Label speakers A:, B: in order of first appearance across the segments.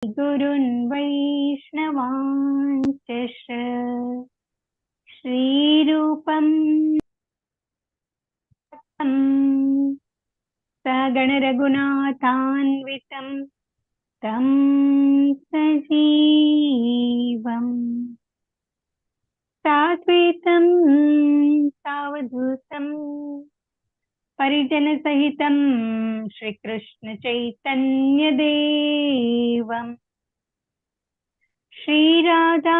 A: गुरुन् वैष्णवांश्च श्रीरूपम् सगणरघुनाथान्वितं तं सजीवम् साद्वैतं सावधूतं परिजनसहितं श्रीकृष्णचैतन्यदेवम् श्रीराधा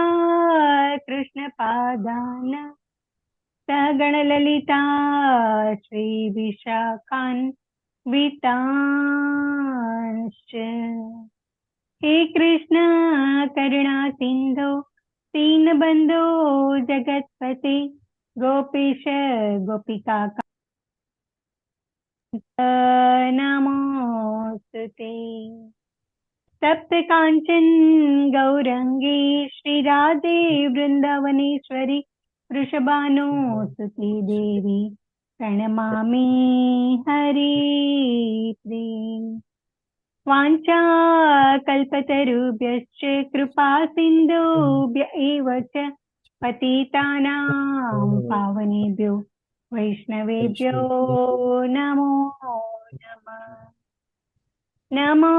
A: कृष्णपादान सगणललिता श्रीविशाखान्वितांश्च हे कृष्ण करुणा सिन्धो दीनबन्धो जगत्पते गोपीश गोपिका नमोऽस्तुते सप्त कांचन गौरंगी श्रीराधे वृंदावनेश्वरी वृषभानुसुते देवी प्रणमामि हरिप्रिये वाञ्छाकल्पतरुभ्यश्च कृपा सिन्धुभ्य एव च पतितानां पावनेभ्यो वैष्णवेभ्यो नमो नमः। नमो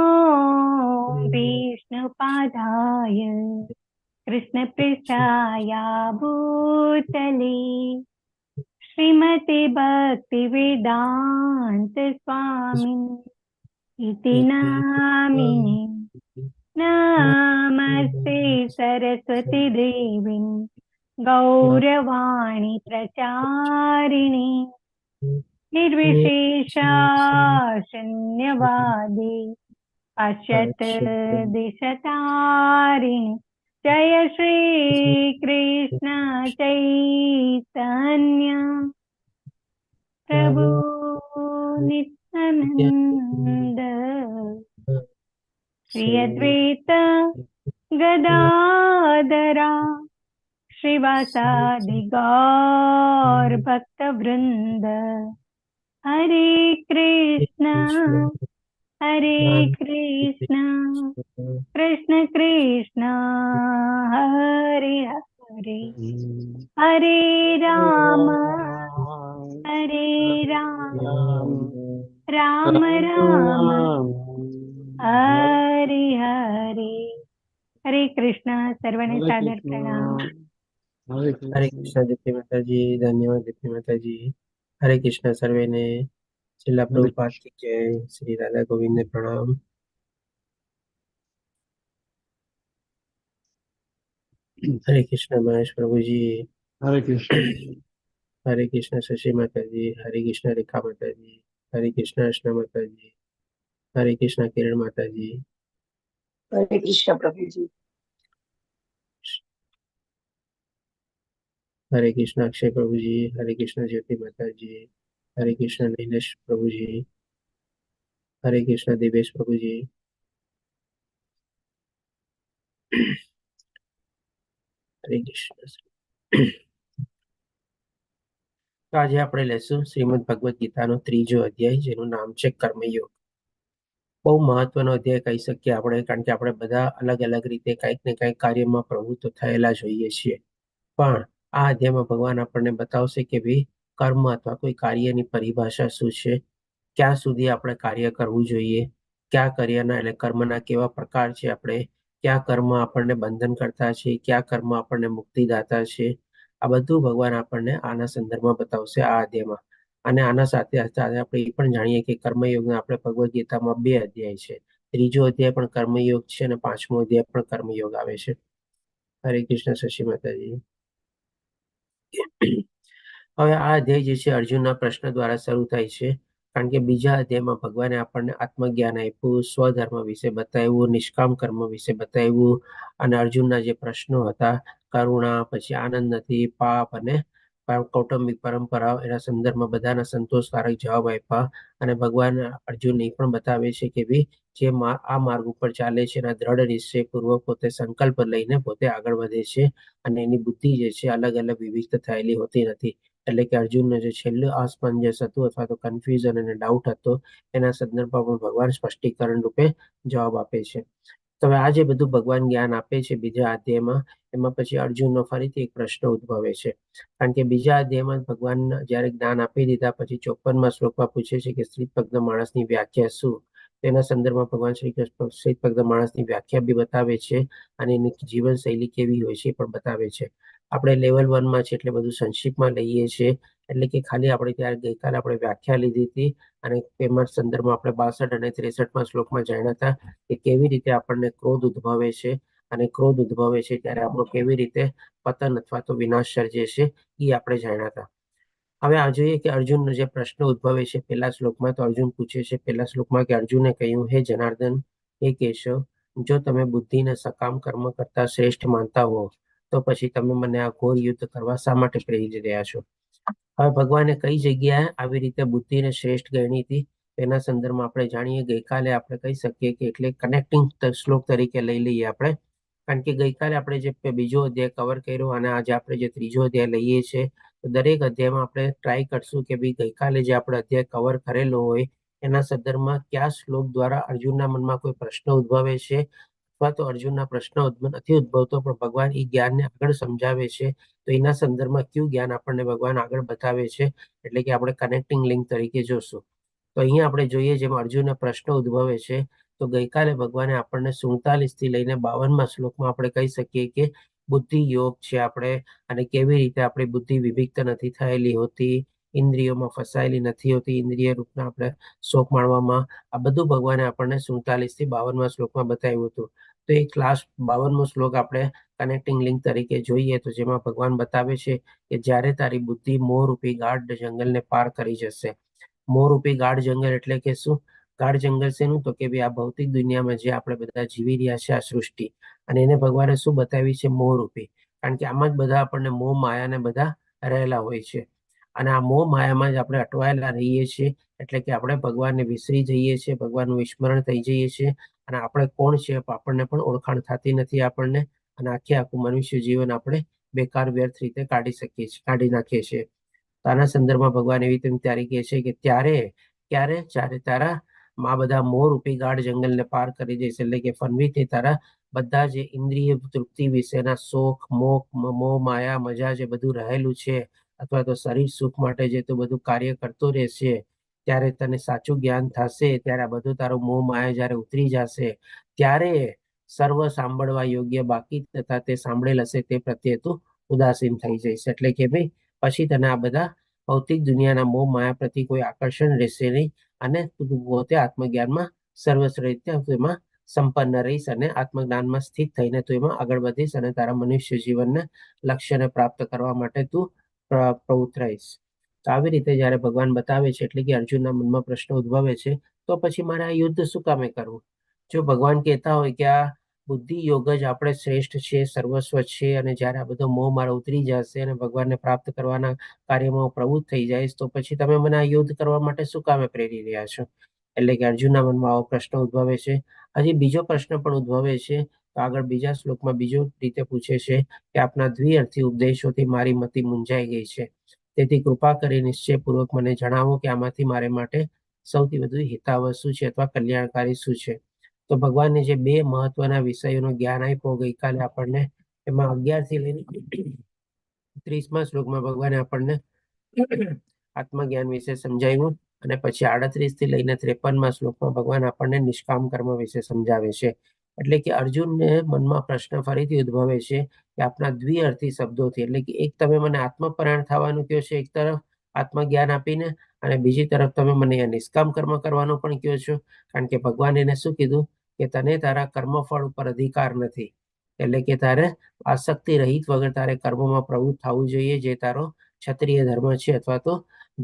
A: विष्णुपादाय कृष्णपृष्ठाय भूतले श्रीमते भक्तिवेदान्त स्वामिन् इति नामिने नमस्ते सरस्वती देवी गौरवाणी प्रचारिणे निर्विशेषा शून्यवादी पाश्चात् देशतारिणि जय श्री कृष्ण चैतन्य प्रभु नित्यानंद श्री अद्वैत गदाधरा श्रीवासादि गौर भक्त वृंद हरे कृष्ण कृष्ण कृष्ण हरे हरे हरे राम राम राम हरे हरे। हरे कृष्ण सर्वने सादर प्रणाम।
B: हरे कृष्ण दीप्ति माता जी, धन्यवाद दीप्ति माता जी। हरे कृष्ण सर्वे ने। श्रीला प्रभुपाद की जय। श्री राधा गोविंद ने प्रणाम। हरे कृष्ण महेश प्रभु जी।
C: हरे कृष्ण।
B: हरे कृष्ण शशि माता जी। हरे कृष्ण रेखा माता जी। हरे कृष्ण अर्चना माता जी। हरे कृष्ण किरण माता जी।
D: हरे कृष्ण प्रभु जी।
B: हरे कृष्ण अक्षय प्रभु जी। हरे कृष्ण ज्योति माता जी। हरे कृष्ण नीलेश प्रभु जी। हरे कृष्ण दिवेश प्रभु जी। हरे कृष्ण। તો આજે આપણે લેશું શ્રીમદ ભગવદ ગીતાનો 3જો અધ્યાય, જેનું નામ છે કર્મયોગ. બહુ મહત્વનો અધ્યાય કહી શકીએ આપણે, કારણ કે આપણે બધા અલગ અલગ રીતે કંઈક ને કંઈક કાર્યમાં પ્રવૃત્ત થયેલા જ હોઈએ છીએ. પણ આ અધ્યાયમાં ભગવાન આપણને બતાવશે કે ભાઈ કર્મ અથવા કોઈ કાર્યની પરિભાષા શું છે, ક્યાં સુધી આપણે કાર્ય કરવું જોઈએ, કયા કાર્યના એટલે કર્મના કેવા પ્રકાર છે, આપણે કયા કર્મ આપણને બંધન કરતા છે, કયા કર્મ આપણને મુક્તિદાતા છે. આ બધું ભગવાન આપણને આના સંદર્ભમાં બતાવશે આ અધ્યાયમાં. અને આના સાથે સાથે આપણે એ પણ જાણીએ કે કર્મયોગના આપણે ભગવદ ગીતામાં 2 અધ્યાય છે. 3જો અધ્યાય પણ કર્મયોગ છે અને 5મો અધ્યાય પણ કર્મયોગ આવે છે. હરે કૃષ્ણ શશી માતાજી. હવે આ અધ્યાય જે છે અર્જુનના પ્રશ્ન દ્વારા શરૂ થાય છે, કારણ કે બીજા અધ્યાયમાં ભગવાને આપણને આત્મજ્ઞાન આપ્યું, સ્વધર્મ વિશે બતાવ્યું, નિષ્કામ કર્મ વિશે બતાવ્યું, અને અર્જુનના જે પ્રશ્નો હતા કરુણા, પછી આનંદ નથી, પાપ અને કૌટુંબિક પરંપરાઓ, એના સંદર્ભમાં બધાના સંતોષકારક જવાબ આપ્યા. અને ભગવાન અર્જુનને એ પણ બતાવે છે કે ભાઈ જે આ માર્ગ ઉપર ચાલે છે એના દ્રઢ નિશ્ચયપૂર્વક પોતે સંકલ્પ લઈને પોતે આગળ વધે છે, અને એની બુદ્ધિ જે છે અલગ અલગ વિવિધ થયેલી હોતી નથી. એટલે કે અર્જુનને જે છેલ્લું અસમંજસ હતું અથવા તો કન્ફ્યુઝન અને ડાઉટ હતો, એના સંદર્ભમાં પણ ભગવાન સ્પષ્ટીકરણ રૂપે જવાબ આપે છે. તો હવે આ જે બધું ભગવાન જ્ઞાન આપે છે બીજા અધ્યાયમાં, એમાં પછી અર્જુનનો ફરીથી એક પ્રશ્ન ઉદ્ભવે છે. કારણ કે બીજા અધ્યાયમાં ભગવાન જ્યારે જ્ઞાન આપી દીધા પછી 54મા શ્લોકમાં પૂછે છે કે સ્થિતપ્રજ્ઞ માણસની વ્યાખ્યા શું? તેના સંદર્ભમાં ભગવાન શ્રી કૃષ્ણ સ્થિતપ્રજ્ઞ માણસની વ્યાખ્યા બી બતાવે છે અને એની જીવનશૈલી કેવી હોય છે એ પણ બતાવે છે. આપણે લેવલ 1માં છે એટલે બધું સંક્ષિપ્તમાં લઈએ છીએ, એટલે કે ખાલી આપણે ત્યારે ગઈકાલે આપણે વ્યાખ્યા લીધી હતી અને તેમાં સંદર્ભમાં આપણે 62 અને 63મા શ્લોકમાં જાણ્યા હતા કે કેવી રીતે આપણને ક્રોધ ઉદ્ભવે છે અને ક્રોધ ઉદ્ભવે છે ત્યારે આપણો કેવી રીતે પતન અથવા તો વિનાશ સર્જે છે એ આપણે જાણ્યા હતા. હવે આ જોઈએ કે અર્જુનનો જે પ્રશ્ન ઉદ્ભવે છે પહેલા શ્લોકમાં, તો અર્જુન પૂછે છે પહેલા શ્લોકમાં કે અર્જુને કહ્યું, હે જનાર્દન, હે કેશવ, જો તમે બુદ્ધિને સકામ કર્મ કરતા શ્રેષ્ઠ માનતા હો તો પછી તમે મને આ ઘોર યુદ્ધ કરવા શા માટે પ્રેરી રહ્યા છો? હવે ભગવાને કઈ જગ્યાએ આવી રીતે બુદ્ધિને શ્રેષ્ઠ ગણી હતી તેના સંદર્ભમાં આપણે જાણીએ. ગઈકાલે આપણે કહી શકીએ કે એટલે કનેક્ટિંગ શ્લોક તરીકે લઈ લઈએ આપણે, કારણ કે ગઈકાલે આપણે જે બીજો અધ્યાય કવર કર્યો અને આજે આપણે જે ત્રીજો અધ્યાય લઈએ છીએ, તો દરેક અધ્યાયમાં આપણે ટ્રાય કરશું કે ભાઈ ગઈકાલે જે આપણે અધ્યાય કવર કરેલો હોય એના સંદર્ભમાં કયા શ્લોક દ્વારા અર્જુનના મનમાં કોઈ પ્રશ્ન ઉદ્ભવે છે અથવા તો અર્જુનના પ્રશ્ન નથી ઉદ્ભવતો પણ ભગવાન એ જ્ઞાનને આગળ સમજાવે છે, તો એના સંદર્ભમાં કયું જ્ઞાન આપણને ભગવાન આગળ બતાવે છે, એટલે કે આપણે કનેક્ટિંગ લિંક તરીકે જોશું. તો અહીંયા આપણે જોઈએ જેમ અર્જુનના પ્રશ્ન ઉદ્ભવે છે, તો ગઈકાલે ભગવાને આપણને 47 થી લઈને 52મા શ્લોકમાં આપણે કહી શકીએ કે બુદ્ધિ યોગ છે આપણે, અને કેવી રીતે આપણી બુદ્ધિ વિભક્ત નથી થયેલી હોતી, ઇન્દ્રિયોમાં ફસાયેલી નથી હોતી, ઇન્દ્રિય રૂપના આપણે શોક માણવામાં, આ બધું ભગવાને આપણને 47 થી 52મા શ્લોકમાં બતાવ્યું હતું. તો એક લાસ્ટ 52મો શ્લોક આપણે કનેક્ટિંગ લિંક તરીકે જોઈએ, તો જેમાં ભગવાન બતાવે છે કે જ્યારે તારી બુદ્ધિ મોહરૂપી ગાઢ જંગલને પાર કરી જશે. મોહરૂપી ગાઢ જંગલ એટલે કે શું? ગાઢ જંગલ શેનું? તો કે ભાઈ આ ભૌતિક દુનિયામાં જે આપણે બધા જીવી રહ્યા છે આ સૃષ્ટિ, અને એને ભગવાને શું બતાવી છે? મોહરૂપી. કારણ કે આમાં જ બધા આપણને મોહ માયાને બધા રહેલા હોય છે, અને આ મોહ માયામાં જ આપણે અટવાયેલા રહીએ છીએ, એટલે કે આપણે ભગવાનને વિસરી જઈએ છીએ, ભગવાનનું વિસ્મરણ થઈ જઈએ છીએ, અને આપણે કોણ છે આપણને પણ ઓળખાણ થતી નથી આપણને, અને આખું મનુષ્ય જીવન આપણે બેકાર વ્યર્થ રીતે કાઢી નાખીએ છીએ. તો આના સંદર્ભમાં ભગવાન એવી રીતે ત્યારે કહે છે કે ત્યારે તારા બધા મોહરૂપી ગાઢ જંગલને પાર કરી દઈશ, એટલે કે ફનવીથી તારા બધા જે ઇન્દ્રિય તૃપ્તિ વિશેના શોખ, મોહ માયા, મજા જે બધું રહેલું છે, અથવા તો શરીર સુખ માટે જે તું બધું કાર્ય કરતો રહેશે, ત્યારે તને સાચું જ્ઞાન થશે, ત્યારે આ બધું તારું મોહ માયા જ્યારે ઉતરી જશે, ત્યારે સર્વ સાંભળવા યોગ્ય બાકી તથા તે સાંભળેલ હશે તે પ્રત્યે તું ઉદાસીન થઈ જઈશ. એટલે કે ભાઈ પછી તને આ બધા ભૌતિક દુનિયાના મોહ માયા પ્રતિ કોઈ આકર્ષણ રહેશે નહીં, અને તું પોતે આત્મજ્ઞાનમાં સર્વશ્રેષ્ઠ રીતે એમાં સંપન્ન રહીશ અને આત્મજ્ઞાનમાં સ્થિત થઈને તું એમાં આગળ વધીશ અને તારા મનુષ્ય જીવનને લક્ષ્યને પ્રાપ્ત કરવા માટે તું પ્રવૃત્ત રહીશ. તો આવી રીતે જ્યારે ભગવાન બતાવે છે, એટલે કે અર્જુનના મનમાં પ્રશ્ન ઉદ્ભવે છે, તો પછી મારે આ યુદ્ધ શું કામે કરવું? જો ભગવાન કહેતા હોય કે આ બુદ્ધિ યોગ જ આપણે શ્રેષ્ઠ છે, સર્વસ્વ છે, અને જ્યારે આ બધો મોહ મારો ઉતરી જશે અને ભગવાનને પ્રાપ્ત કરવાના કાર્યમાં પ્રવૃત્ત થઈ જાય, તો પછી તમે મને આ યુદ્ધ કરવા માટે શું કામે પ્રેરી રહ્યા છો? એટલે કે અર્જુનના મનમાં આવો પ્રશ્ન ઉદ્ભવે છે. હજી બીજો પ્રશ્ન પણ ઉદ્ભવે છે, તો આગળ બીજા શ્લોકમાં બીજો રીતે પૂછે છે કે આપના દ્વિઅર્થી ઉપદેશોથી મારી મતિ મૂંઝાઈ ગઈ છે, તેથી કૃપા કરી નિશ્ચયપૂર્વક મને જણાવો કે આમાંથી મારે માટે સૌથી વધુ હિતાવહ શું છે અથવા કલ્યાણકારી શું છે. તો ભગવાનને જે બે મહત્વના વિષયોનું જ્ઞાન આપ્યું ગઈકાલે આપણને, એમાં 11 થી લઈને 30મા શ્લોકમાં ભગવાને આપણને આત્મજ્ઞાન વિશે સમજાવ્યું, અને પછી 38 થી લઈને 53મા શ્લોકમાં ભગવાન આપણને નિષ્કામ કર્મ વિશે સમજાવે છે. એટલે કે અર્જુનને મનમાં પ્રશ્ન ફરીથી ઉદ્ભવે છે કે આપના દ્વિઅર્થી શબ્દોથી, એટલે કે એક તમે મને આત્મપરાયણ થવાનું કહો છો એક તરફ આત્મજ્ઞાન આપીને, અને બીજી તરફ તમે મને નિષ્કામ કર્મ કરવાનું પણ કહો છો. કારણ કે ભગવાન એને શું કીધું કે તને તારા કર્મફળ ઉપર અધિકાર નથી, એટલે કે તારે આસક્તિ રહિત વગર તારે કર્મમાં પ્રવૃત્ત થવું જોઈએ, જે તારો ક્ષત્રિય ધર્મ છે, અથવા તો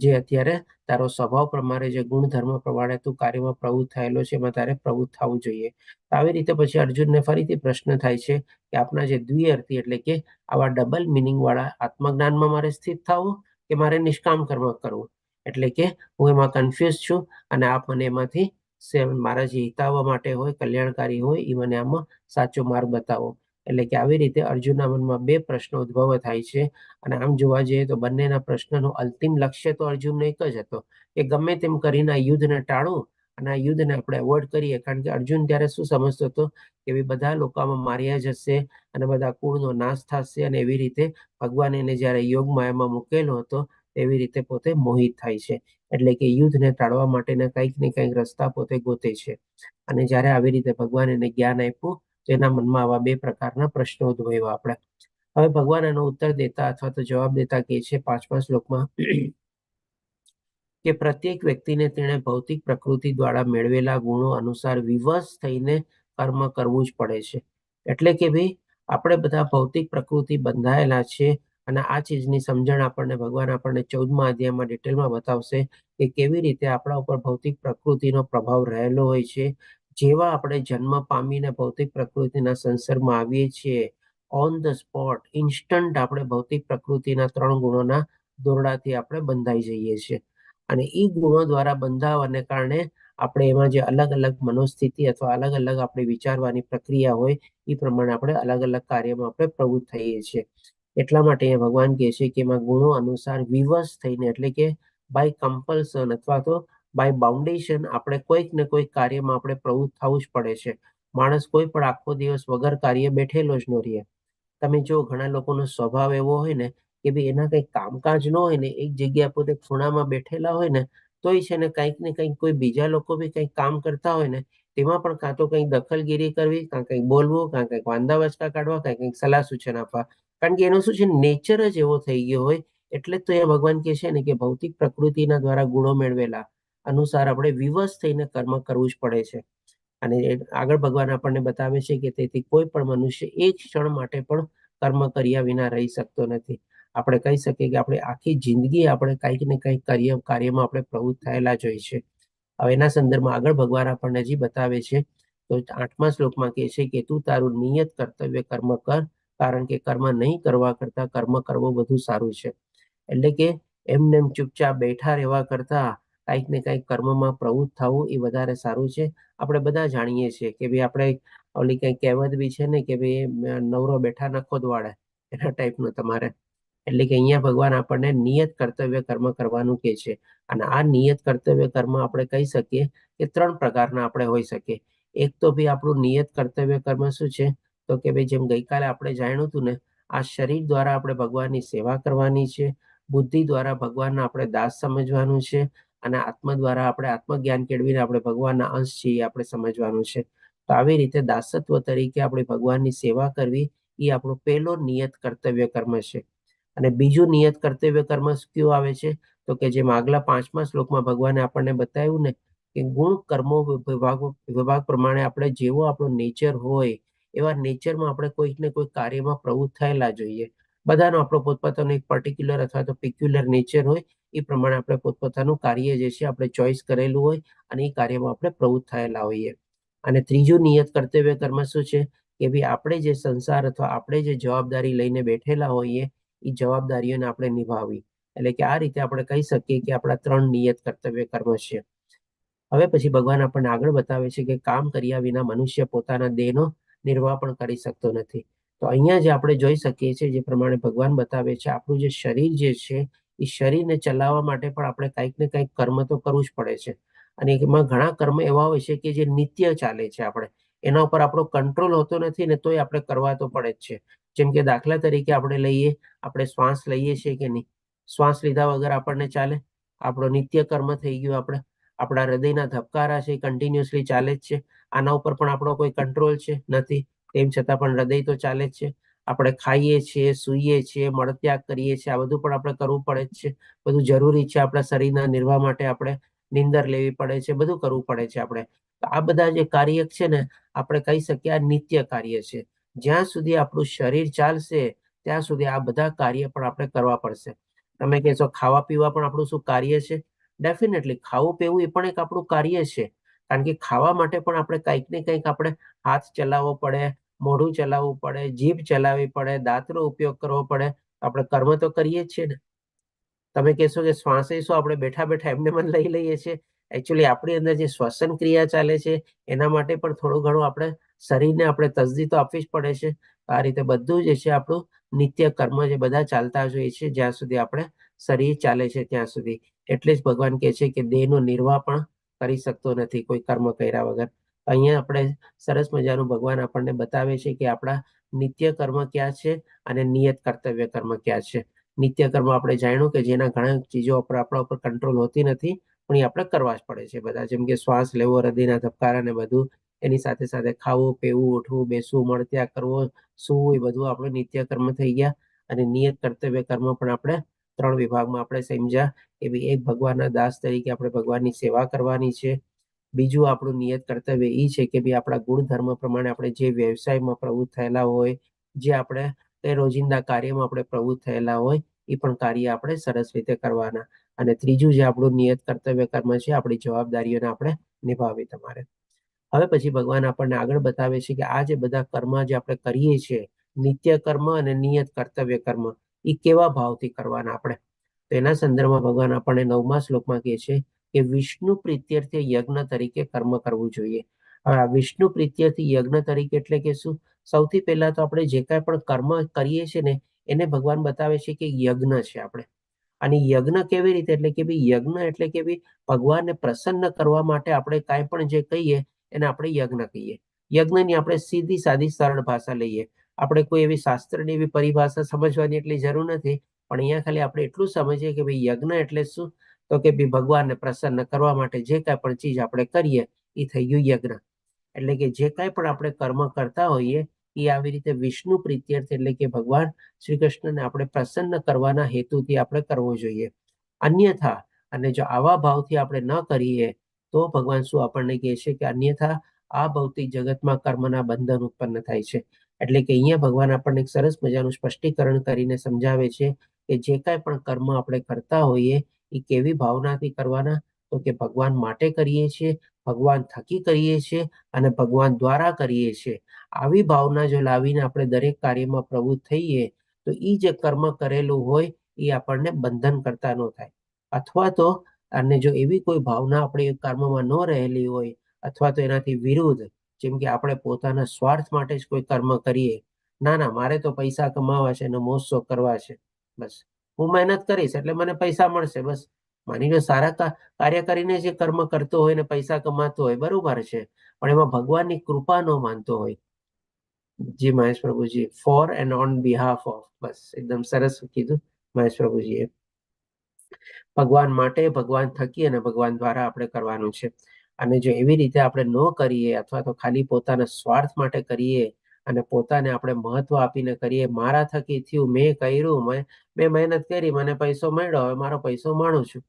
B: જે અત્યારે તારો સ્વભાવ પ્રમાણે જે ગુણ ધર્મ પ્રમાણે તું કાર્યમાં પ્રવૃત્ત થયેલો છે એમાં તારે પ્રવૃત્ત થવું જોઈએ. આવી રીતે પછી અર્જુનને ફરીથી પ્રશ્ન થાય છે કે આપના જે દ્વિઅર્થી, એટલે કે આવા ડબલ મિનિંગ વાળા આત્મજ્ઞાનમાં મારે સ્થિત થવું કે મારે નિષ્કામ કર્મ કરવું, એટલે કે હું એમાં કન્ફ્યુઝ છું, અને આપ મને એમાંથી મારા જે હિતાવહ માટે હોય, કલ્યાણકારી હોય, એ મને આમાં સાચો માર્ગ બતાવો. એટલે કે આવી રીતે અર્જુનના મનમાં બે પ્રશ્નો ઉદ્ભવ થાય છે, અને આમ જોવા જઈએ તો બંનેના પ્રશ્નનો અંતિમ લક્ષ્ય તો અર્જુનનો એક જ હતો કે ગમે તેમ કરીને આ યુદ્ધને ટાળું અને આ યુદ્ધને આપણે એવોઇડ કરીએ. કારણ કે અર્જુન ત્યારે શું સમજતો હતો કે ભાઈ બધા લોકો આમાં માર્યા જશે અને બધા કુળનો નાશ થશે, અને એવી રીતે ભગવાન એને જ્યારે યોગ માયામાં મૂકેલો હતો એવી રીતે પોતે મોહિત થાય છે. એટલે કે યુદ્ધને ટાળવા માટેના કંઈક ને કંઈક રસ્તા પોતે ગોતે છે. અને જ્યારે આવી રીતે ભગવાન એને જ્ઞાન આપ્યું તો એના મનમાં આવા બે પ્રકારના પ્રશ્નો ઉદ્ભવ્યા. આપણે હવે ભગવાન એનો ઉત્તર દેતા અથવા તો જવાબ દેતા કહે છે 5મા શ્લોકમાં કે પ્રત્યેક વ્યક્તિને તેણે ભૌતિક પ્રકૃતિ દ્વારા મેળવેલા ગુણો અનુસાર વિવશ થઈને કર્મ કરવું જ પડે છે. એટલે કે ભાઈ આપણે બધા ભૌતિક પ્રકૃતિ બંધાયેલા છે, અને આ ચીજની સમજણ ભગવાન આપણને 14મા અધ્યાયમાં ડિટેલમાં બતાવશે કે કેવી રીતે આપણા ઉપર ભૌતિક પ્રકૃતિનો પ્રભાવ રહેલો હોય છે. જેવા આપણે જન્મ પામીને ભૌતિક પ્રકૃતિના સંસર્ગમાં આવીએ છીએ, ઓન ધ સ્પોટ ઇન્સ્ટન્ટ આપણે ભૌતિક પ્રકૃતિના 3 ગુણોના દોરડાથી આપણે બંધાઈ જઈએ છીએ. અને એ ગુણો દ્વારા બંધાવાને કારણે આપણે એમાં જે અલગ અલગ મનોસ્થિતિ અથવા અલગ અલગ આપણી વિચારવાની પ્રક્રિયા હોય એ પ્રમાણે આપણે અલગ અલગ કાર્યમાં આપણે પ્રવૃત્ત થઈએ છીએ. એટલા માટે અહીંયા ભગવાન કહે છે કે એમાં ગુણો અનુસાર વિવશ થઈને, એટલે કે બાય કમ્પલ્સન અથવા તો બાય બાઉન્ડેશન આપણે કોઈક ને કોઈક કાર્યમાં આપણે પ્રવૃત્ત થવું જ પડે છે. માણસ કોઈ પણ આખો દિવસ વગર કાર્ય બેઠેલો જ ન રહે. તમે જો ઘણા લોકોનો સ્વભાવ એવો હોય ને કે ભાઈ એના કંઈક કામકાજ ન હોય ને, એક જગ્યા પોતે ખૂણામાં બેઠેલા હોય ને તોય છે ને કંઈક ને કંઈક કોઈ બીજા લોકો બી કંઈક કામ કરતા હોય ને તેમાં પણ કાં તો કંઈક દખલગીરી કરવી, કાં કંઈક બોલવું, કાં કંઈક વાંધા વચકા કાઢવા, કાં કંઈક સલાહ સૂચન આપવા. કારણ કે એનો શું છે, નેચર જ એવો થઈ ગયો હોય. એટલે જ તો એ ભગવાન કહે છે ને કે ભૌતિક પ્રકૃતિના દ્વારા ગુણો મેળવેલા અનુસાર આપણે વિવશ થઈને કર્મ કરવું જ પડે છે. અને આગળ ભગવાન આપણને બતાવે છે કે તેથી કોઈ પણ મનુષ્ય એક ક્ષણ માટે પણ કર્મ કર્યા વિના રહી શકતો નથી. આપણે કહી શકીએ કે આપણે આખી જિંદગી આપણે કંઈક ને કંઈક કાર્યમાં આપણે પ્રવૃત્ત થયેલા જ હોય છે. હવે એના સંદર્ભમાં આગળ ભગવાન આપણને હજી બતાવે છે. તો 8મા શ્લોકમાં કહે છે કે તું તારું નિયત કર્તવ્ય કર્મ કર, કારણ કે કર્મ નહીં કરવા કરતા કર્મ કરવો વધુ સારું છે. એટલે કે એમને એમ ચૂપચાપ બેઠા રહેવા કરતા કંઈક ને કંઈક કર્મમાં પ્રવૃત્ત થવું એ વધારે સારું છે. આપણે બધા જાણીએ છીએ કે ભાઈ આપણે ઓલી કંઈક કહેવત બી છે ને કે ભાઈ નવરો બેઠા નખો દવાડે, એના ટાઈપનું તમારે. એટલે કે અહીંયા ભગવાન આપણને નિયત કર્તવ્ય કર્મ કરવાનું કહે છે. અને આ નિયત કર્તવ્ય કર્મ આપણે કહી શકીએ કે 3 પ્રકારના આપણે હોઈ શકીએ. એક તો ભાઈ આપણું નિયત કર્તવ્ય કર્મ શું છે, તો કે ભાઈ જેમ ગઈકાલે આપણે જાણ્યું હતું ને, આ શરીર દ્વારા આપણે ભગવાનની સેવા કરવાની છે, બુદ્ધિ દ્વારા ભગવાનના આપણે દાસ સમજવાનું છે, અને આત્મા દ્વારા આપણે આત્મજ્ઞાન કેળવીને આપણે ભગવાનના અંશ છીએ આપણે સમજવાનું છે. તો આવી રીતે દાસત્વ તરીકે આપણે ભગવાનની સેવા કરવી એ આપણો પહેલો નિયત કર્તવ્ય કર્મ છે. અને બીજું નિયત કર્તવ્ય કર્મ કયું આવે છે, તો કે જેમ આગલા 5મા શ્લોકમાં ભગવાને આપણને બતાવ્યું ને કે ગુણ કર્મો વિભાગ પ્રમાણે આપણે જેવો આપણો નેચર હોય એવા નેચરમાં આપણે કોઈક ને કોઈક કાર્યમાં પ્રવૃત્ત થયેલા જોઈએ. બધાનો આપણો પોતપોતાનો એક પર્ટિક્યુલર અથવા તો પિક્યુલર નેચર હોય. એ પ્રમાણે આપણે પોતપોતાનું કાર્ય જે છે આપણે ચોઈસ કરેલું હોય અને એ કાર્યમાં આપણે પ્રવૃત્ત થયેલા હોઈએ. અને ત્રીજું નિયત કર્તવ્ય કર્મ શું છે કે ભાઈ આપણે જે સંસાર અથવા આપણે જે જવાબદારી લઈને બેઠેલા હોઈએ એ જવાબદારીઓને આપણે નિભાવવી. એટલે કે આ રીતે આપણે કહી શકીએ કે આપણા 3 નિયત કર્તવ્ય કર્મ છે. હવે પછી ભગવાન આપણને આગળ બતાવે છે કે કામ કર્યા વિના મનુષ્ય પોતાના દેહનો નિર્વાહ પણ કરી શકતો નથી. તો અહીંયા જે આપણે જોઈ શકીએ છીએ, જે પ્રમાણે ભગવાન બતાવે છે, આપણું જે શરીર જે છે એ શરીરને ચલાવવા માટે પણ આપણે કંઈક ને કંઈક કર્મ તો કરવું જ પડે છે. અને એમાં ઘણા કર્મ એવા હોય છે કે જે નિત્ય ચાલે છે. આપણે એના ઉપર આપણો કંટ્રોલ હોતો નથી ને તોય આપણે કરવા તો પડે જ છે. જેમ કે દાખલા તરીકે આપણે શ્વાસ લઈએ છીએ કે નહીં, શ્વાસ લીધા વગર આપણને ચાલે? આપણો નિત્ય કર્મ થઈ ગયું. આપણા હૃદયના ધબકારા છે કન્ટિન્યુઅસલી ચાલે જ છે. આના ઉપર પણ આપણો કોઈ કંટ્રોલ છે નથી, તેમ છતાં પણ હૃદય તો ચાલે જ છે. આપણે ખાઈએ છીએ, સૂઈએ છીએ, મળત્યાગ કરીએ છીએ, આ બધું પણ આપણે કરવું પડે જ છે. બધું જરૂરી છે. આપણા શરીરના નિર્વાહ માટે આપણે નીંદર લેવી પડે છે, બધું કરવું પડે છે આપણે. આ બધા જે કાર્ય છે ને, આપણે કહી શકીએ આ નિત્ય કાર્ય છે. જ્યાં સુધી આપણું શરીર ચાલશે ત્યાં સુધી આ બધા કાર્ય પણ આપણે કરવા પડશે. તમે કહેશો ખાવા પીવા પણ આપણું શું કાર્ય છે? ડેફિનેટલી ખાવું પીવું એ પણ એક આપણું કાર્ય છે. કારણ કે ખાવા માટે પણ આપણે કંઈક ને કંઈક આપણે હાથ ચલાવવો પડે, મોઢું ચલાવવું પડે, જીભ ચલાવવી પડે, દાંતનો ઉપયોગ કરવો પડે. આપણે કર્મ તો કરીએ જ છીએ ને. તમે કહેશો કે શ્વાસે શું આપણે બેઠા બેઠા એમને મન લઈ લઈએ છીએ? એકચ્યુઅલી આપણી અંદર જે શ્વસન ક્રિયા ચાલે છે એના માટે પણ થોડું ઘણું આપણે શરીરને આપણે તસદી તો આપવી જ પડે છે. આ રીતે બધું જે છે આપણું નિત્ય કર્મ જે બધા ચાલતા જ હોય છે જ્યાં સુધી આપણે શરીર ચાલે છે ત્યાં સુધી. એટલે જ ભગવાન કહે છે કે દેહનો નિર્વાહ પણ કરી શકતો નથી કોઈ કર્મ કર્યા વગર. અહીંયા આપણે સરસ મજાનું ભગવાન આપણને બતાવે છે કે આપણા નિત્ય કર્મ ક્યાં છે અને નિયત કર્તવ્ય કર્મ ક્યાં છે. નિત્ય કર્મ આપણે જાણ્યું કે જેના ઘણા ચીજો ઉપર આપણા ઉપર કંટ્રોલ હોતી નથી, પણ એ આપણે કરવા જ પડે છે બધા, જેમ કે શ્વાસ લેવો, હૃદયના ધબકારા ને બધું, એની સાથે સાથે ખાવું, પીવું, ઉઠવું, બેસવું, મળત્યા કરવો, સૂવું, એ બધું આપણે નિત્ય કર્મ થઈ ગયા. અને નિયત કર્તવ્ય કર્મ પણ આપણે 3 વિભાગમાં આપણે સમજ્યા કે ભાઈ એક ભગવાનના દાસ તરીકે આપણે ભગવાનની સેવા કરવાની છે. બીજું આપણું નિયત કર્તવ્ય એ છે કે ભાઈ આપણા ગુણ ધર્મ પ્રમાણે આપણે જે વ્યવસાયમાં પ્રવૃત્ત થયેલા હોય, જે આપણે રોજિંદા કાર્યમાં આપણે પ્રવૃત્ત થયેલા હોય, એ પણ કાર્ય આપણે સરસ રીતે કરવાના. અને ત્રીજું જે આપણું નિયત કર્તવ્ય કર્મ છે, આપણી જવાબદારીઓને આપણે નિભાવવી તમારે. હવે પછી ભગવાન આપણને આગળ બતાવે છે કે આ જે બધા કર્મ જે આપણે કરીએ છીએ, નિત્ય કર્મ અને નિયત કર્તવ્ય કર્મ, એ કેવા ભાવથી કરવાના આપણે. તો એના સંદર્ભમાં ભગવાન આપણને 9મા શ્લોકમાં કહે છે કે વિષ્ણુ પ્રીત્યર્થે યજ્ઞ તરીકે કર્મ કરવું જોઈએ. હવે આ વિષ્ણુ પ્રીત્યર્થી યજ્ઞ તરીકે એટલે કે શું? સૌથી પહેલા તો આપણે જે કાંઈ પણ કર્મ કરીએ છીએ ને, એને ભગવાન બતાવે છે કે યજ્ઞ છે આપણે. અને યજ્ઞ કેવી રીતે? એટલે કે ભાઈ યજ્ઞ એટલે કે ભાઈ ભગવાનને પ્રસન્ન કરવા માટે આપણે કાંઈ પણ જે કહીએ એને આપણે યજ્ઞ કહીએ. યજ્ઞની આપણે સીધી સાદી સરળ ભાષા લઈએ. આપણે કોઈ એવી શાસ્ત્રની એવી પરિભાષા સમજવાની એટલી જરૂર નથી, પણ અહીંયા ખાલી આપણે એટલું સમજીએ કે ભાઈ યજ્ઞ એટલે શું? તો કે ભાઈ ભગવાનને પ્રસન્ન કરવા માટે જે કાંઈ પણ ચીજ આપણે કરીએ એ થઈ ગયું યજ્ઞ. એટલે કે જે કાંઈ પણ આપણે કર્મ કરતા હોઈએ એ આવી રીતે વિષ્ણુ પ્રીત્યર્થ એટલે કે ભગવાન શ્રી કૃષ્ણને આપણે પ્રસન્ન કરવાના હેતુથી આપણે કરવો જોઈએ. અન્યથા, અને જો આવા ભાવથી આપણે ન કરીએ તો ભગવાન શું આપણને કહે છે કે અન્યથા આ ભૌતિક જગતમાં કર્મના બંધન ઉત્પન્ન થાય છે. એટલે કે અહીંયા ભગવાન આપણને એક સરસ મજાનું સ્પષ્ટીકરણ કરીને સમજાવે છે કે જે કાંઈ પણ કર્મ આપણે કરતા હોઈએ એ કેવી ભાવનાથી કરવાના? તો કે ભગવાન માટે કરીએ છીએ, ભગવાન થકી કરીએ છીએ અને ભગવાન દ્વારા કરીએ છીએ. આવી ભાવના જો લાવીને આપણે દરેક કાર્યમાં પ્રવૃત્ત થઈએ તો એ જે કર્મ કરેલું હોય એ આપણને બંધન કરતા ન થાય. અથવા તો અને જો એવી કોઈ ભાવના આપણે કર્મમાં ન રહેલી હોય, અથવા તો એનાથી વિરુદ્ધ, જેમ કે આપણે પોતાના સ્વાર્થ માટે જ કોઈ કર્મ કરીએ, ના મારે તો પૈસા કમાવા છે અને મોજ શોખ કરવા છે, બસ હું મહેનત કરીશ એટલે મને પૈસા મળશે, બસ. માની લો સારા કાર્ય કરીને જે કર્મ કરતો હોય ને પૈસા કમાતો હોય, બરોબર છે, પણ એમાં ભગવાનની કૃપા ન માનતો હોય. જી Mahesh Prabhuji, for and on behalf of, બસ એકદમ સરસ કીધું મહેશ પ્રભુજીએ. ભગવાન માટે, ભગવાન થકી અને ભગવાન દ્વારા આપણે કરવાનું છે. અને જો એવી રીતે આપણે ન કરીએ અથવા તો ખાલી પોતાના સ્વાર્થ માટે કરીએ અને પોતાને આપણે મહત્વ આપીને કરીએ, મારા થકી થયું, મેં કર્યું, મેં મહેનત કરી, મને પૈસો મળ્યો, હવે મારો પૈસો માણું છું,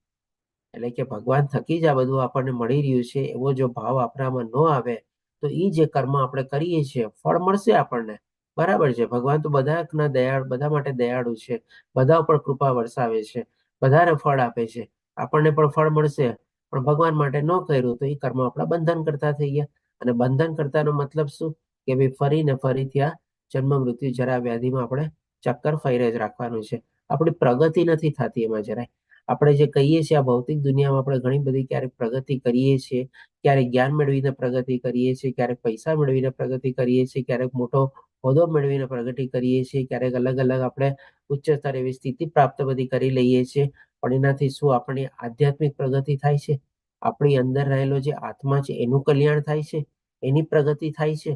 B: એટલે કે ભગવાન થકી જ આ બધું આપણને મળી રહ્યું છે, એવો જો ભાવ આપણામાં ન આવે તો એ જે કર્મ આપણે કરીએ છીએ ફળ મળશે આપણને, બરાબર છે. ભગવાન તો બધા માટે દયાળુ છે, બધા ઉપર કૃપા વરસાવે છે, બધાને ફળ આપે છે, આપણને પણ ફળ મળશે. પણ ભગવાન માટે ન કર્યું તો એ કર્મ આપણા બંધન કરતા થઈ ગયા. અને બંધન કરતાનો મતલબ શું? કે ભાઈ ફરીને ફરીથી આ જન્મ મૃત્યુ જરા વ્યાધિમાં આપણે ચક્કર ફર્યા જ રાખવાનું છે. આપણી પ્રગતિ નથી થતી એમાં જરાય. આપણે જે કહીએ છીએ આ ભૌતિક દુનિયામાં આપણે ઘણી બધી ક્યારેક પ્રગતિ કરીએ છીએ, ક્યારેક જ્ઞાન મેળવીને પ્રગતિ કરીએ છીએ, ક્યારેક પૈસા મેળવીને પ્રગતિ કરીએ છીએ, ક્યારેક મોટો હોદ્દો મેળવીને પ્રગતિ કરીએ છીએ, ક્યારેક અલગ અલગ આપણે ઉચ્ચતર એવી સ્થિતિ પ્રાપ્ત બધી કરી લઈએ છીએ. પણ એનાથી શું આપણી આધ્યાત્મિક પ્રગતિ થાય છે? આપણી અંદર રહેલો જે આત્મા છે એનું કલ્યાણ થાય છે? એની પ્રગતિ થાય છે?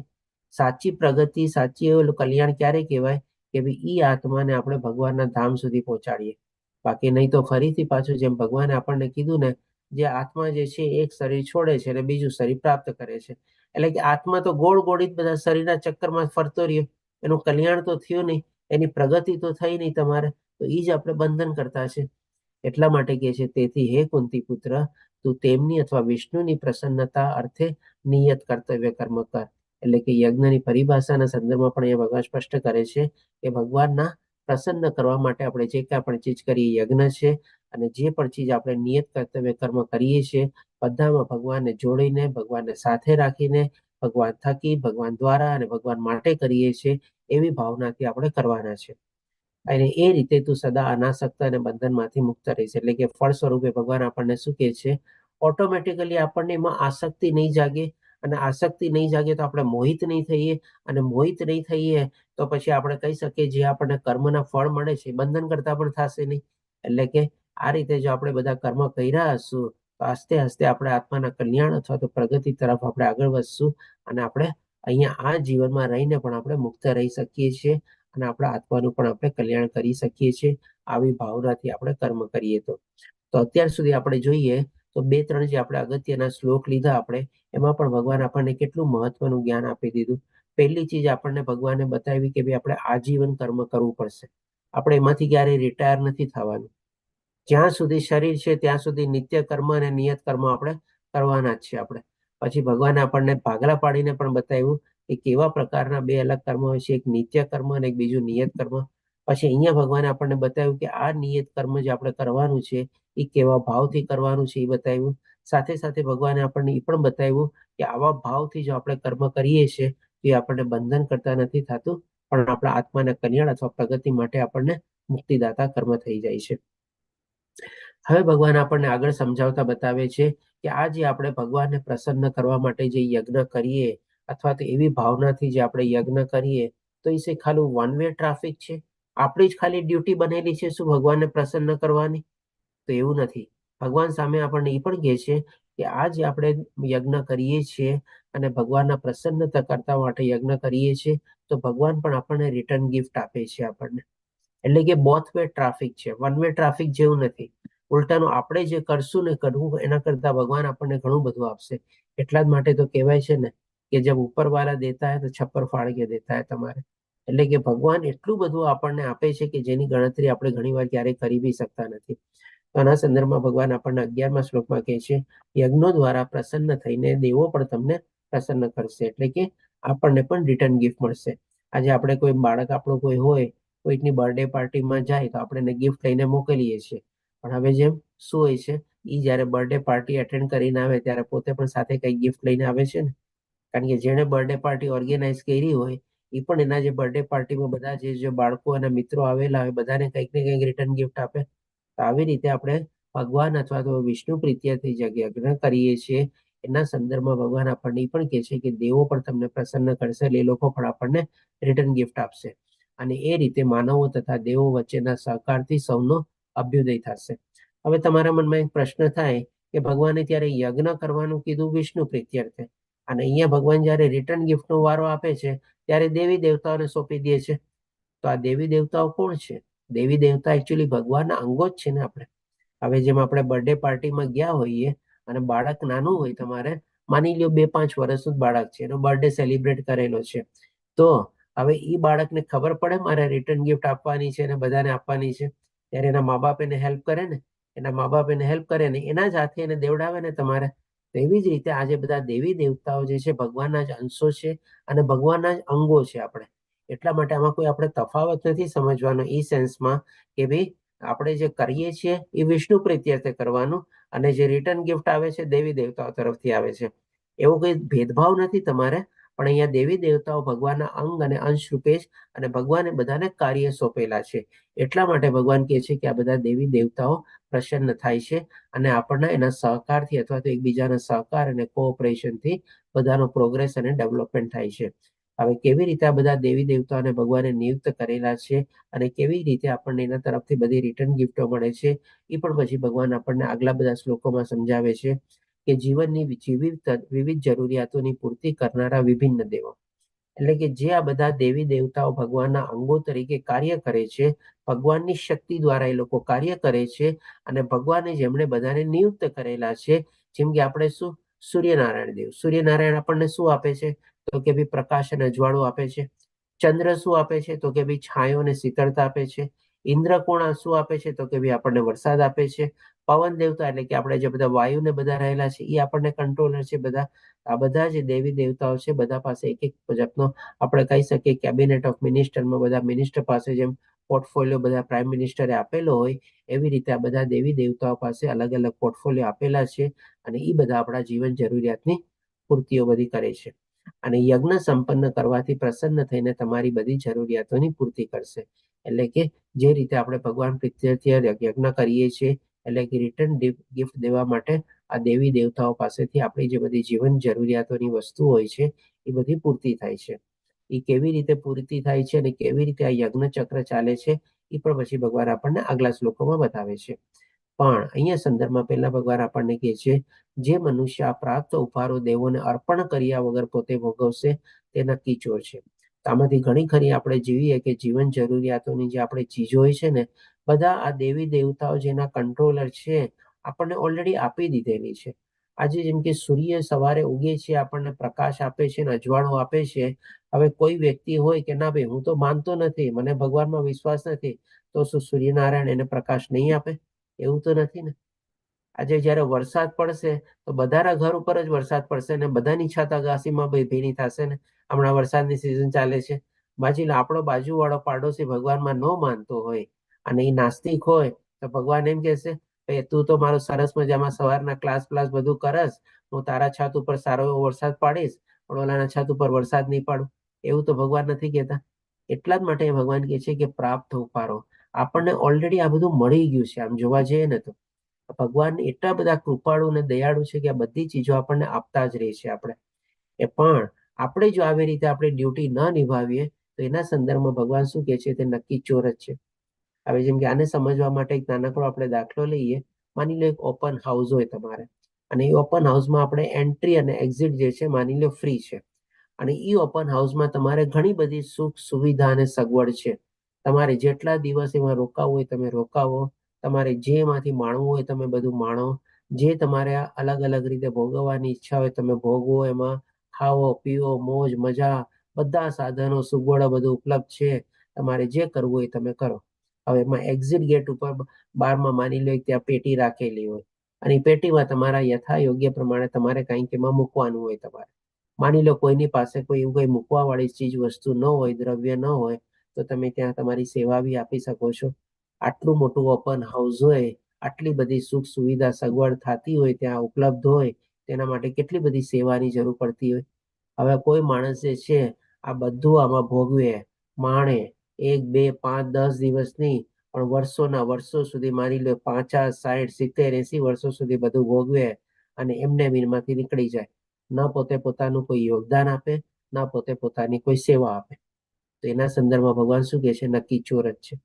B: સાચી પ્રગતિ, સાચી કલ્યાણ ક્યારે કહેવાય? કે ભાઈ એ આત્માને આપણે ભગવાનના ધામ સુધી પહોંચાડીએ. બાકી નહીં તો ફરીથી પાછું જેમ ભગવાને આપણને કીધું ને, જે આત્મા જે છે એક શરીર છોડે છે અને બીજું શરીર પ્રાપ્ત કરે છે. એટલે કે આત્મા તો ગોળ ગોળી જ બધા શરીરના ચક્કરમાં ફરતો રહ્યો, એનું કલ્યાણ તો થયું નહીં, એની પ્રગતિ તો થઈ નહીં તમારે, તો એ જ આપણે બંધન કરતા છે. એટલા માટે કહે છે, તેથી હે કુંતી પુત્ર, તું તેમની અથવા વિષ્ણુની પ્રસન્નતા અર્થે નિયત કર્તવ્ય કર્મ કર. એટલે કે યજ્ઞની પરિભાષાના સંદર્ભમાં પણ એ ભગવાન સ્પષ્ટ કરે છે કે ભગવાનના પ્રસન્ન કરવા માટે આપણે જે કાંઈ પણ ચીજ કરીએ યજ્ઞ છે. અને જે પણ ચીજ આપણે નિયત કર્તવ્ય કર્મ કરીએ છીએ બધામાં ભગવાનને જોડીને, ભગવાનને સાથે રાખીને, ભગવાન થકી, ભગવાન દ્વારા અને ભગવાન માટે કરીએ છીએ એવી ભાવનાથી આપણે કરવાના છે. અને એ રીતે તું સદા અનાસક્ત અને બંધનમાંથી મુક્ત રહીશ. એટલે કે ફળ સ્વરૂપે ભગવાન આપણને શું કહે છે? ઓટોમેટિકલી આપણને એમાં આસક્તિ નહીં જાગે, અને આસક્તિ નહીં જાગે તો આપણે મોહિત નહીં થઈએ, અને મોહિત નહીં થઈએ તો પછી આપણે કહી શકીએ જે આપણને કર્મના ફળ મળે છે બંધન કરતા પણ થશે નહીં. એટલે કે આ રીતે જો આપણે બધા કર્મ કર્યા હશું તો આસ્તે આસ્તે આપણે આત્માના કલ્યાણ અથવા તો પ્રગતિ તરફ આપણે આગળ વધશું અને આપણે અહીંયા આ જીવનમાં રહીને પણ આપણે મુક્ત રહી શકીએ છીએ અને આપણા આત્માનું પણ આપણે કલ્યાણ કરી શકીએ છીએ આવી ભાવનાથી આપણે કર્મ કરીએ તો અત્યાર સુધી આપણે જોઈએ તો 2-3 જે આપણે અગત્યના શ્લોક લીધા આપણે એમાં પણ ભગવાન આપણને કેટલું મહત્વનું જ્ઞાન આપી દીધું. પહેલી ચીજ આપણને ભગવાને બતાવી કે ભાઈ આપણે આજીવન કર્મ કરવું પડશે. આપણે એમાંથી ક્યારેય રિટાયર નથી થવાનું. જ્યાં સુધી શરીર છે ત્યાં સુધી નિત્ય કર્મ અને નિયત કર્મ આપણે કરવાના જ છે. આપણે પછી ભગવાને આપણને ભાગલા પાડીને પણ બતાવ્યું કે કેવા પ્રકારના 2 અલગ કર્મ હોય છે, એક નિત્ય કર્મ અને એક બીજું નિયત કર્મ. પછી અહીંયા ભગવાને આપણને બતાવ્યું કે આ નિયત કર્મ જે આપણે કરવાનું છે એ કેવા ભાવથી કરવાનું છે એ બતાવ્યું. સાથે સાથે ભગવાને આપણને એ પણ બતાવ્યું કે આવા ભાવથી જો આપણે કર્મ કરીએ છીએ તો એ આપણને બંધન કરતા નથી થતું, પણ આપણા આત્માના કલ્યાણ અથવા પ્રગતિ માટે આપણને મુક્તિદાતા કર્મ થઈ જાય છે. હવે ભગવાન આપણને આગળ સમજાવતા બતાવે છે કે આ જે આપણે ભગવાનને પ્રસન્ન કરવા માટે જે યજ્ઞ કરીએ અથવા તો એવી ભાવનાથી જે આપણે યજ્ઞ કરીએ તો એ ખાલી વન વે ટ્રાફિક છે, આપણી જ ખાલી ડ્યુટી બનેલી છે શું ભગવાનને પ્રસન્ન કરવાની? તો એવું નથી. ભગવાન સામે આપણને એ પણ કહે છે કે આ જે આપણે યજ્ઞ કરીએ છીએ અને ભગવાનના પ્રસન્નતા કરતા માટે યજ્ઞ કરીએ છીએ તો ભગવાન પણ આપણને રિટર્ન ગિફ્ટ આપે છે આપણને. એટલે કે બોથ વે ટ્રાફિક છે, વન વે ટ્રાફિક જેવું નથી. ઉલટાનું આપણે જે કરશું ને કરવું એના કરતા ભગવાન આપણને ઘણું બધું આપશે. એટલા જ માટે તો કહેવાય છે ને કે જબ ઉપર વાળા દેતા હૈ તો છપ્પર ફાડ કે દેતા હૈ તમારે. એટલે કે ભગવાન એટલું બધું આપણને આપે છે કે જેની ગણતરી આપણે ઘણીવાર ક્યારેય કરી બી શકતા નથી. આના સંદર્ભમાં ભગવાન આપણને 11મા શ્લોકમાં કહે છે યજ્ઞો દ્વારા પ્રસન્ન થઈને દેવો પણ તમને પ્રસન્ન કરશે. એટલે કે આપણને પણ રિટર્ન ગિફ્ટ મળશે. આજે આપણે કોઈ બાળક આપણું કોઈ હોય, કોઈકની બર્થડે પાર્ટીમાં જાય તો આપણે એને ગિફ્ટ લઈને મોકલીએ છીએ. પણ હવે જેમ શું હોય છે એ જ્યારે બર્થડે પાર્ટી એટેન્ડ કરીને આવે ત્યારે પોતે પણ સાથે કંઈક ગિફ્ટ લઈને આવે છે ને. કારણ કે જેણે બર્થડે પાર્ટી ઓર્ગેનાઇઝ કરી હોય એ પણ એના જે બર્થડે પાર્ટીમાં બધા જે બાળકો અને મિત્રો આવેલા હોય બધાને કંઈક ને કંઈક રિટર્ન ગિફ્ટ આપે. તો આવી રીતે આપણે ભગવાન અથવા તો વિષ્ણુ પ્રીત્યથી જે યજ્ઞ કરીએ છીએ એના સંદર્ભમાં ભગવાન આપણને એ પણ કહે છે કે દેવો પણ તમને પ્રસન્ન કરશે, એ લોકો પણ આપણને રિટર્ન ગિફ્ટ આપશે. અને એ રીતે માનવો તથા દેવો વચ્ચેના સહકારથી સૌનો અભ્યુદય થશે. હવે તમારા મનમાં એક પ્રશ્ન થાય કે ભગવાને ત્યારે યજ્ઞ કરવાનું કીધું વિષ્ણુ પ્રીત્યર્થે અને અહીંયા ભગવાન જ્યારે રિટર્ન ગિફ્ટનો વારો આપે છે ત્યારે દેવી દેવતાઓને સોંપી દે છે. તો આ દેવી દેવતાઓ કોણ છે? દેવી દેવતા એકચ્યુઅલી ભગવાનના અંગો જ છે ને. આપણે હવે જેમ આપણે બર્થડે પાર્ટીમાં ગયા હોઈએ અને બાળક નાનું હોય, તમારે માની લ્યો 2-5 વર્ષનું બાળક છે, એનો બર્થડે સેલિબ્રેટ કરેલો છે, તો હવે એ બાળકને ખબર પડે મારે રિટર્ન ગિફ્ટ આપવાની છે અને બધાને આપવાની છે, ત્યારે એના મા બાપ એને હેલ્પ કરે ને. એના મા બાપ એને હેલ્પ કરે ને એના જ હાથે એને દેવડાવે ને તમારે. એવી જ રીતે આજે બધા દેવી દેવતાઓ જે છે ભગવાનના જ અંશો છે અને ભગવાનના જ અંગો છે આપણે. એટલા માટે આમાં કોઈ આપણે તફાવત નથી સમજવાનો એ સેન્સમાં કે ભાઈ આપણે જે કરીએ છીએ એ વિષ્ણુ પ્રીત્યર્થે કરવાનું અને જે રિટર્ન ગિફ્ટ આવે છે દેવી દેવતાઓ તરફથી આવે છે. એવો કોઈ ભેદભાવ નથી તમારે, પણ અહીંયા દેવી દેવતાઓ ભગવાનના અંગ અને અંશ રૂપે જ અને ભગવાને બધાને કાર્ય સોંપેલા છે. એટલા માટે ભગવાન કહે છે કે આ બધા દેવી દેવતાઓ પ્રસન્ન થાય છે અને આપણને એના સહકારથી અથવા તો એકબીજાના સહકાર અને કોઓપરેશનથી બધાનો પ્રોગ્રેસ અને ડેવલપમેન્ટ થાય છે. હવે કેવી રીતે આ બધા દેવી દેવતાઓને ભગવાને નિયુક્ત કરેલા છે અને કેવી રીતે આપણને એના તરફથી બધી રિટર્ન ગિફ્ટો મળે છે એ પણ પછી ભગવાન આપણને આગલા બધા શ્લોકોમાં સમજાવે છે કે જીવનની વિવિધ જરૂરિયાતોની પૂર્તિ કરનારા વિભિન્ન દેવો. એટલે કે જે આ બધા દેવી દેવતાઓ ભગવાનના અંગો તરીકે કાર્ય કરે છે, ભગવાનની શક્તિ દ્વારા એ લોકો કાર્ય કરે છે અને ભગવાને જેમણે બધાને નિયુક્ત કરેલા છે, જેમ કે આપણે શું સૂર્યનારાયણ દેવ, સૂર્યનારાયણ આપણને શું આપે છે તો કે ભાઈ પ્રકાશ અને અજવાળું આપે છે. ચંદ્ર શું આપે છે તો કે ભાઈ છાંયો અને શીતળતા આપે છે. ઇન્દ્ર કોણ શું આપે છે તો કે ભાઈ આપણને વરસાદ આપે છે. પવન દેવતા એટલે કે આપણે જે બધા વાયુ ને બધા રહેલા છે એ આપણને કંટ્રોલર છે. બધા આ બધા જે દેવી દેવતાઓ છે બધા પાસે એક એક જાતનો આપણે કહી શકીએ કેબિનેટ ઓફ મિનિસ્ટરમાં બધા મિનિસ્ટર પાસે જેમ પોર્ટફોલિયો બધા પ્રાઇમ મિનિસ્ટરે આપેલો હોય એવી રીતે આ બધા દેવી દેવતાઓ પાસે અલગ અલગ પોર્ટફોલિયો આપેલા છે અને એ બધા આપણા જીવન જરૂરિયાતની પૂર્તિઓ બધી કરે છે. અને યજ્ઞ સંપન્ન કરવાથી પ્રસન્ન થઈને તમારી બધી જરૂરિયાતોની પૂર્તિ કરશે. એટલે કે જે રીતે આપણે ભગવાન પ્રીત્યર્થે યજ્ઞ કરીએ છીએ એટલે કે રિટર્ન ગિફ્ટ દેવા માટે આ દેવી દેવતાઓ પાસેથી આપણી જે બધી જીવન જરૂરિયાતોની વસ્તુ હોય છે એ બધી પૂર્તિ થાય છે. એ કેવી રીતે પૂર્તિ થાય છે અને કેવી રીતે આ યજ્ઞ ચક્ર ચાલે છે એ પણ પછી ભગવાન આપણને આગલા શ્લોકોમાં બતાવે છે. પણ અહીંયા સંદર્ભમાં પહેલા ભગવાન આપણને કહે છે જે મનુષ્ય આ પ્રાપ્ત ઉપહારો દેવોને અર્પણ કર્યા વગર પોતે ભોગવશે તે નક્કી ચોર છે. તો આમાંથી ઘણી ખરી આપણે જોઈએ કે જીવન જરૂરિયાતોની જે આપણે ચીજો હોય છે ને, બધા આ દેવી દેવતાઓ જેના કંટ્રોલર છે આપણને ઓલરેડી આપી દીધેલી છે. આજે જેમ કે સૂર્ય સવારે ઉગે છે, આપણને પ્રકાશ આપે છે, અજવાળું આપે છે. હવે કોઈ વ્યક્તિ હોય કે ના ભાઈ હું તો માનતો નથી, મને ભગવાનમાં વિશ્વાસ નથી, તો શું સૂર્યનારાયણ એને પ્રકાશ નહીં આપે? એવું તો નથી ને. આજે જયારે વરસાદ પડશે તો બધાના ઘર ઉપર જ વરસાદ પડશે ને બધાની છત અગાસીમાં ભીની થશે ને. હમણાં વરસાદની સિઝન ચાલે છે. આપણો બાજુવાળો પાડોશી ભગવાનમાં ન માનતો હોય અને એ નાસ્તિક હોય તો ભગવાન એમ કહેશે, તું તો મારો સરસ મજામાં સવારના ક્લાસ બધું કરસ, હું તારા છત ઉપર સારો એવો વરસાદ પાડીશ, પણ ઓલાના છત ઉપર વરસાદ નહીં પાડું. એવું તો ભગવાન નથી કહેતા. એટલા જ માટે ભગવાન કહે છે કે પ્રાપ્ત ઉપહારો આપણને ઓલરેડી આ બધું મળી ગયું છે. આમ જોવા જઈએ ને તો ભગવાન એટલા બધા કૃપાળુ અને દયાળુ છે કે આ બધી ચીજો આપણને આપતા જ રહે છે. પણ આપણે જો આવી રીતે આપણે ડ્યુટી ન નિભાવીએ તો એના સંદર્ભમાં ભગવાન શું કહે છે તે નક્કી ચોર જ છે. હવે જેમ કે આને સમજવા માટે એક નાનકડો આપણે દાખલો લઈએ. માની લો એક ઓપન હાઉસ હોય તમારે, અને એ ઓપન હાઉસમાં આપણે એન્ટ્રી અને એક્ઝિટ જે છે માની લો ફ્રી છે. અને એ ઓપન હાઉસમાં તમારે ઘણી બધી સુખ સુવિધા અને સગવડ છે. તમારે જેટલા દિવસ એમાં રોકાવું હોય તમે રોકાવો, તમારે જેમાંથી માણવું હોય તમે બધું માણો, જે તમારે અલગ અલગ રીતે ભોગવવાની ઈચ્છા હોય તમે ભોગવો. એમાં ખાવો પીવો મોજ મજા બધા સાધનો સગવડો બધું ઉપલબ્ધ છે. તમારે જે કરવું હોય તમે કરો. હવે એમાં એક્ઝિટ ગેટ ઉપર બારમાં માની લો ત્યાં પેટી રાખેલી હોય, અને પેટીમાં તમારા યથા યોગ્ય પ્રમાણે તમારે કંઈક એમાં મૂકવાનું હોય. તમારે માની લો કોઈની પાસે કોઈ એવું કઈ મૂકવા વાળી ચીજ વસ્તુ ન હોય, દ્રવ્ય ન હોય, તો તમે ત્યાં તમારી સેવા બી આપી શકો છો. આટલું મોટું ઓપન હાઉસ હોય, આટલી બધી સુખ સુવિધા સગવડ થતી હોય, ત્યાં ઉપલબ્ધ હોય, તેના માટે કેટલી બધી સેવાની જરૂર પડતી હોય. હવે કોઈ માણસ જે છે આ બધું આમાં ભોગવે માણે 1 2 5 10 દિવસ નહીં, પણ વર્ષો સુધી માની લો 50 60 70 80 વર્ષો સુધી બધું ભોગવે અને એમને મીનમાંથી નીકળી જાય. ન પોતે પોતાનું કોઈ યોગદાન આપે, ના પોતે પોતાની કોઈ સેવા આપે. તો એના સંદર્ભમાં ભગવાન શું કહે છે? નક્કી ચોર જ છે.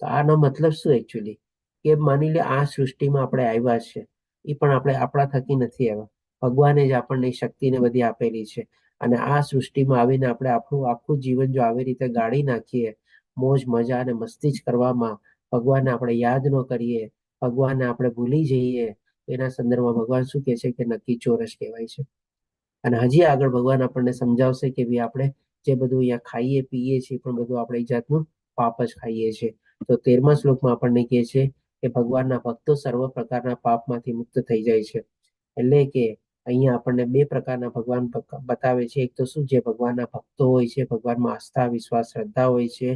B: તો આનો મતલબ શું એકચ્યુઅલી? કે માની લે આ સૃષ્ટિમાં આપણે આવ્યા છે, એ પણ આપણે આપણા થકી નથી આવ્યા. ભગવાને જ આપણને શક્તિને બધી આપેલી છે. અને આ સૃષ્ટિમાં આવીને આપણે આપણું આખું જીવન જો આવી રીતે ગાળી નાખીએ, મોજ મજા અને મસ્તી જ કરવામાં, ભગવાનને આપણે યાદ ન કરીએ, ભગવાનને આપણે ભૂલી જઈએ, એના સંદર્ભમાં ભગવાન શું કહે છે? કે નક્કી ચોર જ કહેવાય છે. અને હજી આગળ ભગવાન આપણને સમજાવશે કે ભાઈ આપણે જે બધું અહીંયા ખાઈએ પીએ છીએ પણ બધું આપણે એક જાતનું પાપ જ ખાઈએ છીએ. તો 13મા શ્લોકમાં આપણને કહે છે કે ભગવાનના ભક્તો સર્વ પ્રકારના પાપમાંથી મુક્ત થઈ જાય છે. એટલે કે અહીંયા આપણને 2 પ્રકારના ભગવાન બતાવે છે. એક તો શું, જે ભગવાનના ભક્તો હોય છે, ભગવાનમાં આસ્થા વિશ્વાસ શ્રદ્ધા હોય છે,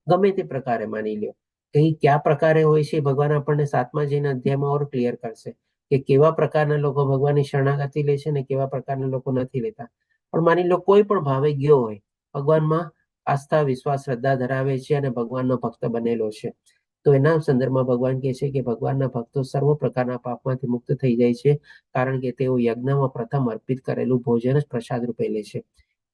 B: ગમે તે પ્રકારે માની લો કે કયા પ્રકારે હોય છે, ભગવાન આપણને 7મા અધ્યાયમાં ઓર ક્લિયર કરશે કે કેવા પ્રકારના લોકો ભગવાનની શરણાગતિ લે છે ને કેવા પ્રકારના લોકો નથી લેતા. પણ માની લો કોઈ પણ ભાવે ગયો હોય, ભગવાનમાં આસ્થા વિશ્વાસ શ્રદ્ધા ધરાવે છે અને ભગવાનનો ભક્ત બનેલો છે, તો એના સંદર્ભમાં ભગવાન કહે છે કે ભગવાનના ભક્તો સર્વ પ્રકારના પાપમાંથી મુક્ત થઈ જાય છે, કારણ કે તેઓ યજ્ઞમાં પ્રથમ અર્પિત કરેલું ભોજન જ પ્રસાદ રૂપે લે છે.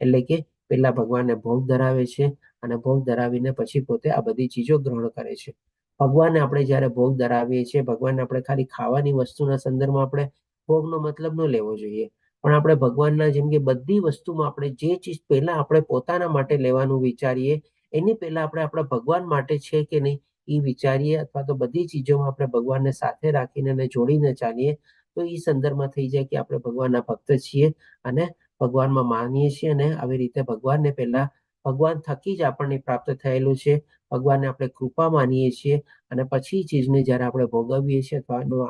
B: એટલે કે પેલા ભગવાનને ભોગ ધરાવે છે અને ભોગ ધરાવીને પછી પોતે આ બધી ચીજો ગ્રહણ કરે છે. ભગવાનને આપણે જયારે ભોગ ધરાવીએ છીએ, ભગવાનને આપણે ખાલી ખાવાની વસ્તુના સંદર્ભમાં આપણે ભોગનો મતલબ ન લેવો જોઈએ, પણ આપણે ભગવાનના જેમ કે બધી વસ્તુમાં આપણે જે ચીજ પહેલા આપણે પોતાના માટે લેવાનું વિચારીએ, એની પહેલા આપણે આપણા ભગવાન માટે છે કે નહીં એ વિચારીએ, અથવા તો બધી ચીજોમાં આપણે ભગવાનને સાથે રાખીને અને જોડીને ચાલીએ, તો એ સંદર્ભમાં થઈ જાય કે આપણે ભગવાનના ભક્ત છીએ અને ભગવાનમાં માનીએ છીએ. અને આવી રીતે ભગવાનને પહેલા ભગવાન થકી જ આપણને પ્રાપ્ત થયેલું છે, ભગવાનને આપણે કૃપા માનીએ છીએ, અને પછી ચીજને જ્યારે આપણે ભોગવીએ છીએ અથવા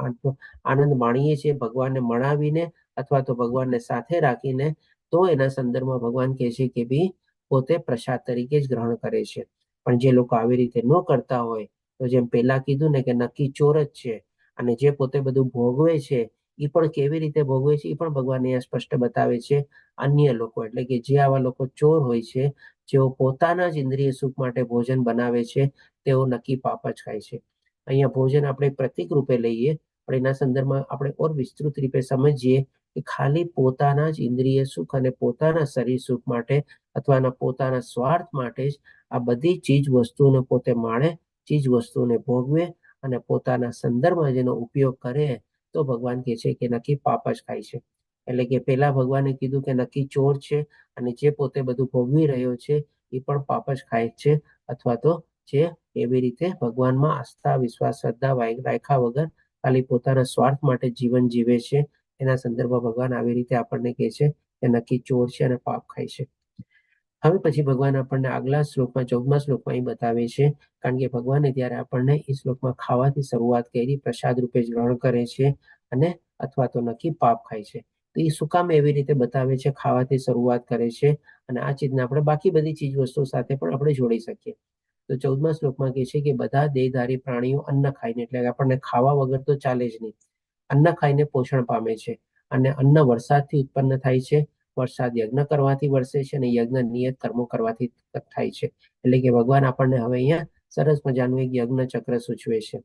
B: આનંદ માણીએ છીએ ભગવાનને મળાવીને અથવા તો ભગવાનને સાથે રાખીને, તો એના સંદર્ભમાં ભગવાન કહે છે કે ભાઈ પોતે પ્રસાદ તરીકે જ ગ્રહણ કરે છે. પણ જે લોકો આવી રીતે ન કરતા હોય, તો જેમ પહેલા કીધું ને કે નક્કી ચોર જ છે. અને જે પોતે બધું ભોગવે છે એ પણ કેવી રીતે ભોગવે છે એ પણ ભગવાન અહીંયા સ્પષ્ટ બતાવે છે. અન્ય લોકો એટલે કે જે આવા લોકો ચોર હોય છે, જેઓ પોતાના જ ઇન્દ્રિય સુખ માટે ભોજન બનાવે છે, તેઓ નક્કી પાપ જ ખાય છે. અહીંયા ભોજન આપણે પ્રતિક રૂપે લઈએ, પણ એના સંદર્ભમાં આપણે ઓર વિસ્તૃત રીતે સમજીએ કે ખાલી પોતાના જ ઇન્દ્રિય સુખ અને પોતાના શરીર સુખ માટે અથવા પોતાના સ્વાર્થ માટે જ આ બધી ચીજ વસ્તુઓને પોતે માણે, ચીજ વસ્તુઓને ભોગવે અને પોતાના સંદર્ભમાં જેનો ઉપયોગ કરે તો ભગવાન કહે છે કે નક્કી પાપ જ ખાય છે. એટલે કે પેલા ભગવાને કીધું કે નક્કી ચોર છે અને જે પોતે બધું ભોગવી રહ્યો છે એ પણ પાપ જ ખાય છે, અથવા તો જે એવી રીતે ભગવાનમાં આસ્થા, વિશ્વાસ, શ્રદ્ધા રાખ્યા વગર ખાલી પોતાના સ્વાર્થ માટે જીવન જીવે છે એના સંદર્ભમાં ભગવાન આવી રીતે આપણને કહે છે કે નક્કી ચોર છે અને પાપ ખાય છે. હવે પછી ભગવાન આપણને આગલા શ્લોકમાં 14મા શ્લોકમાં એ બતાવે છે, કારણ કે ભગવાને ત્યારે આપણને એ શ્લોકમાં ખાવાથી શરૂઆત કરી, પ્રસાદ રૂપે જ ગ્રહણ કરે છે અને અથવા તો નક્કી પાપ ખાય છે. તો એ શું કામ એવી રીતે બતાવે છે, ખાવાથી શરૂઆત કરે છે અને આ ચીજને આપણે બાકી બધી ચીજ વસ્તુઓ સાથે પણ આપણે જોડી શકીએ. તો 14મા શ્લોકમાં કહે છે કે બધા દેહધારી પ્રાણીઓ અન્ન ખાઈને, એટલે આપણને ખાવા વગર તો ચાલે જ નહીં, અન્ન ખાઈને પોષણ પામે છે અને અન્ન વરસાદથી ઉત્પન્ન થાય છે, વરસાદ યજ્ઞ કરવાથી વરસે છે અને યજ્ઞ નિયત કર્મો કરવાથી થાય છે. એટલે કે ભગવાન આપણને હવે અહીંયા સરસ મજાનું એક યજ્ઞ ચક્ર સૂચવે છે.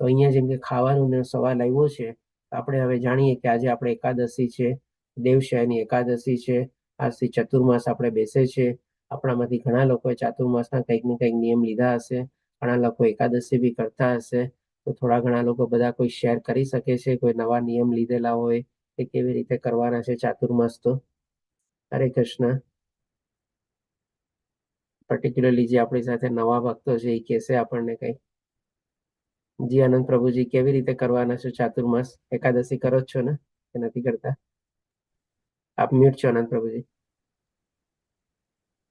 B: તો અહીંયા જેમ કે ખાવાનો સવાલ આવ્યો છે, આપણે હવે જાણીએ કે આજે આપણે એકાદશી છે, દેવશયની એકાદશી છે, આજથી ચતુર્માસ આપણે બેસે છે. આપણામાંથી ઘણા લોકોએ ચાતુર્માસના કંઈક ને કંઈક નિયમ લીધા હશે, ઘણા લોકો એકાદશી બી કરતા હશે. તો થોડા ઘણા લોકો બધા કોઈ શેર કરી શકે છે, કોઈ નવા નિયમ લીધેલા હોય કે કેવી રીતે કરવાના છે ચાતુર્માસ? તો હરે કૃષ્ણ. પર્ટિક્યુલરલી જે આપણી સાથે નવા ભક્તો છે એ કહેશે આપણને કંઈક. જી આનંદ પ્રભુજી, કેવી રીતે કરવાના છો ચાતુર્માસ? એકાદશી કરો જ છો ને કે નથી કરતા? આપ મ્યુટ છો આનંદ પ્રભુજી.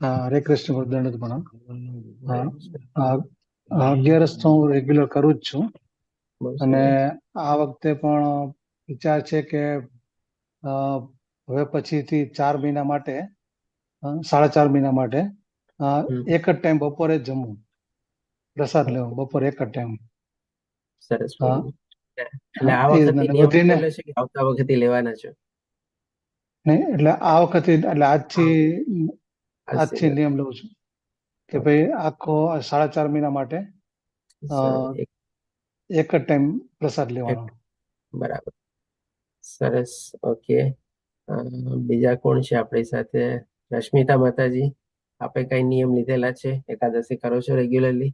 C: હરે કૃષ્ણ, વરદાનંદ પ્રણામ.
B: હરે કૃષ્ણ.
C: 11 તો હું રેગ્યુલર કરું જ છું
B: બહુ
C: અને
B: સરસ.
C: આ વખતે પણ વિચાર છે કે હવે પછીથી 4 મહિના માટે, 4.5 મહિના માટે એક જ ટાઈમ બપોરે જ જમવું, પ્રસાદ લેવો બપોરે એક જ ટાઈમ.
B: સરસ પ્રભુજી. એટલે આ
C: એ
B: વખતે નિયમ
C: વધીને
B: લીધેલો છે કે આવતા વખતે લેવાના છો?
C: નહીં, એટલે આ વખતે એટલે આજથી
B: આજથી
C: નિયમ લઉં છું કે ભાઈ આખો 4.5 મહિના માટે
B: એક
C: એક જ ટાઈમ પ્રસાદ લેવાનો.
B: બરાબર, સરસ. ઓકે, બીજા કોણ છે આપણી સાથે? રશ્મિતા માતાજી, આપે કઈ નિયમ લીધેલા છે? એકાદશી કરો છો રેગ્યુલરલી?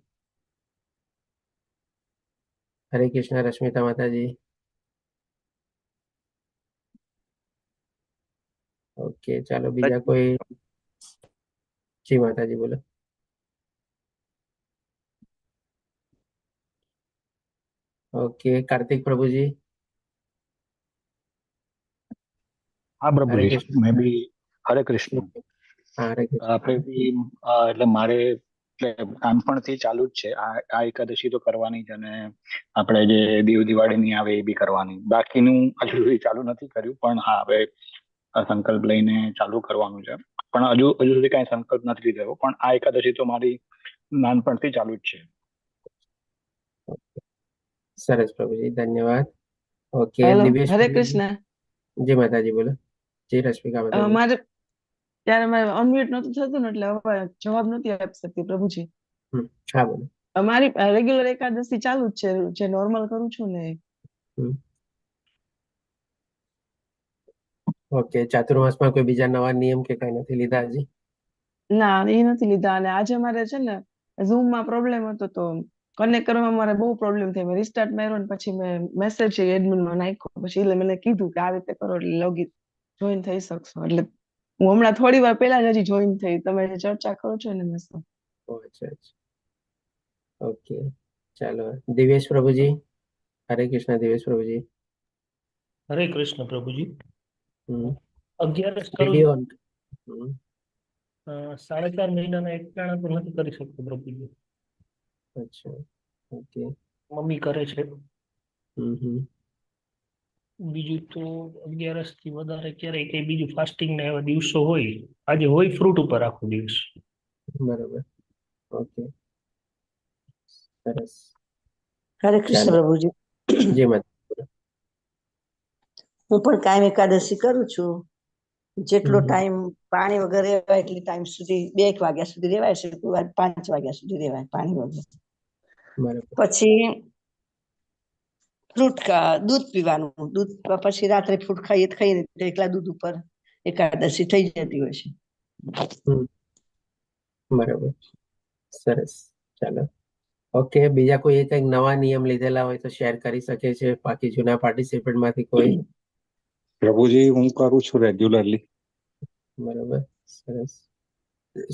B: હરે કૃષ્ણ રશ્મિતા માતાજી. ઓકે, ચાલો બીજા કોઈ? જી માતાજી, બોલો. ઓકે, કાર્તિક પ્રભુજી.
E: હા
B: હરે
E: પ્રભુજી,
B: કૃષ્ણ.
E: મેં બી હરે કૃષ્ણ.
B: હા, હરે કૃષ્ણ.
E: આપણે બી એટલે મારે એટલે નાનપણથી ચાલુ જ છે આ એકાદશી તો કરવાની જ, અને આપણે જે દિવાળીની આવે એ બી કરવાની. બાકીનું હજુ સુધી ચાલુ નથી કર્યું, પણ હા હવે આ સંકલ્પ લઈને ચાલુ કરવાનું છે. પણ હજુ સુધી કઈ સંકલ્પ નથી લીધો, પણ આ એકાદશી તો મારી નાનપણથી ચાલુ જ છે.
B: સરસ પ્રભુજી, ધન્યવાદ. ઓકે,
F: હેલો,
B: દિવ્યેશ
F: હરે
B: પ્રભુજી.
F: કૃષ્ણ.
B: જી માતાજી, બોલો. જી રશ્મિકા માતાજી.
F: મારે ત્યારે મારે અનમ્યુટ નતું થતું ને એટલે હવે જવાબ નથી આપી શકતી પ્રભુજી.
B: હા, બોલો.
F: મારી રેગ્યુલર એકાદશી ચાલુ જ છે, જે નોર્મલ કરું છું ને.
B: ઓકે, ચાતુર્માસમાં કોઈ બીજા નવા નિયમ કે કઈ નથી લીધા હજી?
F: ના, એ નથી લીધા. અને આજે મારે છે ને ઝૂમ માં પ્રોબ્લેમ હતો, તો કનેક્ટ કરવામાં મારે બહુ પ્રોબ્લેમ થઈ. મેં રિસ્ટાર્ટ માર્યો ને પછી મેં મેસેજ એડમિન માં નાખ્યો, પછી એટલે મને કીધું કે આ રીતે કરો એટલે લોગિન જોઈન થઈ શકશો. એટલે હું હમણાં થોડી વાર પહેલા જ હજી જોઈન થઈ. તમે જે ચર્ચા કરો છો ને મેં
B: અચ્છા. ઓકે, ચાલો દિવ્યેશ પ્રભુજી. હરે કૃષ્ણ દિવ્યેશ પ્રભુજી.
G: હરે કૃષ્ણ પ્રભુજી. 11 કરું
B: વિડીયો
G: 4.5 મહિનાના એકટાણા તો નથી કરી શકતો પ્રભુજી.
B: અચ્છા, ઓકે.
G: મમ્મી કરે છે.
B: હમ.
G: બીજું તો 11 થી વધારે ક્યારેય કઈ બીજું ફાસ્ટિંગ ના એવા દિવસો હોય, આજે હોય ફ્રૂટ ઉપર આખો દિવસ.
B: બરાબર, ઓકે, સરસ.
D: હરે કૃષ્ણ
B: ચાલો,
D: પ્રભુજી.
B: જય માતા.
D: હું પણ કાયમ એકાદશી કરું છું. જેટલો
B: હમ.
D: ટાઈમ પાણી વગર રહેવાય એટલી ટાઈમ સુધી, 2 વાગ્યા સુધી રહેવાય છે, 5 વાગ્યા સુધી રહેવાય પાણી વગર.
B: બરાબર.
D: પછી દૂધ પીવાનું. દૂધ પછી રાત્રે ફ્રૂટ ખાઈએ તો એકલા દૂધ ઉપર એકાદશી થઈ જતી હોય છે.
B: બરાબર, સરસ. ચાલો, ઓકે, બીજા કોઈ કંઈક નવા નિયમ લીધેલા હોય તો શેર કરી શકે છે, બાકી જૂના પાર્ટિસિપન્ટ માંથી કોઈ?
H: પ્રભુજી હું કરું છું રેગ્યુલરલી.
B: બરોબર, સરસ.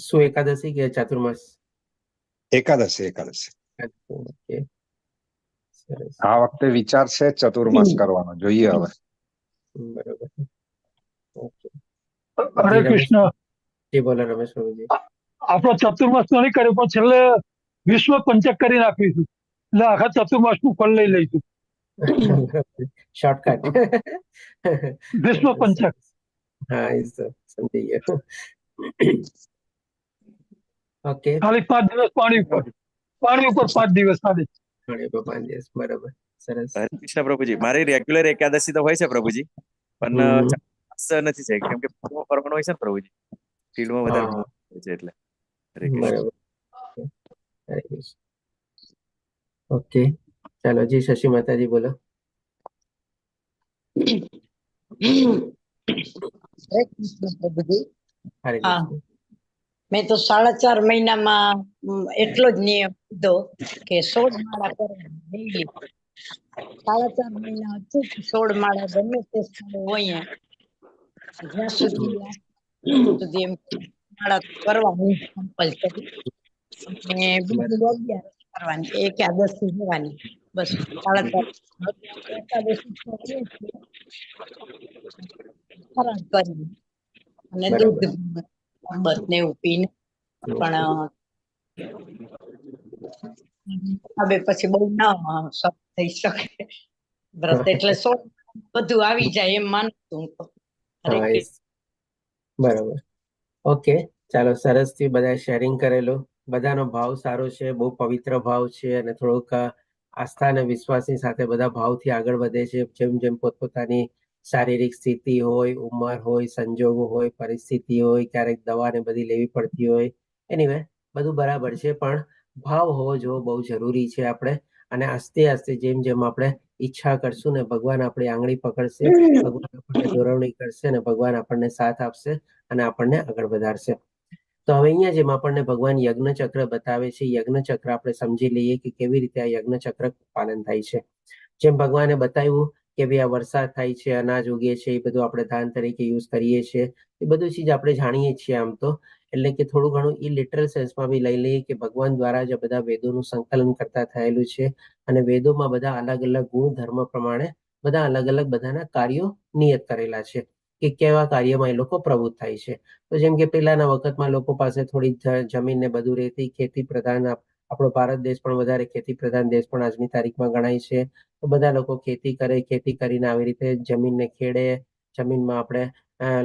B: શું એકાદશી કે ચાતુર્માસ?
H: એકાદશી.
B: ઓકે, સરસ.
H: આ વખતે વિચાર છે ચતુર્માસ કરવાનો, જોઈએ હવે.
B: બરોબર, ઓકે.
I: હરે
B: જી રમેશ,
I: કૃષ્ણ.
B: જી બોલો રમેશ પ્રભુજી.
I: આપણો ચતુર્માસ તો નહીં કર્યો, પણ છેલ્લે વિશ્વ પંચક કરી નાખીશું, એટલે આખા ચતુર્માસ નું ફળ લઈ લઈશું.
B: શોર્ટકટ.
I: વિશ્વ પંચક.
B: હા, એ તો સમજી ગયો. ઓકે,
I: ખાલી 5 દિવસ પાણી ઉપર 5 દિવસ ખાલી.
B: 5 દિવસ, બરોબર, સરસ.
J: હરે કૃષ્ણ પ્રભુજી, મારી રેગ્યુલર એકાદશી તો હોય છે પ્રભુજી, પણ ચાતુર્માસ નથી છે, કેમ કે ફિલ્ડમાં ફરવાનું હોય છે ને પ્રભુજી, ફિલ્ડમાં વધારે
B: હા,
J: હોય છે એટલે. હરે કૃષ્ણ.
B: બરોબર, હરે કૃષ્ણ. ઓકે, ચાલો જી શશી માતાજી બોલો.
K: હરે કૃષ્ણ પ્રભુજી.
B: હરે
K: હા,
B: કૃષ્ણ.
K: મેં તો 4.5 મહિનામાં એટલો જ નિયમ લીધો કે 16 માળા કરવાના ડેઈલી. 4.5 મહિના અચૂક 16 માળા ગમે તે સ્થળે હોય જ્યાં સુધી એમ માળા કરવાની કમ્પલસરી. અને બીજું 11 કરવાની, એકાદશી હોવાની, બસ. 4.5 એકાદશી તો હોય જ છે. ફરાળ કરી અને દૂધ
B: બરાબર.
K: શરબત ને એવું પીને. પણ હવે પછી બહુ ના સફળ થઈ શકે વ્રત, એટલે 16 બધું આવી જાય એમ માનું છું હું તો. હરે
B: હા,
K: કૃષ્ણ.
B: બરાબર. ઓકે, ચાલો, સરસ થી બધા શેરિંગ કરેલું. બધાનો ભાવ સારો છે, બહુ પવિત્ર ભાવ છે, અને થોડોક આસ્થા અને વિશ્વાસની સાથે બધા ભાવથી આગળ વધે છે. જેમ જેમ પોતપોતાની શારીરિક સ્થિતિ હોય, ઉંમર હોય, સંજોગો હોય, પરિસ્થિતિ હોય, ક્યારેક દવા ને બધી લેવી પડતી હોય, એનીવે બધું બરાબર છે, પણ ભાવ હોવો જોવો બહુ જરૂરી છે આપણે. અને આસ્તે આસ્તે જેમ જેમ આપણે ઈચ્છા કરશું ને, ભગવાન આપણી આંગળી પકડશે, ભગવાન આપણને દોરવણી કરશે, અને ભગવાન આપણને સાથ આપશે અને આપણને આગળ વધારશે. તો હવે અહીંયા જેમ આપણને ભગવાન યજ્ઞ ચક્ર બતાવે છે, યજ્ઞ ચક્ર આપણે સમજી લઈએ કે કેવી રીતે આ યજ્ઞ ચક્ર પાલન થાય છે. જેમ ભગવાને બતાવ્યું કે ભાઈ આ વરસાદ થાય છે, અનાજ ઉગે છે, એ બધું આપણે ધાન તરીકે યુઝ કરીએ છીએ, એ બધું ચીજ આપણે જાણીએ છીએ આમ તો. એટલે કે થોડું ઘણું એ લિટરલ સેન્સમાં બી લઈ લઈએ કે ભગવાન દ્વારા જ બધા વેદોનું સંકલન કરતા થયેલું છે, અને વેદોમાં બધા અલગ અલગ ગુણ ધર્મ પ્રમાણે બધા અલગ અલગ બધાના કાર્યો નિયત કરેલા છે કે કેવા કાર્યમાં એ લોકો પ્રવૃત્ત થાય છે. તો જેમ કે પહેલાના વખતમાં લોકો પાસે થોડી જમીન ને બધું રહેતી, ખેતી પ્રધાન, આપણો ભારત દેશ પણ વધારે ખેતી પ્રધાન દેશ પણ આજની તારીખમાં ગણાય છે. તો બધા લોકો ખેતી કરે, ખેતી કરીને આવી રીતે જમીનને ખેડે, જમીનમાં આપણે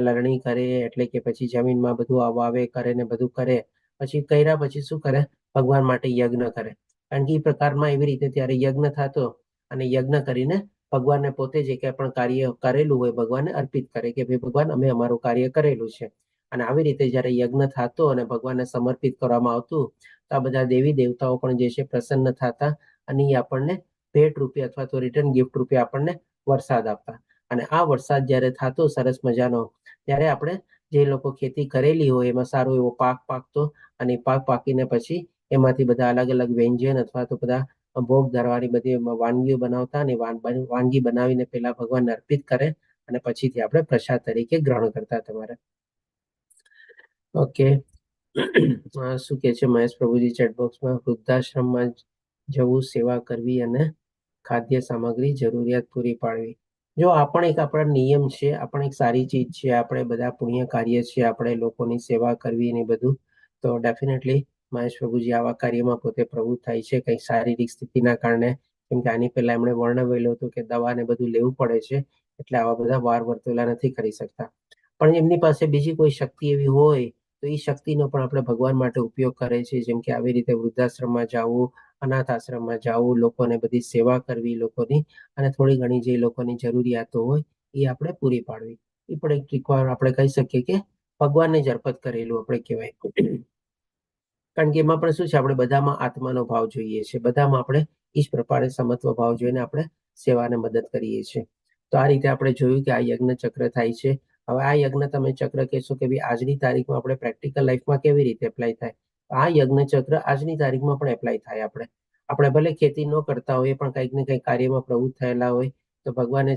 B: લણણી કરે, એટલે કે પછી જમીનમાં બધું વાવે કરે ને બધું કરે. પછી કર્યા પછી શું કરે? ભગવાન માટે યજ્ઞ કરે. કારણ કે એ પ્રકારમાં એવી રીતે ત્યારે યજ્ઞ થતો, અને યજ્ઞ કરીને ભગવાનને પોતે જે કંઈ પણ કાર્ય કરેલું હોય ભગવાનને અર્પિત કરે કે ભાઈ ભગવાન અમે અમારું કાર્ય કરેલું છે. અને આવી રીતે જ્યારે યજ્ઞ થતો અને ભગવાનને સમર્પિત કરવામાં આવતું, તો આ બધા દેવી દેવતાઓ પણ જે છે પ્રસન્ન થતા, અને એ આપણને ભેટ રૂપે અથવા તો રિટર્ન ગિફ્ટ રૂપે આપણને વરસાદ આપતા. અને આ વરસાદ જ્યારે થતો સરસ મજાનો, ત્યારે આપણે જે લોકો ખેતી કરેલી હોય એમાં સારો એવો પાક પાકતો, અને પાક પાકીને પછી એમાંથી બધા અલગ અલગ વ્યંજન અથવા તો બધા ભોગ ધરવાની બધી વાનગીઓ બનાવતા, અને વાનગી બનાવીને પેલા ભગવાનને અર્પિત કરે, અને પછીથી આપણે પ્રસાદ તરીકે ગ્રહણ કરતા. તમારે ઓકે, શું કે છે મહેશ પ્રભુજી ચેટબોક્સમાં? વૃદ્ધાશ્રમમાં જવું, સેવા કરવી અને ખાદ્ય સામગ્રી જરૂરિયાત પૂરી પાડવી. જો આ પણ એક આપણા નિયમ છે, આ પણ એક સારી ચીજ છે. આપણે બધા પુણ્ય કાર્ય છે, આપણે લોકોની સેવા કરવી ને બધું. તો ડેફિનેટલી મહેશ પ્રભુજી આવા કાર્યમાં પોતે પ્રવૃત્ત થાય છે, કંઈક શારીરિક સ્થિતિના કારણે. કેમ કે આની પહેલા એમણે વર્ણવેલું હતું કે દવા ને બધું લેવું પડે છે, એટલે આવા બધા વાર વર્તુલા નથી કરી શકતા. પણ એમની પાસે બીજી કોઈ શક્તિ એવી હોય તો એ શક્તિનો પણ આપણે ભગવાન માટે ઉપયોગ કરે છે. જેમ કે આવી રીતે વૃદ્ધાશ્રમમાં જવું, અનાથ આશ્રમમાં જવું, લોકોને બધી સેવા કરવી લોકોની, અને થોડી ઘણી જે લોકોની જરૂરિયાતો હોય એ આપણે પૂરી પાડવી. એ પણ એક વાર આપણે કહી શકીએ કે ભગવાનને જ અર્પણ કરેલું આપણે કહેવાય. કારણ કે એમાં પણ શું છે, આપણે બધામાં આત્માનો ભાવ જોઈએ છે, બધામાં આપણે એ જ પ્રકારે સમત્વ ભાવ જોઈને આપણે સેવાને મદદ કરીએ છીએ. તો આ રીતે આપણે જોયું કે આ યજ્ઞ ચક્ર થાય છે. હવે આ યજ્ઞ તમે ચક્ર કહેશો કે ભાઈ આજની તારીખમાં આપણે પ્રેક્ટિકલ લાઈફમાં કેવી રીતે એપ્લાય થાય? આ યજ્ઞ ચક્ર આજની તારીખમાં પણ એપ્લાય થાય. આપણે આપણે ભલે ખેતી ન કરતા હોઈએ પણ કંઈક ને કંઈક કાર્યમાં પ્રવૃત્ત થયેલા હોય તો ભગવાને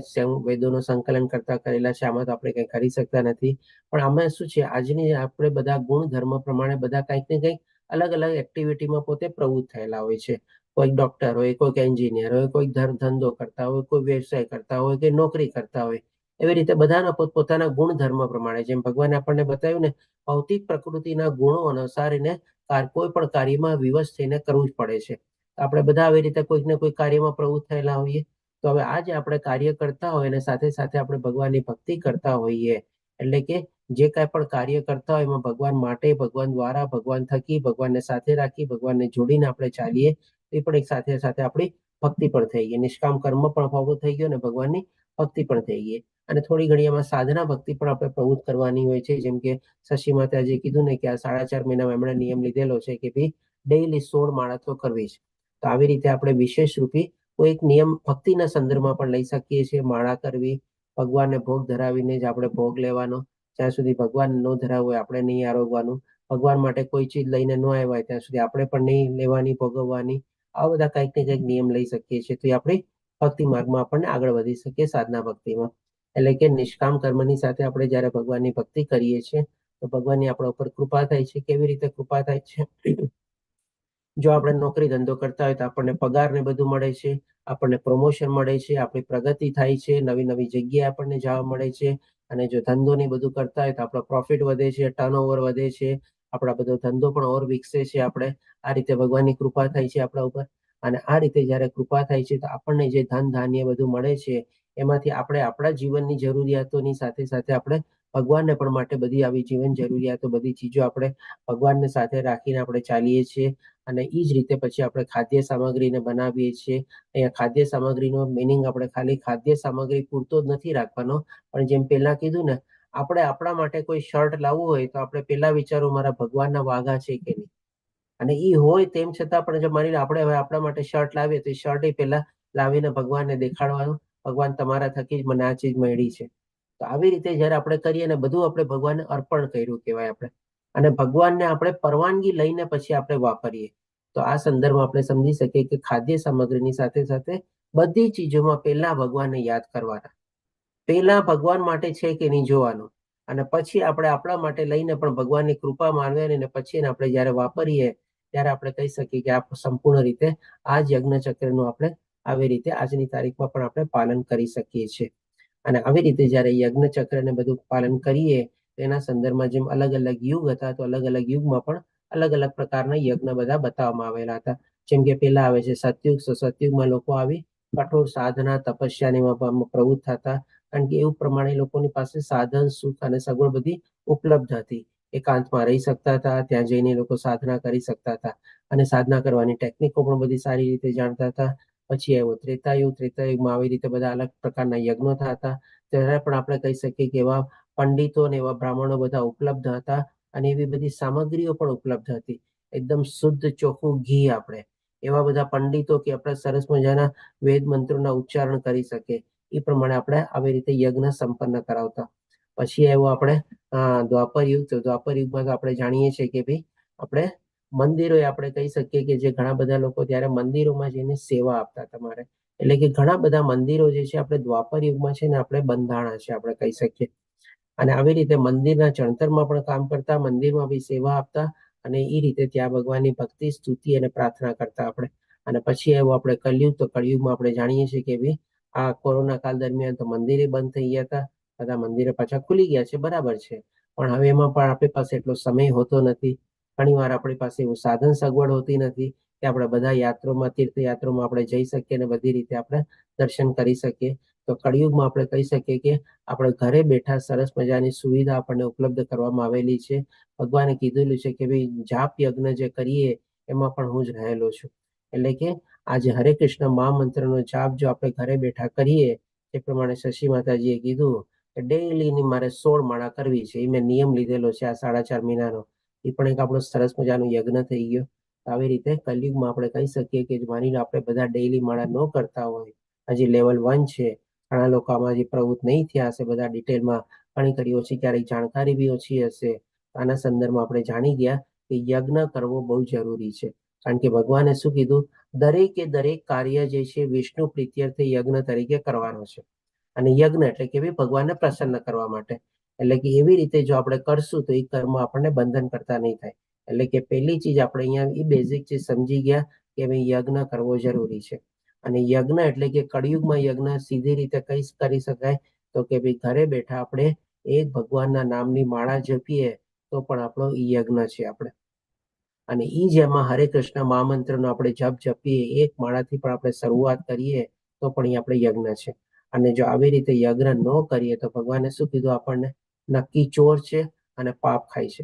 B: વેદોનું સંકલન કરતા કરેલા છે, આમાં તો આપણે કંઈ કરી શકતા નથી. પણ આમાં શું છે, આજની આપણે બધા ગુણ ધર્મ પ્રમાણે બધા કંઈક ને કંઈક અલગ અલગ એક્ટિવિટીમાં પોતે પ્રવૃત્ત થયેલા હોય છે. કોઈક ડોક્ટર હોય, કોઈક એન્જિનિયર હોય, કોઈક ધંધો કરતા હોય, કોઈ વ્યવસાય કરતા હોય કે નોકરી કરતા હોય. એવી રીતે બધાના પોતપોતાના ગુણ ધર્મ પ્રમાણે, જેમ ભગવાને આપણને બતાવ્યું ને, ભૌતિક પ્રકૃતિના ગુણો અનુસારીને કોઈ પણ કાર્યમાં વિવશ થઈને કરવું જ પડે છે. આપણે બધા આવી રીતે કોઈક ને કોઈ કાર્યમાં પ્રવૃત્ત થયેલા હોઈએ. તો હવે આજે આપણે કાર્ય કરતા હોય અને સાથે સાથે આપણે ભગવાનની ભક્તિ કરતા હોઈએ, એટલે કે જે કાંઈ પણ કાર્ય કરતા હોય એમાં ભગવાન માટે, ભગવાન દ્વારા, ભગવાન થકી, ભગવાનને સાથે રાખી, ભગવાનને જોડીને આપણે ચાલીએ, એ પણ એક સાથે સાથે આપણી ભક્તિ પણ થઈ ગઈ, નિષ્કામ કર્મ પણ ભાવો થઈ ગયો અને ભગવાનની ભક્તિ પણ થઈ ગઈ. અને થોડી ઘણી એમાં સાધના ભક્તિ પણ આપણે પ્રવૃત્ત કરવાની હોય છે. જેમ કે શશી માતાજીએ કીધું ને કે આ 4.5 મહિનામાં એમણે નિયમ લીધેલો છે કે ભાઈ ડેઈલી 16 માળા તો કરવી જ. તો આવી રીતે આપણે વિશેષ રૂપી કોઈ એક નિયમ ભક્તિના સંદર્ભમાં પણ લઈ શકીએ છીએ. માળા કરવી, ભગવાનને ભોગ ધરાવીને જ આપણે ભોગ લેવાનો, જ્યાં સુધી ભગવાન ન ધરાવવું હોય આપણે નહીં આરોગવાનું, ભગવાન માટે કોઈ ચીજ લઈને ન આવ્યા હોય ત્યાં સુધી આપણે પણ નહીં લેવાની, ભોગવવાની. આ બધા કંઈક ને કંઈક નિયમ લઈ શકીએ છીએ, તો એ આપણી ભક્તિ માર્ગમાં આપણને આગળ વધી શકીએ સાધના ભક્તિમાં. એટલે કે નિષ્કામ કર્મની સાથે આપણે જ્યારે ભગવાનની ભક્તિ કરીએ છીએ તો ભગવાનની આપણા ઉપર કૃપા થાય છે. કેવી રીતે કૃપા થાય છે? જો આપણે નોકરી ધંધો કરતા હોય તો આપણને પગાર ને બધું મળે છે, આપણને પ્રમોશન મળે છે, આપણી પ્રગતિ થાય છે, નવી નવી જગ્યાએ આપણને જવા મળે છે. અને જો ધંધો ને બધું કરતા હોય તો આપણો પ્રોફિટ વધે છે, ટર્નઓવર વધે છે, આપણા બધો ધંધો પણ ઓર વિકસે છે. આપણે આ રીતે ભગવાનની કૃપા થાય છે આપણા ઉપર. અને આ રીતે જ્યારે કૃપા થાય છે તો આપણને જે ધન ધાન્ય બધું મળે છે એમાંથી આપણે આપણા જીવનની જરૂરિયાતોની સાથે સાથે આપણે ભગવાનને પણ માટે બધી આવી જીવન જરૂરિયાતો બધી ચીજો આપણે ભગવાનને સાથે રાખીને આપણે ચાલીએ છીએ. અને એ જ રીતે પછી આપણે ખાદ્ય સામગ્રીને બનાવીએ છીએ. અહીંયા ખાદ્ય સામગ્રીનો મિનિંગ આપણે ખાલી ખાદ્ય સામગ્રી પૂરતો જ નથી રાખવાનો, પણ જેમ પહેલા કીધું ને, આપણે આપણા માટે કોઈ શર્ટ લાવવું હોય તો આપણે પહેલા વિચારો મારા ભગવાનના વાઘા છે કે નહીં. અને એ હોય તેમ છતાં પણ જો માની આપણે હવે આપણા માટે શર્ટ લાવીએ તો એ શર્ટ પહેલા લાવીને ભગવાનને દેખાડવાનું, ભગવાન તમારા થકી જ મને આ ચીજ મળી છે. તો આવી રીતે જયારે આપણે કરીએ ને બધું આપણે ભગવાનને અર્પણ કર્યું કહેવાય આપણે. અને ભગવાનને આપણે પરવાનગી લઈને પછી આપણે વાપરીએ તો આ સંદર્ભમાં આપણે સમજી શકીએ કે ખાદ્ય સામગ્રીની સાથે સાથે બધી ચીજોમાં પહેલા ભગવાનને યાદ કરવાના, પહેલા ભગવાન માટે છે કે નહીં જોવાનું, અને પછી આપણે આપણા માટે લઈને પણ ભગવાનની કૃપા માનવાની, અને પછી એને આપણે જયારે વાપરીએ ત્યારે આપણે કહી શકીએ કે આ સંપૂર્ણ રીતે આ જ યજ્ઞ ચક્રનું આપણે આવી રીતે આજની તારીખમાં પણ આપણે પાલન કરી શકીએ છીએ. અને આવી રીતે જયારે યજ્ઞ ચક્રને બધું પાલન કરીએ તેના સંદર્ભમાં જેમ અલગ અલગ યુગ હતા તો અલગ અલગ યુગમાં પણ અલગ અલગ પ્રકારના યજ્ઞ બધા બતાવવામાં આવેલા હતા. જેમ કે પેલા આવે છે સતયુગ. સતયુગમાં લોકો આવી કઠોર સાધના તપસ્યાની પ્રવૃત્ત થતા, કારણ કે એવું પ્રમાણે લોકોની પાસે સાધન સુખ અને સગવડ બધી ઉપલબ્ધ હતી. એકાંતમાં રહી શકતા હતા, ત્યાં જઈને લોકો સાધના કરી શકતા હતા અને સાધના કરવાની ટેકનિકો પણ બધી સારી રીતે જાણતા હતા. પછી આવ્યો ત્રેતાયુગ. ત્રેતાયુગમાં આવી રીતે બધા અલગ પ્રકારના યજ્ઞો થતા. ત્યારે પણ આપણે કહી શકીએ કે એવા પંડિતો અને એવા બ્રાહ્મણો બધા ઉપલબ્ધ હતા અને એવી બધી સામગ્રીઓ પણ ઉપલબ્ધ હતી. એકદમ શુદ્ધ ચોખ્ખું ઘી, આપણે એવા બધા પંડિતો કે આપણે સરસ મજાના વેદ મંત્રોના ઉચ્ચારણ કરી શકે એ પ્રમાણે આપણે આવી રીતે યજ્ઞ સંપન્ન કરાવતા. પછી આવ્યો આપણે દ્વાપર યુગ. તો દ્વાપર યુગમાં તો આપણે જાણીએ છીએ કે ભાઈ આપણે મંદિરો આપણે કહી શકીએ કે જે ઘણા બધા લોકો ત્યારે મંદિરોમાં જઈને સેવા આપતા તમારે, એટલે કે ઘણા બધા મંદિરો જે છે આપણે દ્વાપર યુગમાં છે ને આપણે બંધાણા છે આપણે કહી શકીએ. અને આવી રીતે મંદિરના ચણતરમાં પણ કામ કરતા, મંદિરમાં બી સેવા આપતા અને એ રીતે ત્યાં ભગવાનની ભક્તિ સ્તુતિ અને પ્રાર્થના કરતા આપણે. અને પછી આવ્યો આપણે કલયુગ. તો કલયુગમાં આપણે જાણીએ છીએ કે ભાઈ આ કોરોના કાળ દરમિયાન તો મંદિરે બંધ થઈ ગયા હતા, બધા મંદિરો પાછા ખુલી ગયા છે, બરાબર છે, પણ હવે એમાં પણ આપણી પાસે એટલો સમય હોતો નથી. ઘણી વાર આપણી પાસે એવું સાધન સગવડ હોતી નથી કે આપણે બધા યાત્રામાં તીર્થયાત્રામાં આપણે જઈ શકીએ અને બધી રીતે આપણે દર્શન કરી શકીએ. તો કળિયુગમાં આપણે કહી શકીએ કે આપણે ઘરે બેઠા સરસ મજાની સુવિધા આપણને ઉપલબ્ધ કરવામાં આવેલી છે. ભગવાને કીધેલું છે કે ભાઈ જાપ યજ્ઞ જે કરીએ એમાં પણ હું જ રહેલો છું. એટલે કે આજે હરે કૃષ્ણ મહામંત્રનો જાપ જો આપણે ઘરે બેઠા કરીએ, એ પ્રમાણે શશી માતાજીએ કીધું કે ડેઈલીની મારે 16 માળા કરવી છે, એ મેં નિયમ લીધેલો છે આ 4.5 મહિનાનો. એ પણ એક આપણો સરસ મજાનો યજ્ઞ થઈ ગયો. આવી રીતે કલયુગમાં આપણે કહી શકીએ કે માની આપણે બધા ડેઈલી માળા ન કરતા હોય, હજી લેવલ 1 છે, ઘણા લોકો આમાં હજી પ્રવૃત્ત નહીં થયા હશે બધા ડિટેલમાં, ઘણી કરી ઓછી, ક્યારેક જાણકારી બી ઓછી હશે. આના સંદર્ભમાં આપણે જાણી ગયા કે યજ્ઞ કરવો બહુ જરૂરી છે. કારણ કે ભગવાને શું કીધું, દરેકે દરેક કાર્ય જે છે વિષ્ણુ પ્રીત્યર્થે યજ્ઞ તરીકે કરવાનો છે. અને યજ્ઞ એટલે કે ભગવાનને પ્રસન્ન કરવા માટે. એટલે કે એવી રીતે જો આપણે કરશું તો એ કર્મ આપણને બંધન કરતા નહીં થાય. એટલે કે પહેલી ચીજ આપણે અહીંયા એ બેઝિક ચીજ સમજી ગયા કે ભાઈ યજ્ઞ કરવો જરૂરી છે. અને યજ્ઞ એટલે કે કળિયુગમાં યજ્ઞ સીધી રીતે કઈ કરી શકાય તો કે ભાઈ ઘરે બેઠા આપણે એક ભગવાનના નામની માળા જપીએ તો પણ આપણો ઈ યજ્ઞ છે આપણે. અને ઈ જેમાં હરે કૃષ્ણ મહામંત્રનો આપણે જપ જપીએ, એક માળાથી પણ આપણે શરૂઆત કરીએ તો પણ એ આપણે યજ્ઞ છે. અને જો આવી રીતે યજ્ઞ ન કરીએ તો ભગવાને શું કીધું આપણને, નક્કી ચોર છે અને પાપ ખાય છે.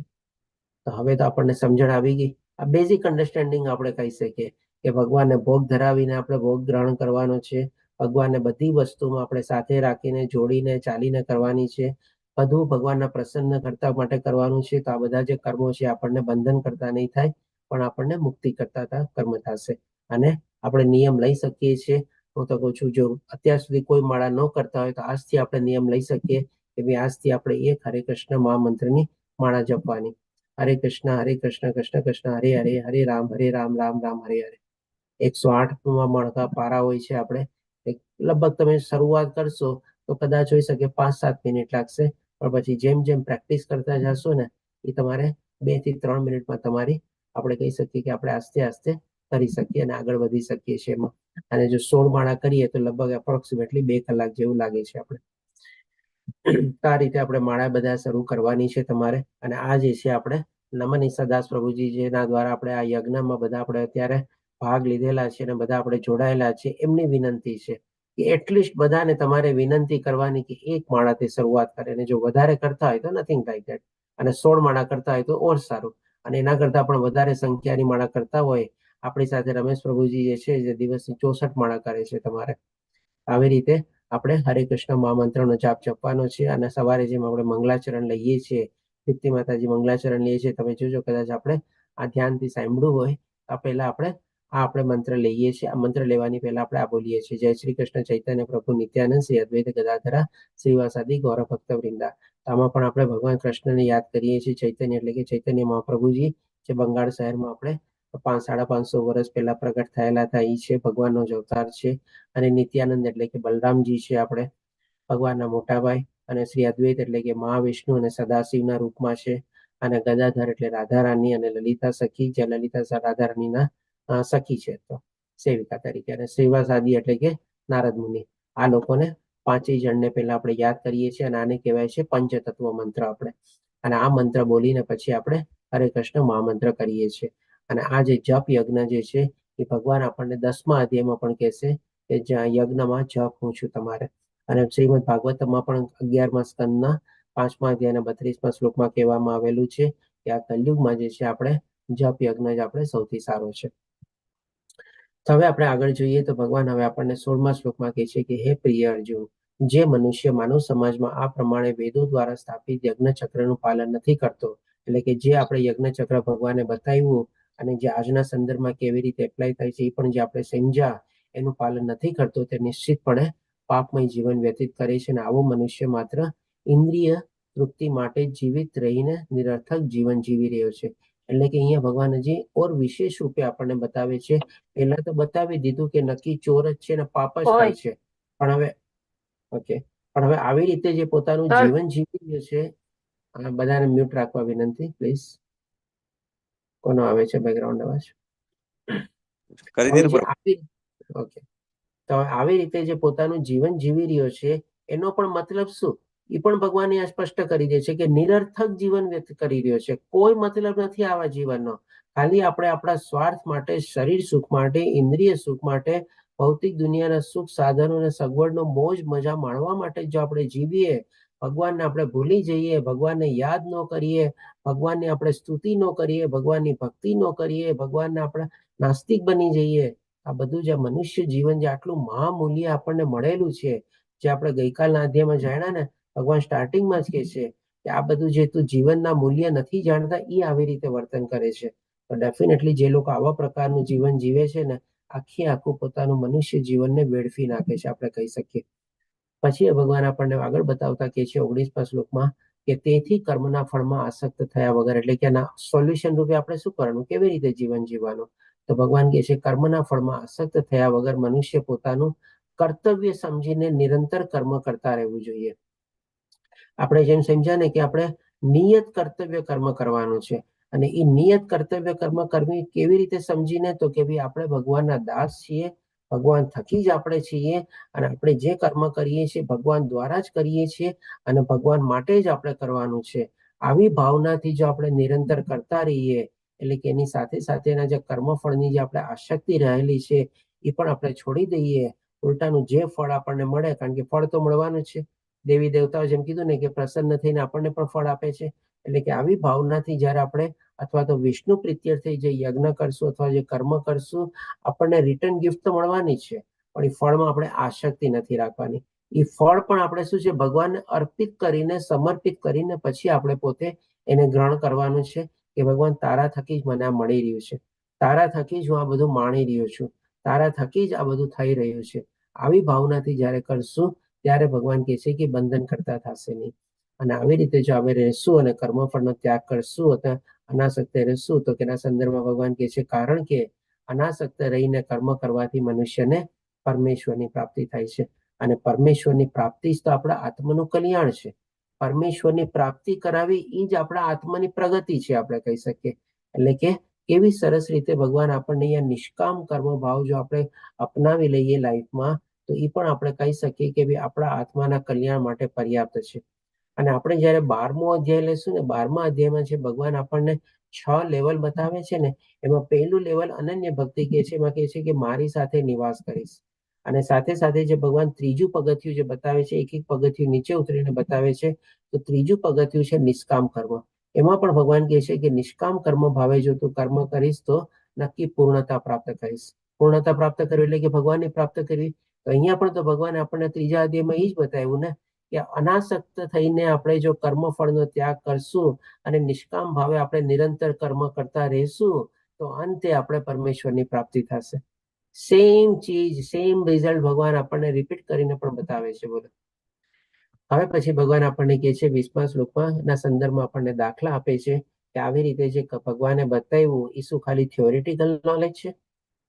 B: તો હવે તો આપણને સમજણ આવી ગઈ. આ બેઝિક અન્ડરસ્ટેન્ડિંગ આપણે કહી શકીએ કે ભગવાનને ભોગ ધરાવીને આપણે ભોગ ગ્રહણ કરવાનો છે. ભગવાનને બધી વસ્તુમાં આપણે સાથે રાખીને જોડીને ચાલીને કરવાની છે. બધું ભગવાનના પ્રસન્ન કરતા માટે કરવાનું છે. તો આ બધા જે કર્મો છે આપણને બંધન કરતા નહીં થાય, પણ આપણને મુક્તિ કરતા કર્મ થશે. અને આપણે નિયમ લઈ શકીએ છીએ. હું તો કહું છું, જો અત્યાર સુધી કોઈ માળા ન કરતા હોય તો આજથી આપણે નિયમ લઈ શકીએ કે ભાઈ આજથી આપણે એક હરે કૃષ્ણ મહામંત્રની માળા જપવાની. હરે કૃષ્ણ કૃષ્ણ કૃષ્ણ હરે હરે, હરે રામ રામ રામ હરે હરે. 108 મણકા પારા હોય છે. આપણે લગભગ તમે શરૂઆત કરશો તો કદાચ હોઈ શકે 5-7 મિનિટ લાગશે, પણ પછી જેમ જેમ પ્રેક્ટિસ કરતા જશો ને એ તમારે 2 થી 3 મિનિટમાં તમારી આપણે કહી શકીએ કે આપણે આસ્તે આસ્તે કરી શકીએ અને આગળ વધી શકીએ છીએ એમાં. અને જો 16 માળા કરીએ તો લગભગ એપ્રોક્સિમેટલી 2 કલાક જેવું લાગે છે આપણે. આ રીતે આપણે માળા બધા શરૂ કરવાની છે તમારે. અને આ જે છે આપણે નમન ઈસાદાસ પ્રભુજી જેના દ્વારા આપણે આ યજ્ઞમાં બધા આપણે અત્યારે ભાગ લીધેલા છે અને બધા આપણે જોડાયેલા છે, એમની વિનંતી છે કે એટલીસ્ટ બધાને તમારે વિનંતી કરવાની કે એક માળાથી શરૂઆત કરે. અને જો વધારે કરતા હોય તો નથિંગ લાઈક ધેટ, અને 16 માળા કરતા હોય તો ઓર સારું. અને એના કરતા પણ વધારે સંખ્યાની માળા કરતા હોય, આપણી સાથે રમેશ પ્રભુજી જે છે જે દિવસની 64 માળા કરે છે તમારે. આવી રીતે આપણે હરે કૃષ્ણ મહામંત્રનો જાપ જપવાનો છે. અને સવારે જેમ આપણે મંગલાચરણ લઈએ છીએ, તૃપ્તિ માતાજી મંગલાચરણ લઈએ છીએ, તમે જોજો કદાચ આપણે આ ધ્યાનથી સાંભળ્યું હોય આ પહેલા આપણે મંત્ર લઈએ છીએ. આ મંત્ર લેવાની પહેલા આપણે આ બોલીએ છીએ, જય શ્રી કૃષ્ણ ચૈતન્ય પ્રભુ નિત્યાનંદ શ્રી અદ્વૈત ગદાધરા શ્રીવાસાદિ ગૌર ભક્ત વૃંદા. આમાં પણ આપણે ભગવાન કૃષ્ણને યાદ કરીએ છીએ. ચૈતન્ય એટલે કે ચૈતન્ય મહાપ્રભુજી જે બંગાળ શહેરમાં આપણે 550 વર્ષ પહેલા પ્રગટ થયેલા હતા, એ છે ભગવાનનો જ અવતાર છે. અને નિત્યાનંદ એટલે કે બલરામજી છે આપણે ભગવાનના મોટા ભાઈ. અને શ્રી અદ્વૈત એટલે કે મહાવિષ્ણુ અને સદાશિવના રૂપમાં છે. અને ગદાધર એટલે રાધા રાની અને લલિતા સખી, જે લલિતા રાધા રાનીના સખી છે તો સેવિકા તરીકે. અને શ્રીવાસાદિ એટલે કે નારદ મુનિ. આ લોકોને 5 જણને પહેલા આપણે યાદ કરીએ છીએ અને આને કહેવાય છે પંચતત્વ મંત્ર આપણે. અને આ મંત્ર બોલીને પછી આપણે હરે કૃષ્ણ મહામંત્ર કરીએ છીએ. અને આ જે જપ યજ્ઞ જે છે એ ભગવાન આપણને 10મા અધ્યાયમાં પણ કહેશે કે યજ્ઞમાં જપ હું છું તમારે. અને શ્રીમદ ભાગવતમાં પણ 11મા સ્કંદના 5મા અધ્યાયના 32મા શ્લોકમાં કહેવામાં આવેલું છે કે આ કલયુગમાં જે છે આપણે જપ યજ્ઞ જ આપણે સૌથી સારો છે. તો હવે આપણે આગળ જોઈએ તો ભગવાન હવે આપણને 16મા શ્લોકમાં કહે છે કે હે પ્રિય અર્જુન, જે મનુષ્ય માનવ સમાજમાં આ પ્રમાણે વેદો દ્વારા સ્થાપિત યજ્ઞ ચક્રનું પાલન નથી કરતો, એટલે કે જે આપણે યજ્ઞ ચક્ર ભગવાને બતાવ્યું અને જે આજના સંદર્ભમાં કેવી રીતે એપ્લાય થાય છે એ પણ જે આપણે સમજ્યા, એનું પાલન નથી કરતો તે નિશ્ચિતપણે પાપમય જીવન વ્યતીત કરે છે. અને આવો મનુષ્ય માત્ર ઇન્દ્રિય તૃપ્તિ માટે જીવિત રહીને નિરર્થક જીવન જીવી રહ્યો છે. એટલે કે અહીંયા ભગવાન હજી ઓર વિશેષ રૂપે આપણને બતાવે છે. પહેલા તો બતાવી દીધું કે નક્કી ચોર જ છે ને પાપ જ થાય છે, પણ હવે આવી રીતે જે પોતાનું જીવન જીવી રહ્યો છે, બધાને મ્યુટ રાખવા વિનંતી પ્લીઝ. કોનો આવે છે બેકગ્રાઉન્ડ અવાજ? ઓકે. તો આવી રીતે જે પોતાનું જીવન જીવી રહ્યો છે એનો પણ મતલબ શું એ પણ ભગવાન આ સ્પષ્ટ કરી દે છે કે નિરર્થક જીવન વ્યક્ત કરી રહ્યો છે. કોઈ મતલબ નથી આવા જીવનનો. ખાલી આપણે આપણા સ્વાર્થ માટે, શરીર સુખ માટે, ઇન્દ્રિય સુખ માટે, ભૌતિક દુનિયાના સુખ સાધનો અને સગવડનો મોજ મજા માણવા માટે જો આપણે જીવીએ, ભગવાનને આપણે ભૂલી જઈએ, ભગવાનને યાદ ન કરીએ, ભગવાનની આપણે સ્તુતિ ન કરીએ, ભગવાનની ભક્તિ ન કરીએ, ભગવાનને આપણે નાસ્તિક બની જઈએ, આ બધું જે મનુષ્ય જીવન જે આટલું મહામૂલ્ય આપણને મળેલું છે, જે આપણે ગઈકાલના અધ્યાયમાં જાણ્યા ને, ભગવાન સ્ટાર્ટિંગમાં જ કહે છે કે આ બધું જે તું જીવનના મૂલ્ય નથી જાણતા એ આવી રીતે વર્તન કરે છે. તો ડેફિનેટલી જે લોકો આવા પ્રકારનું જીવન જીવે છે ને, આખું પોતાનું મનુષ્ય જીવનને વેડફી નાખે છે આપણે કહી શકીએ. પછી ભગવાન આપણને આગળ બતાવતા કહે છે 19મા શ્લોકમાં કે તેથી કર્મના ફળમાં આસક્ત થયા વગર, એટલે કે આના સોલ્યુશન રૂપે આપણે શું કરવાનું, કેવી રીતે જીવન જીવવાનું? તો ભગવાન કહે છે કર્મના ફળમાં આસક્ત થયા વગર મનુષ્ય પોતાનું કર્તવ્ય સમજીને નિરંતર કર્મ કરતા રહેવું જોઈએ. આપણે જેમ સમજ્યા ને કે આપણે નિયત કર્તવ્ય કર્મ કરવાનું છે, અને એ નિયત કર્તવ્ય કર્મ કરવી કેવી રીતે સમજીને, તો કે ભાઈ આપણે ભગવાનના દાસ છીએ, ભગવાન થકી જ આપણે છીએ, અને આપણે જે કર્મ કરીએ છીએ ભગવાન દ્વારા જ કરીએ છીએ, અને ભગવાન માટે જ આપણે કરવાનું છે. આવી ભાવનાથી જો આપણે નિરંતર કરતા રહીએ, એટલે કે એની સાથે સાથેના જે કર્મફળની જે આપણે આસક્તિ રહેલી છે એ પણ આપણે છોડી દઈએ. ઉલટાનું જે ફળ આપણને મળે, કારણ કે ફળ તો મળવાનું છે, દેવી દેવતાઓ જેમ કીધું ને કે પ્રસન્ન થઈને આપણને પણ ફળ આપે છે. એટલે કે આવી ભાવનાથી જયારે આપણે અથવા તો વિષ્ણુ પ્રીત્યર્થે જે યજ્ઞ કરશું અથવા જે કર્મ કરશું, આપણને રિટર્ન ગિફ્ટ તો મળવાની છે, પણ એ ફળમાં આપણે આસક્તિ નથી રાખવાની. એ ફળ પણ આપણે શું છે, ભગવાનને અર્પિત કરીને સમર્પિત કરીને પછી આપણે પોતે એને ગ્રહણ કરવાનું છે કે ભગવાન તારા થકી જ મને આ મળી રહ્યું છે, તારા થકી જ હું આ બધું માણી રહ્યો છું, તારા થકી જ આ બધું થઈ રહ્યું છે. આવી ભાવનાથી જયારે કરશું ત્યારે ભગવાન કહે છે કે બંધન કરતા થશે નહીં. અને આવી રીતે જો આપણે રહેશું અને કર્મફળનો ત્યાગ કરશું અથવા અનાસક્ત રહેશું, તો તેના સંદર્ભમાં ભગવાન કહે છે કારણ કે અનાસક્ત રહીને કર્મ કરવાથી મનુષ્યને પરમેશ્વરની પ્રાપ્તિ થાય છે, અને પરમેશ્વરની પ્રાપ્તિ જ તો આપણા આત્માનું કલ્યાણ છે. પરમેશ્વરની પ્રાપ્તિ કરાવી એ જ આપણા આત્માની પ્રગતિ છે, આપણે કહી શકીએ. એટલે કે કેવી સરસ રીતે ભગવાન આપણને અહીંયા નિષ્કામ કર્મ ભાવ જો આપણે અપનાવી લઈએ લાઈફમાં, તો એ પણ આપણે કહી શકીએ કે ભાઈ આપણા આત્માના કલ્યાણ માટે પર્યાપ્ત છે. અને આપણે જયારે 12મો અધ્યાય લેશું ને, 12મા અધ્યાયમાં છે ભગવાન આપણને 6 લેવલ બતાવે છે ને, એમાં પહેલું લેવલ અનન્ય ભક્તિ કહે છે, એમાં કહે છે કે મારી સાથે નિવાસ કરીશ. અને સાથે સાથે જે ભગવાન ત્રીજું પગથિયું જે બતાવે છે, એક એક પગથિયું નીચે ઉતરીને બતાવે છે, તો ત્રીજું પગથિયું છે નિષ્કામ કર્મ. એમાં પણ ભગવાન કહે છે કે નિષ્કામ કર્મ ભાવે જો તું કર્મ કરીશ તો નક્કી પૂર્ણતા પ્રાપ્ત કરીશ. પૂર્ણતા પ્રાપ્ત કરવી એટલે કે ભગવાનની પ્રાપ્ત કરવી. તો અહીંયા પણ તો ભગવાને આપણને ત્રીજા અધ્યાયમાં એ જ બતાવ્યું ને કે અનાસક્ત થઈને આપણે જો કર્મફળનો ત્યાગ કરશું અને નિષ્કામ ભાવે આપણે નિરંતર કર્મ કરતા રહેશું, તો અંતે આપણે પરમેશ્વરની પ્રાપ્તિ થશે. સેમ ચીજ, સેમ રિઝલ્ટ ભગવાન આપણને રિપીટ કરીને પણ બતાવે છે. બોલો, હવે પછી ભગવાન આપણને કહે છે 20મા શ્લોકમાં એના સંદર્ભમાં આપણને દાખલા આપે છે કે આવી રીતે જે ભગવાને બતાવ્યું એ શું ખાલી થિયોરિટિકલ નોલેજ છે?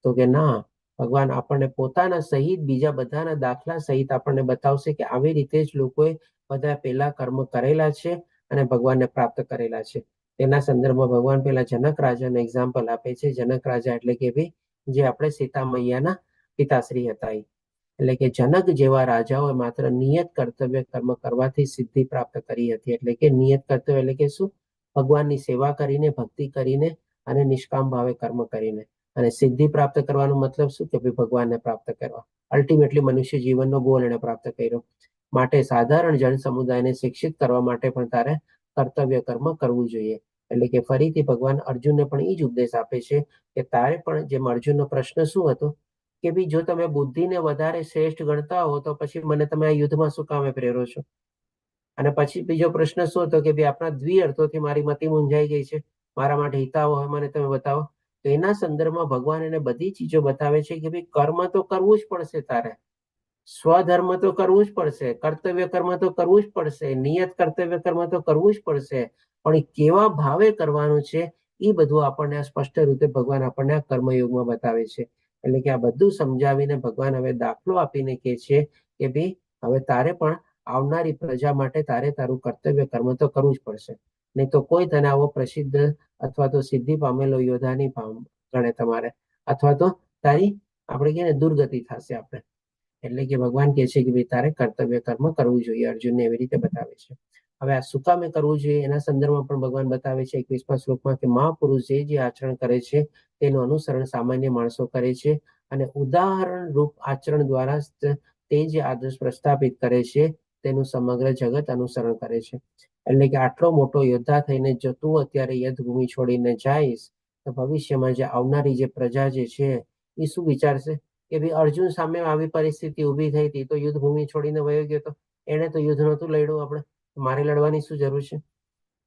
B: તો કે ના, ભગવાન આપણને પોતાના સહિત બીજા બધાના દાખલા સહિત આપણને બતાવશે કે આવી રીતે જ લોકોએ બધા પહેલા કર્મ કરેલા છે અને ભગવાનને પ્રાપ્ત કરેલા છે. તેના સંદર્ભમાં ભગવાન પહેલા જનક રાજાનું એક્ઝામ્પલ આપે છે. જનક રાજા એટલે કે ભાઈ જે આપણે સીતા મૈયાના પિતાશ્રી હતા. એટલે કે જનક જેવા રાજાઓએ માત્ર નિયત કર્તવ્ય કર્મ કરવાથી સિદ્ધિ પ્રાપ્ત કરી હતી. એટલે કે નિયત કર્તવ્ય એટલે કે શું? ભગવાનની સેવા કરીને, ભક્તિ કરીને અને નિષ્કામ ભાવે કર્મ કરીને. અને સિદ્ધિ પ્રાપ્ત કરવાનો મતલબ શું? કે ભાઈ ભગવાનને પ્રાપ્ત કરવા. અલ્ટિમેટલી મનુષ્ય જીવનનો ગોલ એને પ્રાપ્ત કર્યો. માટે સાધારણ જન સમુદાયને શિક્ષિત કરવા માટે પણ તારે કર્તવ્ય કર્મ કરવું જોઈએ. એટલે કે ફરીથી ભગવાન અર્જુનને પણ એ જ ઉપદેશ આપે છે કે તારે પણ, જેમ અર્જુનનો પ્રશ્ન શું હતો કે ભાઈ જો તમે બુદ્ધિને વધારે શ્રેષ્ઠ ગણતા હો તો પછી મને તમે આ યુદ્ધમાં શું કામે પ્રેરો છો? અને પછી બીજો પ્રશ્ન શું હતો કે ભાઈ આપણા દ્વિઅર્થોથી મારી મતિ મૂંઝાઈ ગઈ છે, મારા માટે હિતાવો હોય મને તમે બતાવો. તો એના સંદર્ભમાં ભગવાન એને બધી ચીજો બતાવે છે કે ભાઈ કર્મ તો કરવું જ પડશે, તારે સ્વધર્મ તો કરવું જ પડશે, કર્તવ્ય કર્મ તો કરવું જ પડશે, નિયત કર્તવ્ય કર્મ તો કરવું જ પડશે, પણ એ કેવા ભાવે કરવાનું છે એ બધું આપણને સ્પષ્ટ રીતે ભગવાન આપણને આ કર્મયોગમાં બતાવે છે. એટલે કે આ બધું સમજાવીને ભગવાન હવે દાખલો આપીને કહે છે કે ભાઈ હવે તારે પણ આવનારી પ્રજા માટે તારે તારું કર્તવ્ય કર્મ તો કરવું જ પડશે, નહીં તો કોઈ તને આવો પ્રસિદ્ધ અથવા તો સિદ્ધિ પામેલો યોદ્ધા નહીં ગણે તમારે, અથવા તો તારી આપણે કહીએ ને દુર્ગતિ થશે આપણે. એટલે કે ભગવાન કહે છે કે ભાઈ તારે કર્તવ્ય કર્મ કરવું જોઈએ. અર્જુનને એવી રીતે બતાવે છે. હવે આ શું કામે કરવું જોઈએ એના સંદર્ભમાં પણ ભગવાન બતાવે છે 21મા શ્લોકમાં કે મહાપુરુષ જે આચરણ કરે છે તેનું અનુસરણ સામાન્ય માણસો કરે છે, અને ઉદાહરણ રૂપ આચરણ દ્વારા તે જે આદર્શ પ્રસ્થાપિત કરે છે તેનું સમગ્ર જગત અનુસરણ કરે છે. એટલે કે આટલો મોટો યોદ્ધા થઈને જો તું અત્યારે યુદ્ધભૂમિ છોડીને જઈશ તો ભવિષ્યમાં જે આવનારી જે પ્રજા જે છે એ શું વિચારશે કે ભાઈ અર્જુન સામે આવી પરિસ્થિતિ ઊભી થઈ હતી તો યુદ્ધભૂમિ છોડીને વયો ગયો હતો, એને તો યુદ્ધ નહોતું લડ્યું, આપણે મારે લડવાની શું જરૂર છે?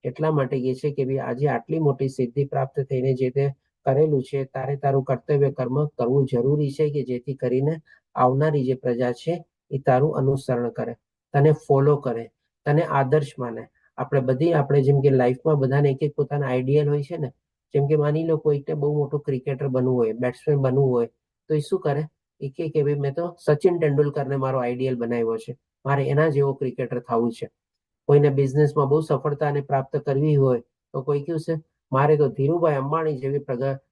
B: એટલા માટે કહે છે કે ભાઈ આજે આટલી મોટી સિદ્ધિ પ્રાપ્ત થઈને જે તે કરેલું છે તારે તારું કર્તવ્ય કર્મ કરવું જરૂરી છે કે જેથી કરીને આવનારી જે પ્રજા છે એ તારું અનુસરણ કરે, તને ફોલો કરે, તને આદર્શ માને. આપણે જેમ કે લાઈફમાં બધાને એક એક પોતાના આઈડિયલ હોય છે ને, જેમ કે માની લો કોઈકને બહુ મોટું ક્રિકેટર બનવું હોય, બેટ્સમેન બનવું હોય, તો એ શું કરે? એ કે ભાઈ મેં તો સચિન તેંડુલકરને મારો આઈડિયલ બનાવ્યો છે, મારે એના જેવો ક્રિકેટર થવું છે. કોઈને બિઝનેસમાં બહુ સફળતાને પ્રાપ્ત કરવી હોય તો કોઈ કહ્યું છે મારે તો ધીરુભાઈ અંબાણી જેવી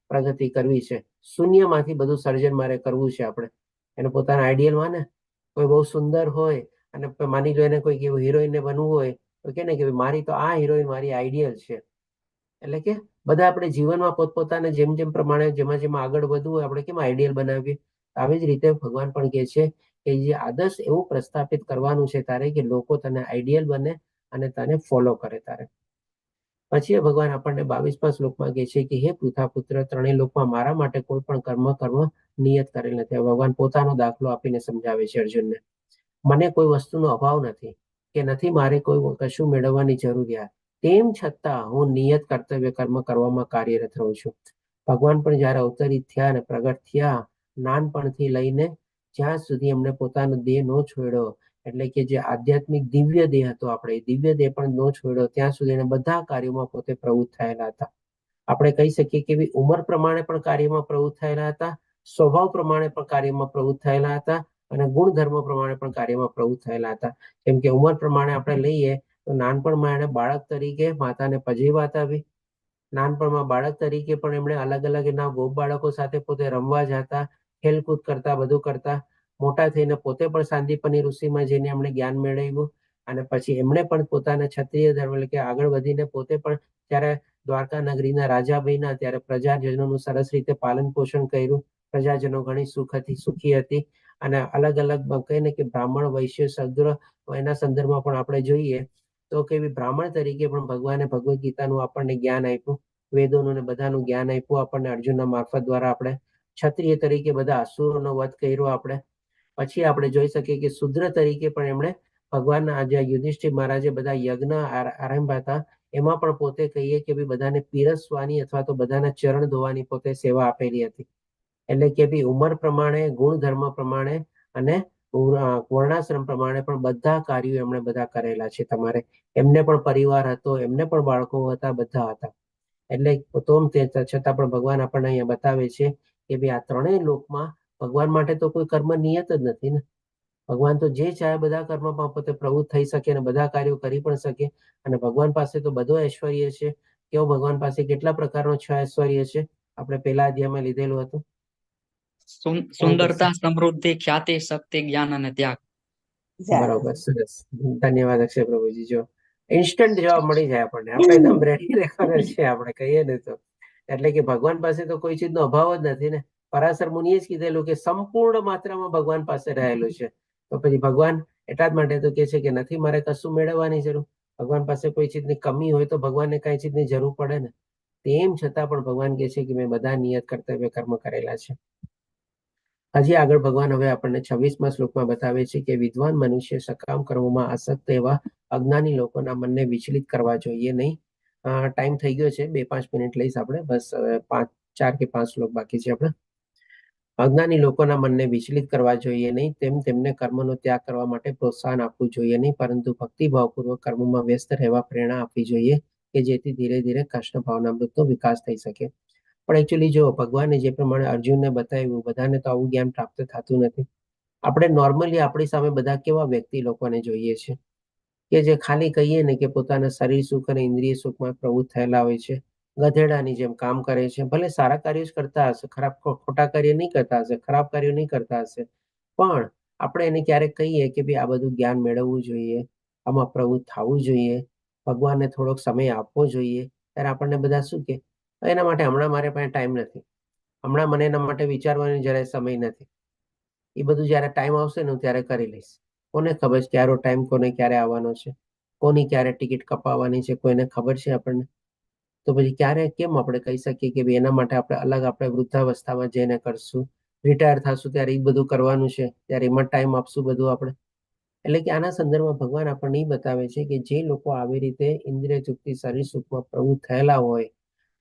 B: પ્રગતિ કરવી છે, શૂન્યમાંથી બધું સર્જન મારે કરવું છે. આપણે એને પોતાના આઈડિયલ માને. કોઈ બહુ સુંદર હોય અને માની લો એને કોઈ એવું હિરોઈનને બનવું હોય તો કે ને કે મારી તો આ હિરોઈન મારી આઈડિયલ છે. એટલે કે બધા આપણે જીવનમાં પોતપોતાને જેમ જેમ પ્રમાણે જેમાં આગળ વધવું હોય આપણે કેમ આઈડિયલ બનાવીએ. આવી જ રીતે ભગવાન પણ કહે છે કે જે આદર્શ એવું પ્રસ્થાપિત કરવાનું છે તારે કે લોકો તને આઈડિયલ બને અને તને ફોલો કરે તારે. પછી ભગવાન આપણને 22મા શ્લોકમાં કહે છે કે હે પૃથા પુત્ર, ત્રણેય લોકમાં મારા માટે કોઈ પણ કર્મ નિયત કરેલ નથી. ભગવાન પોતાનો દાખલો આપીને સમજાવે છે અર્જુનને. મને કોઈ વસ્તુનો અભાવ નથી કે નથી મારે કોઈ કશું મેળવવાની જરૂરિયાત, તેમ છતાં હું નિયત કર્તવ્ય કર્મ કરવામાં કાર્યરત રહું છું. ભગવાન પણ જયારે અવતરિત થયા અને પ્રગટ થયા, નાનપણથી લઈને જ્યાં સુધી એમને પોતાનો દેહ ન છોડ્યો, એટલે કે જે આધ્યાત્મિક દિવ્ય દેહ હતો આપણે દિવ્ય દેહ પણ ન છોડ્યો, ત્યાં સુધી એને બધા કાર્યોમાં પોતે પ્રવૃત્ત થયેલા હતા. આપણે કહી શકીએ કે ઉંમર પ્રમાણે પણ કાર્યમાં પ્રવૃત્ત થયેલા હતા, સ્વભાવ પ્રમાણે પણ કાર્યમાં પ્રવૃત્ત થયેલા હતા અને ગુણધર્મ પ્રમાણે પણ કાર્યમાં પ્રવૃત્ત થયેલા હતા. કેમ કે ઉંમર પ્રમાણે આપણે લઈએ તો નાનપણમાં એને બાળક તરીકે માતાને પજવી વાત આવી. નાનપણમાં બાળક તરીકે પણ એમણે અલગ અલગ એના ગોપ બાળકો સાથે પોતે રમવા જતા, ખેલકૂદ કરતા, બધું કરતા. મોટા થઈને પોતે પણ સાંદીપની ઋષિમાં જઈને એમણે જ્ઞાન મેળવ્યું અને પછી એમણે પણ પોતાના ક્ષત્રિય ધર્મ એટલે કે આગળ વધીને પોતે પણ જ્યારે દ્વારકા નગરીના રાજા બન્યા ત્યારે પ્રજાજનોનું સરસ રીતે પાલન પોષણ કર્યું. પ્રજાજનો ઘણી સુખી હતી અને અલગ અલગ કહીને કે બ્રાહ્મણ, વૈશ્ય, શૂદ્ર એના સંદર્ભમાં પણ આપણે જોઈએ તો કે બ્રાહ્મણ તરીકે પણ ભગવાને ભગવદ્ ગીતાનું આપણને જ્ઞાન આપ્યું, વેદોનું ને બધાનું જ્ઞાન આપ્યું આપણને અર્જુનના મારફત દ્વારા. આપણે ક્ષત્રિય તરીકે બધા અસુરોનો વધ કર્યો આપણે. પછી આપણે જોઈ શકીએ કે શૂદ્ર તરીકે પણ એમણે ભગવાનના જે યુધિષ્ઠિર મહારાજે બધા યજ્ઞ આરંભ્યા હતા એમાં પણ પોતે કહીએ કે બધાને પીરસવાની અથવા તો બધાના ચરણ ધોવાની પોતે સેવા આપેલી હતી. એટલે કે ઉંમર પ્રમાણે, ગુણધર્મ પ્રમાણે અને વર્ણાશ્રમ પ્રમાણે પણ બધા કાર્યો એમણે બધા કરેલા છે. તમારે એમને પણ પરિવાર હતો, એમને પણ બાળકો હતા, બધા હતા. એટલે છતાં પણ ભગવાન આપણને અહીંયા બતાવે છે કે આ ત્રણેય લોકમાં ભગવાન માટે તો કોઈ કર્મ નિયત જ નથી ને. ભગવાન તો જે ચાહે બધા કર્મમાં પોતે પ્રવૃત્ત થઈ શકે અને બધા કાર્યો કરી પણ શકે. અને ભગવાન પાસે તો બધો ઐશ્વર્ય છે. કેવો ભગવાન પાસે કેટલા પ્રકારનો ઐશ્વર્ય છે આપણે પેલા અધ્યાયમાં લીધેલું હતું.
L: સુંદરતા, સમૃદ્ધિ, ખ્યાતિ, શક્તિ, જ્ઞાન અને ત્યાગ.
B: બરોબર, સરસ. ધન્યવાદ અક્ષય પ્રભુજી. જો ઇન્સ્ટન્ટ જવાબ મળી જાય આપણને, આપણે એકદમ રેડી રહેવાના છે આપણે કહીએ ને તો. એટલે કે ભગવાન પાસે તો કોઈ ચીજનો અભાવ જ નથી ને. પરાશર મુનિએ જ કીધેલું કે સંપૂર્ણ માત્રામાં ભગવાન પાસે રહેલું છે. તો પછી ભગવાન એટલા જ માટે તો કે છે કે નથી મારે કશું મેળવવાની જરૂર. ભગવાન પાસે કોઈ ચીજની કમી હોય તો ભગવાનને કઈ ચીજની જરૂર પડે ને. તેમ છતાં પણ ભગવાન કહે છે કે મેં બધા નિયત કર્તવ્ય કર્મ કરેલા છે. હજી આગળ ભગવાન હવે આપણને 26મા શ્લોકમાં બતાવે છે કે વિદ્વાન મનુષ્ય સકામ કર્મોમાં આસક્ત એવા અજ્ઞાની લોકોના મનને વિચલિત કરવા જોઈએ નહીં. ટાઈમ થઈ ગયો છે, 2-5 મિનિટ લઈશ આપણે, બસ 4 કે 5 શ્લોક બાકી છે આપણે. અજ્ઞાની લોકોના મનને વિચલિત કરવા જોઈએ નહીં, તેમને કર્મનો ત્યાગ કરવા માટે પ્રોત્સાહન આપવું જોઈએ નહીં, પરંતુ ભક્તિભાવપૂર્વક કર્મમાં વ્યસ્ત રહેવા પ્રેરણા આપવી જોઈએ કે જેથી ધીરે ધીરે કૃષ્ણ ભાવનામૃતનો વિકાસ થઈ શકે. પણ એકચ્યુઅલી જો ભગવાને જે પ્રમાણે અર્જુનને બતાવ્યું, બધાને તો આવું જ્ઞાન પ્રાપ્ત થતું નથી. આપણે નોર્મલી આપણી સામે બધા કેવા વ્યક્તિ લોકોને જોઈએ છે કે જે ખાલી કહીએ ને કે પોતાના શરીર સુખ અને ઇન્દ્રિય સુખમાં પ્રવૃત્ત થયેલા હોય છે, ગધેડાની જેમ કામ કરે છે. ભલે સારા કાર્યો જ કરતા હશે, ખોટા કાર્ય નહીં કરતા હશે, ખરાબ કાર્યો નહીં કરતા હશે, પણ આપણે એને ક્યારેક કહીએ કે ભાઈ આ બધું જ્ઞાન મેળવવું જોઈએ, આમાં પ્રવૃત્ત થવું જોઈએ, ભગવાનને થોડોક સમય આપવો જોઈએ, ત્યારે આપણને બધા શું કે એના માટે હમણાં મારે પાસે ટાઈમ નથી, હમણાં મને એના માટે વિચારવાનો જરાય સમય નથી, એ બધું જયારે ટાઈમ આવશે ને ત્યારે કરી લઈશ. કોને ખબર છે ક્યારો ટાઈમ કોને ક્યારે આવવાનો છે, કોની ક્યારે ટિકિટ કપાવવાની છે, કોઈને ખબર છે આપણને? તો પછી ક્યારે કેમ આપણે કહી શકીએ કે ભાઈ એના માટે આપણે વૃદ્ધાવસ્થામાં જઈને કરશું, રિટાયર થશું ત્યારે એ બધું કરવાનું છે, ત્યારે એમાં ટાઈમ આપશું બધું આપણે. એટલે કે આના સંદર્ભમાં ભગવાન આપણને એ બતાવે છે કે જે લોકો આવી રીતે ઇન્દ્રિય તૃપ્તિ, શરીર સુખમાં પ્રવૃત્ત થયેલા હોય,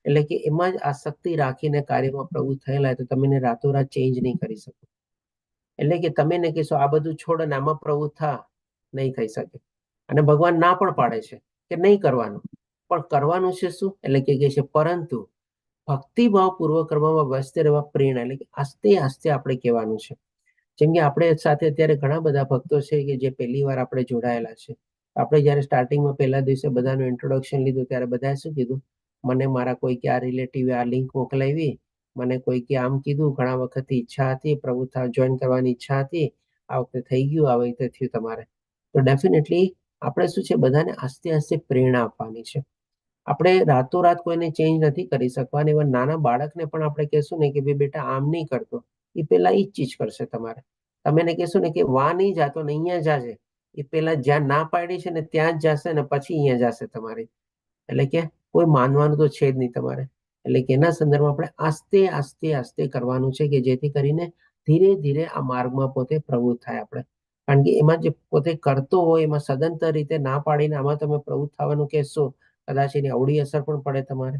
B: એટલે કે એમાં જ આસક્તિ રાખીને કાર્યમાં પ્રવૃત્ત થયેલા હોય, તો તમે એને રાતોરાત ચેન્જ નહીં કરી શકો. એટલે કે તમે એને કહેશો આ બધું છોડ અને આમાં પ્રવૃત્ત થા, નહીં થઈ શકે. અને ભગવાન ના પણ પાડે છે કે નહીં કરવાનું, પણ કરવાનું છે શું? એટલે કે છે પરંતુ ભક્તિભાવ પૂર્વક કરવામાં વ્યસ્ત રહેવા પ્રેરણા, એટલે કે આસ્તે આસ્તે આપણે કહેવાનું છે. જેમ કે આપણે સાથે અત્યારે ઘણા બધા ભક્તો છે કે જે પહેલી વાર આપણે જોડાયેલા છે. આપણે જયારે સ્ટાર્ટિંગમાં પહેલા દિવસે બધાનું ઇન્ટ્રોડક્શન લીધું ત્યારે બધાએ શું કીધું, મને મારા કોઈ કે આ રિલેટિવે આ લિંક મોકલાવી, મને કોઈ કે આમ કીધું, ઘણા વખતથી ઈચ્છા હતી, પ્રભુ જોઈન કરવાની ઈચ્છા હતી, આ વખતે થઈ ગયું, આવી રીતે થયું તમારે. તો ડેફિનેટલી આપણે શું છે, બધાને આસ્તે આસ્તે પ્રેરણા આપવાની છે. આપણે રાતોરાત કોઈને ચેન્જ નથી કરી શકવાની. એવા નાના બાળકને પણ આપણે કહેશું ને કે ભાઈ બેટા આમ નહીં કરતો, એ પેલા એ જ ચીજ કરશે તમારે. તમે એને કહેશો ને કે વા નહીં જાતો ને અહીંયા જાશે, એ પેલા જ્યાં ના પાડી છે ને ત્યાં જ જશે ને પછી અહીંયા જશે તમારી. એટલે કે કોઈ માનવાનું તો છે જ નહીં તમારે. એટલે કે એના સંદર્ભમાં આપણે આસ્તે આસ્તે આસ્તે કરવાનું છે કે જેથી કરીને ધીરે ધીરે આ માર્ગમાં પોતે પ્રવૃત્ત થાય આપણે. કારણ કે એમાં જે પોતે કરતો હોય એમાં સદંતર રીતે ના પાડીને આમાં તમે પ્રવૃત્ત થવાનું કહેશો, કદાચ એની અવળી અસર પણ પડે તમારે,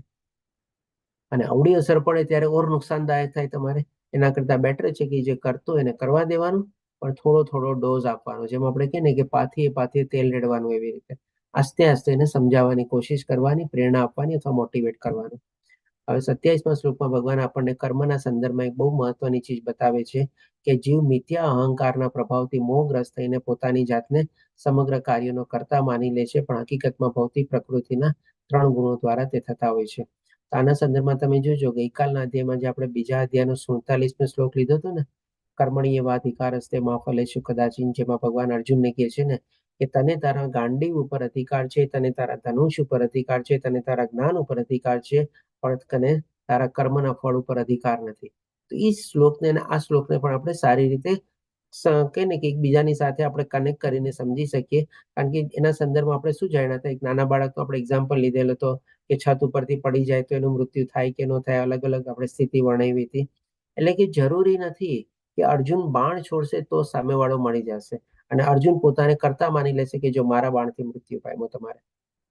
B: અને અવળી અસર પડે ત્યારે ઓર નુકસાનદાયક થાય તમારે. એના કરતા બેટર છે કે જે કરતો એને કરવા દેવાનું, પણ થોડો થોડો ડોઝ આપવાનો. જેમ આપણે કહે ને કે પાથીએ તેલ રેડવાનું, એવી રીતે આસ્તે આસ્તે એને સમજાવવાની કોશિશ કરવાની, પ્રેરણા આપવાની અથવા મોટિવેટ કરવાનું. હવે 27મા શ્લોકમાં ભગવાન આપણને કર્મના સંદર્ભમાં એક બહુ મહત્વની ચીજ બતાવે છે કે જીવ મિથ્યા અહંકારના પ્રભાવથી મોહગ્રસ્ત થઈને પોતાની જાતને સમગ્ર કાર્યનો કર્તા માની લે છે, પણ હકીકતમાં ભૌતિક પ્રકૃતિના 3 ગુણો દ્વારા તે થતા હોય છે. આના સંદર્ભમાં તમે જોજો ગઈકાલના અધ્યાયમાં જે આપણે બીજા અધ્યાયનો 47મો શ્લોક લીધો હતો ને, કર્મણીય વાધિકારસ્તે મા ફલેષુ કદાચિન, જેમાં ભગવાન અર્જુનને કહે છે ને કે તને તારા ગાંડીવ ઉપર અધિકાર છે, તને તારા ધનુષ ઉપર અધિકાર છે, તને તારા જ્ઞાન ઉપર અધિકાર છે, પણ તને તારા કર્મના ફળ ઉપર અધિકાર નથી. તો એ શ્લોકને અને આ શ્લોકને પણ આપણે સારી રીતે કે ને કે એકબીજાની સાથે આપણે કનેક્ટ કરીને સમજી શકીએ. કારણ કે એના સંદર્ભમાં આપણે શું જાણ્યા હતા, એક નાના બાળકનો આપણે એક્ઝામ્પલ લીધેલો હતો કે છત ઉપરથી પડી જાય તો એનું મૃત્યુ થાય કે ન થાય, અલગ અલગ આપણે સ્થિતિ વર્ણવી હતી. એટલે કે જરૂરી નથી કે અર્જુન બાણ છોડશે તો સામેવાળો મળી જશે, અને અર્જુન પોતાને કરતા માની લેશે કે જો મારા બાણથી મૃત્યુ પામ્યો તમારે.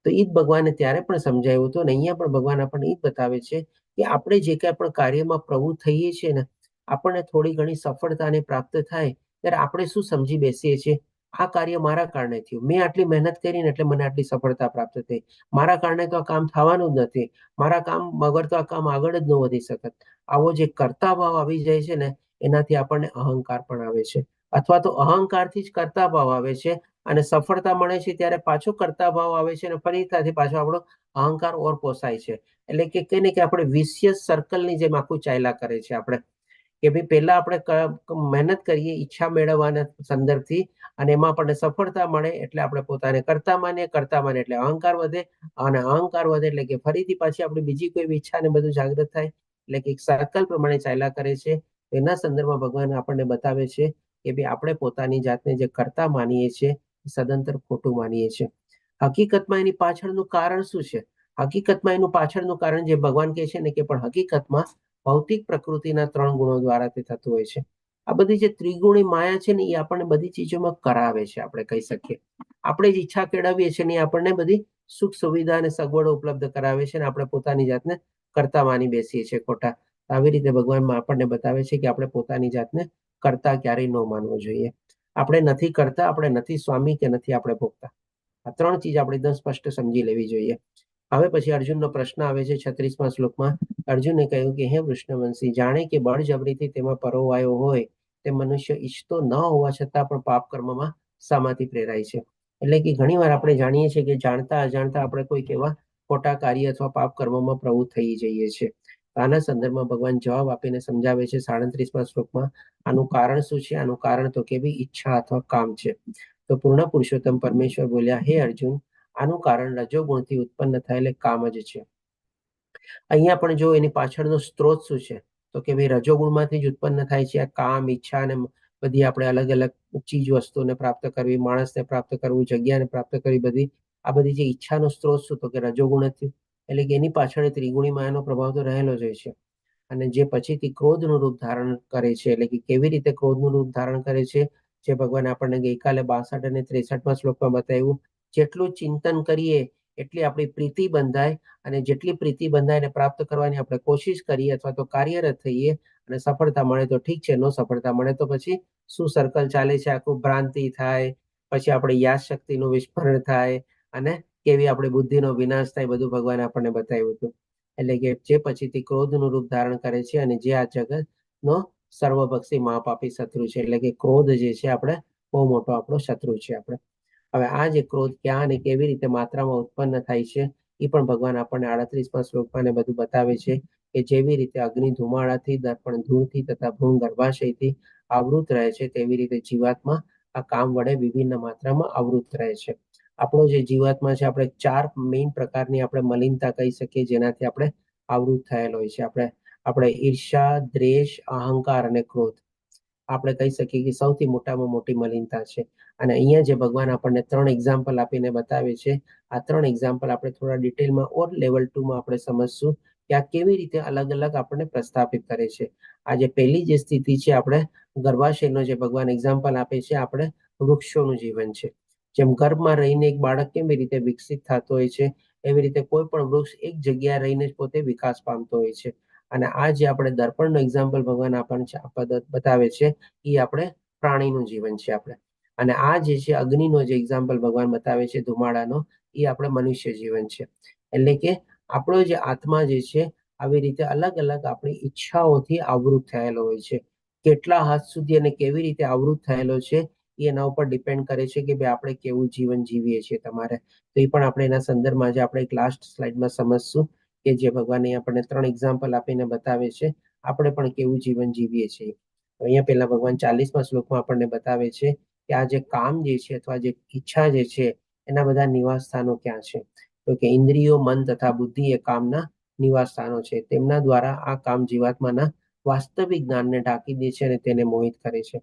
B: તો એ જ ભગવાને ત્યારે પણ સમજાવ્યું હતું, અને અહીંયા પણ ભગવાન આપણને એ જ બતાવે છે કે આપણે જે કાંઈ પણ કાર્યમાં પ્રવૃત્ત થઈએ છીએ ને, આપણને થોડી ઘણી સફળતાને પ્રાપ્ત થાય ત્યારે આપણે શું સમજી બેસીએ છીએ, આ કાર્ય મારા કારણે થયું, મેં આટલી મહેનત કરીને એટલે મને આટલી સફળતા પ્રાપ્ત થઈ, મારા કારણે તો આ કામ થવાનું જ નથી, મારા કામ વગર તો આ કામ આગળ જ ન વધી શકત. આવો જે કરતા ભાવ આવી જાય છે ને, એનાથી આપણને અહંકાર પણ આવે છે, અથવા તો અહંકારથી જ કરતા ભાવ આવે છે, અને સફળતા મળે છે ત્યારે પાછો કરતા ભાવ આવે છે, અને ફરીથી પાછો આપણો અહંકાર ઓર પોસાય છે. એટલે કે કહીને કે આપણે વિશિયસ સર્કલની જેમ આખું ચાલ્યા કરે છે આપણે, કે ભાઈ પહેલા આપણે મહેનત કરીએ ઈચ્છા મેળવવાના સંદર્ભથી, અને એમાં આપણને સફળતા મળે એટલે આપણે પોતાને કરતા માનીએ એટલે અહંકાર વધે, અને અહંકાર વધે એટલે કે ફરીથી પાછી આપણી બીજી કોઈ ઈચ્છા ને બધું જાગૃત થાય. એટલે કે એક સર્કલ પ્રમાણે ચાલ્યા કરે છે. એના સંદર્ભમાં ભગવાન આપણને બતાવે છે કે ભાઈ આપણે પોતાની જાતને જે કરતા માનીએ છીએ સદંતર ખોટું માનીએ છીએ. હકીકતમાં એની પાછળનું કારણ શું છે? હકીકતમાં એનું પાછળનું કારણ જે ભગવાન કહે છે ને કે પણ હકીકતમાં ભૌતિક પ્રકૃતિના 3 ગુણો દ્વારા તે થતું હોય છે. આ બધી જે ત્રિગુણી માયા છે ને, એ આપણને બધી ચીજોમાં કરાવે છે, આપણે કહી શકીએ. આપણે જ ઈચ્છા કેળવીએ છીએ ને એ આપણને બધી સુખ સુવિધા અને સગવડો ઉપલબ્ધ કરાવે છે, અને આપણે પોતાની જાતને કરતા માની બેસીએ છીએ ખોટા. આવી રીતે ભગવાન આપણને બતાવે છે કે આપણે પોતાની જાતને કરતા ક્યારેય ન માનવો જોઈએ. આપણે નથી કરતા, આપણે નથી સ્વામી, કે નથી આપણે ભોગતા. આ 3 ચીજ આપણે એકદમ સ્પષ્ટ સમજી લેવી જોઈએ. હવે પછી અર્જુનનો પ્રશ્ન આવે છે 36મા શ્લોકમાં. અર્જુને કહ્યું કે હે વૃષ્ણવંશી, જાણે કે બળજબરીથી તેમાં પરોવાયો હોય તે મનુષ્ય ઈચ્છતો ન હોવા છતાં પણ પાપ કર્મમાં શામાંથી પ્રેરાય છે. એટલે કે ઘણીવાર આપણે જાણીએ છીએ કે જાણતા અજાણતા આપણે કોઈક એવા ખોટા કાર્ય અથવા પાપ કર્મમાં પ્રવૃત્ત થઈ જઈએ છીએ. આના સંદર્ભમાં ભગવાન જવાબ આપીને સમજાવે છે 37મા શ્લોકમાં. આનું કારણ શું છે? આનું કારણ તો કેવી ઈચ્છા અથવા કામ છે. તો પૂર્ણ પુરુષોત્તમ પરમેશ્વર બોલ્યા, હે અર્જુન, આનું કારણ રજોગુણથી ઉત્પન્ન થયેલ કામ જ છે. અહીંયા પણ જો એની પાછળનો સ્ત્રોત શું છે, તો કે ભાઈ રજોગુણમાંથી જ ઉત્પન્ન થાય છે આ કામ, ઈચ્છા, અને બધી આપણે અલગ અલગ ચીજ વસ્તુને પ્રાપ્ત કરવી, માણસને પ્રાપ્ત કરવું, જગ્યાને પ્રાપ્ત કરવી, બધી આ બધી જે ઈચ્છાનો સ્ત્રોત શું, તો કે રજોગુણ જ થયું. એટલે કે એની પાછળ ત્રિગુણી માયાનો પ્રભાવ તો રહેલો જ હોય છે. અને જે પછીથી ક્રોધનું રૂપ ધારણ કરે છે, એટલે કે કેવી રીતે ક્રોધનું રૂપ ધારણ કરે છે, જે ભગવાન આપણને ગઈકાલે 62 અને 63મા શ્લોકમાં બતાવ્યું. જેટલું ચિંતન કરીએ એટલી આપણી પ્રીતિ બંધાય, અને જેટલી પ્રીતિ બંધાય એને પ્રાપ્ત કરવાની આપણે કોશિશ કરીએ અથવા તો કાર્યરત થઈએ, અને સફળતા મળે તો ઠીક છે, ન સફળતા મળે તો પછી શું સર્કલ ચાલે છે આખું, ભ્રાંતિ થાય, પછી આપણે યાદ શક્તિનું વિસ્મરણ થાય, અને કેવી આપણી બુદ્ધિનો વિનાશ થાય બધું ભગવાને આપણને બતાવ્યું હતું. એટલે કે જે પછીથી ક્રોધનું રૂપ ધારણ કરે છે અને જે આ જગતનો સર્વભક્ષી મહાપાપી શત્રુ છે. એટલે કે ક્રોધ જે છે આપણે બહુ મોટો આપણો શત્રુ છે આપણે. હવે આ જે ક્રોધ ક્યાં અને કેવી રીતે માત્રામાં ઉત્પન્ન થાય છે એ પણ ભગવાન આપણને 38મા શ્લોકમાં ને બધું બતાવે છે કે જેવી રીતે અગ્નિ ધુમાડાથી, દર્પણ ધૂળથી તથા ભ્રૂણ ગર્ભાશયથી આવૃત રહે છે તેવી રીતે જીવાત્મા આ કામ વડે વિભિન્ન માત્રામાં આવૃત રહે છે. આપણો જે જીવાત્મા છે આપણે 4 મેઇન પ્રકારની આપણે મલિનતા કહી શકીએ જેનાથી આપણે આવૃત થયેલો હોય છે. આપણે ઈર્ષા, દ્વેષ, અહંકાર અને ક્રોધ આપણે કહી શકીએ કે સૌથી મોટામાં મોટી મલિનતા છે. અને અહીંયા જે ભગવાન આપણને 3 એક્ઝામ્પલ આપીને બતાવે છે, આ 3 એક્ઝામ્પલ આપણે થોડા ડિટેલમાં ઓર લેવલ 2માં આપણે સમજશું કે આ કેવી રીતે અલગ અલગ આપણને પ્રસ્થાપિત કરે છે. આ જે પહેલી જે સ્થિતિ છે આપણે ગર્ભાશયનો જે ભગવાન એક્ઝામ્પલ આપે છે આપણે વૃક્ષોનું જીવન છે. જેમ ગર્ભમાં રહીને એક બાળક કેવી રીતે વિકસિત થતો હોય છે એવી રીતે કોઈ પણ વૃક્ષ એક જગ્યાએ રહીને જ પોતે વિકાસ પામતો હોય છે. અને આ જે આપણે દર્પણનો એક્ઝામ્પલ ભગવાન આપણને બતાવે છે એ આપણે પ્રાણીનું જીવન છે આપણે. અને આ જે છે અગ્નિનો જે એક્ઝામ્પલ ભગવાન બતાવે છે ધુમાડાનો, એ આપણે મનુષ્ય જીવન છે. એટલે કે આપણો જે આત્મા જે છે આવી રીતે અલગ અલગ આપણી ઈચ્છાઓથી આવૃત થયેલો હોય છે. કેટલા હદ સુધી અને કેવી રીતે આવૃત થયેલો છે એના ઉપર ડિપેન્ડ કરે છે કે ભાઈ આપણે કેવું જીવન જીવીએ છીએ તમારે. તો એ પણ આપણે એના સંદર્ભમાં આજે આપણે એક લાસ્ટ સ્લાઇડમાં સમજશું કે જે ભગવાને આપણને 3 એક્ઝામ્પલ આપીને બતાવે છે આપણે પણ કેવું જીવન જીવીએ છીએ. અહીંયા પહેલા ભગવાન 40મા શ્લોકમાં આપણને બતાવે છે કે આ જે કામ જે છે અથવા જે ઈચ્છા જે છે એના બધા નિવાસ સ્થાનો ક્યાં છે. તો કે ઇન્દ્રિયો, મન તથા બુદ્ધિ એ કામના નિવાસ સ્થાનો છે. તેમના દ્વારા આ કામ જીવાત્માના વાસ્તવિક જ્ઞાનને ઢાંકી દે છે અને તેને મોહિત કરે છે.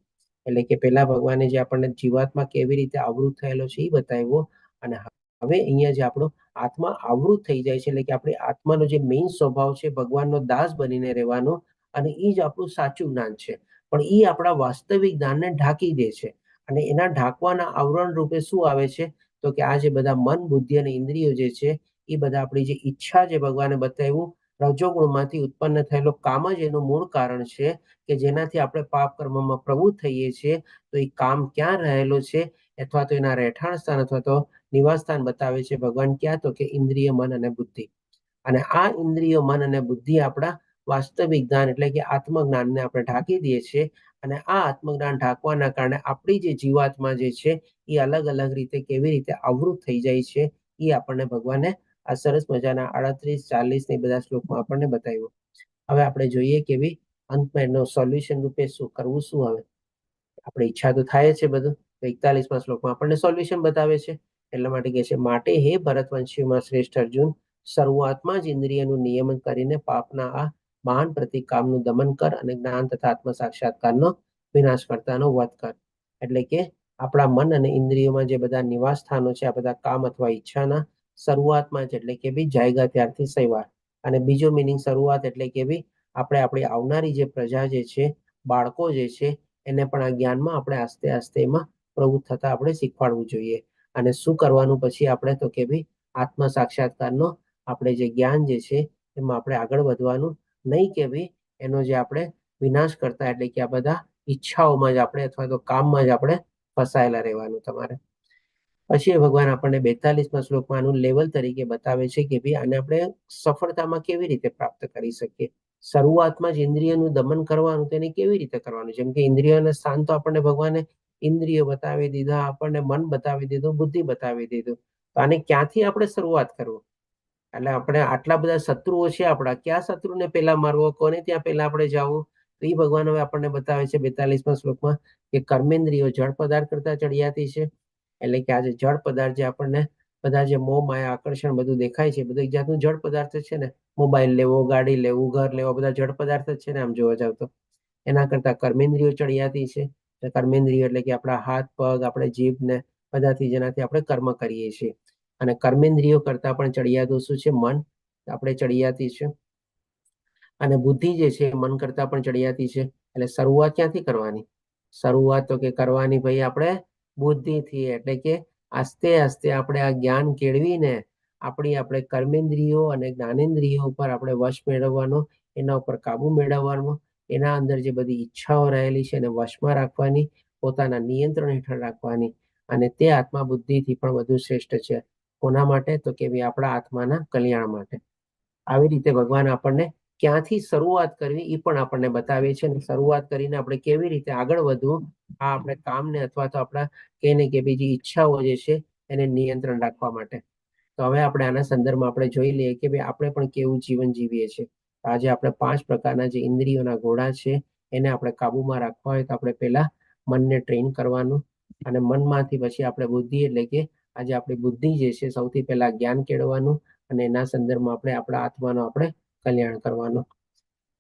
B: એટલે કે પહેલા ભગવાને જે આપણને જીવાત્મા કેવી રીતે આવૃત થયેલો છે એ બતાવ્યો, અને હવે અહીંયા જે આપણો આત્મા આવૃત થઈ જાય છે એટલે કે આપણી આત્માનો જે મેઇન સ્વભાવ છે ભગવાનનો દાસ બનીને રહેવાનો, અને એ જ આપણું સાચું જ્ઞાન છે. પણ એ આપણા વાસ્તવિક જ્ઞાનને ઢાંકી દે છે. અને એના ઢાંકવાના આવરણ રૂપે શું આવે છે તો કે આ જે બધા મન, બુદ્ધિ અને ઇન્દ્રિયો જે છે એ બધા આપણી જે ઈચ્છા જે ભગવાને બતાવ્યું રજોગુણમાંથી ઉત્પન્ન થયેલો કામ જ એનું મૂળ કારણ છે કે જેનાથી આપણે પાપ કર્મમાં પ્રવૃત્ત થઈએ છીએ. તો એ કામ ક્યાં રહેલો છે અથવા તો એના રહેઠાણ સ્થાન અથવા તો નિવાસ સ્થાન બતાવે છે ભગવાન ક્યાં, તો કે ઇન્દ્રિય, મન અને બુદ્ધિ. અને આ ઇન્દ્રિયો, મન અને બુદ્ધિ આપણા વાસ્તવિક જ્ઞાન એટલે કે આત્મજ્ઞાનને આપણે ઢાંકી દઈએ છીએ. અને આ આત્મજ્ઞાન ઢાંકવાના કારણે આપણી જે જીવાત્મા જે છે એ અલગ અલગ રીતે કેવી રીતે આવૃત થઈ જાય છે એ આપણને ભગવાને આ સરસ મજાના 38, 40 ને બધા શ્લોકમાં આપણને બતાવ્યું. હવે આપણે જોઈએ કે ભાઈ અંતમાં એનો સોલ્યુશન રૂપે શું કરવું. શું હવે આપણે ઈચ્છા તો થાય છે બધું. તો 41મા શ્લોકમાં આપણને સોલ્યુશન બતાવે છે. એટલા માટે કહે છે, માટે હે ભરતવંશીમાં શ્રેષ્ઠ અર્જુન, શરૂઆતમાં જ ઇન્દ્રિયનું નિયમન કરીને પાપના આ મહાન પ્રતિકામનું દમન કર અને જ્ઞાન તથા આત્મ સાક્ષાત્કારનો વિનાશ કરતાનો વધ કર. એટલે કે આપણા મન અને ઇન્દ્રિયોમાં જે બધા નિવાસ સ્થાનો છે આ બધા કામ અથવા ઈચ્છાના શરૂઆતમાં જ એટલે કે ભાઈ જાયગા ત્યારથી સૈવાર. અને બીજો મિનિંગ શરૂઆત એટલે કે ભાઈ આપણે આપણી આવનારી જે પ્રજા જે છે, બાળકો જે છે એને પણ આ જ્ઞાનમાં આપણે આસ્તે આસ્તે એમાં પ્રવૃત્ત થતા આપણે શીખવાડવું જોઈએ. અને શું કરવાનું પછી આપણે, તો કે ભાઈ આત્મ સાક્ષાત્કારનો આપણે જે જ્ઞાન જે છે એમાં આપણે આગળ વધવાનું, નહીં કે ભાઈ એનો જે આપણે વિનાશ કરતા એટલે કે આ બધા ઈચ્છાઓમાં જ આપણે અથવા તો કામમાં જ આપણે ફસાયેલા રહેવાનું તમારે. પછી ભગવાન આપણને 42મા શ્લોકમાં આનું લેવલ તરીકે બતાવે છે કે ભાઈ આને આપણે સફળતામાં કેવી રીતે પ્રાપ્ત કરી શકીએ. શરૂઆતમાં જ ઇન્દ્રિયનું દમન કરવાનું, તેને કેવી રીતે કરવાનું. જેમ કે ઇન્દ્રિયોના સ્થાન તો આપણને ભગવાને ઇન્દ્રિયો બતાવી દીધા, આપણને મન બતાવી દીધું, બુદ્ધિ બતાવી દીધું. તો આને ક્યાંથી આપણે શરૂઆત કરવું. એટલે આપણે આટલા બધા શત્રુઓ છે આપણા, કયા શત્રુને પહેલા મારવો, કોને ત્યાં પહેલા આપણે જવું. તો એ ભગવાન હવે આપણને બતાવે છે 42મા શ્લોકમાં કે કર્મેન્દ્રિયો જળ પદાર્થ કરતા ચડિયાતી છે. એટલે કે આજે જળ પદાર્થ જે આપણને બધા જે મોહ, માયા, આકર્ષણ બધું દેખાય છે બધું એક જાતનું જળ પદાર્થ છે ને. મોબાઈલ લેવો, ગાડી લેવું, ઘર લેવો, બધા જળ પદાર્થ જ છે ને આમ જોવા જાવ તો. એના કરતા કર્મેન્દ્રિયો ચડિયાતી છે. કર્મેન્દ્રિયો એટલે કે આપણા હાથ, પગ, આપણે જીભ ને બધાથી જેનાથી આપણે કર્મ કરીએ છીએ. અને કર્મેન્દ્રિયો કરતા પણ ચડિયાતું શું છે? મન આપણે ચડિયાતી છે. અને બુદ્ધિ જે છે મન કરતા પણ ચડિયાતી છે. એટલે શરૂઆત ક્યાંથી કરવાની? શરૂઆત તો કે કરવાની ભાઈ આપણે બુદ્ધિથી. એટલે કે આસ્તે આસ્તે આપણે આ જ્ઞાન કેળવીને આપણે કર્મેન્દ્રિયો અને જ્ઞાનેન્દ્રિયો ઉપર આપણે વશ મેળવવાનો, એના ઉપર કાબુ મેળવવાનો, એના અંદર જે બધી ઈચ્છાઓ રહેલી છે એને વશમાં રાખવાની, પોતાના નિયંત્રણ હેઠળ રાખવાની. અને તે આત્મા બુદ્ધિથી પણ વધુ શ્રેષ્ઠ છે. કોના માટે? તો કે ભાઈ આપણા આત્માના કલ્યાણ માટે. આવી રીતે ભગવાન આપણને ક્યાંથી શરૂઆત કરવી એ પણ આપણને બતાવે છે, અને શરૂઆત કરીને આપણે કેવી રીતે આગળ વધવું આ આપણે કામને અથવા તો આપણા કહીને કે બીજી ઈચ્છાઓ જે છે એને નિયંત્રણ રાખવા માટે. તો હવે આપણે આના સંદર્ભમાં આપણે જોઈ લઈએ કે ભાઈ આપણે પણ કેવું જીવન જીવીએ છીએ. આજે આપણે 5 પ્રકારના જે ઇન્દ્રિયોના ઘોડા છે એને આપણે કાબુમાં રાખવા હોય તો આપણે પહેલા મનને ટ્રેન કરવાનું, અને મનમાંથી પછી આપણે બુદ્ધિ એટલે કે આજે આપણી બુદ્ધિ જે છે સૌથી પહેલા જ્ઞાન કેળવવાનું, અને એના સંદર્ભમાં આપણે આપણા આત્માનો આપણે કલ્યાણ કરવાનું.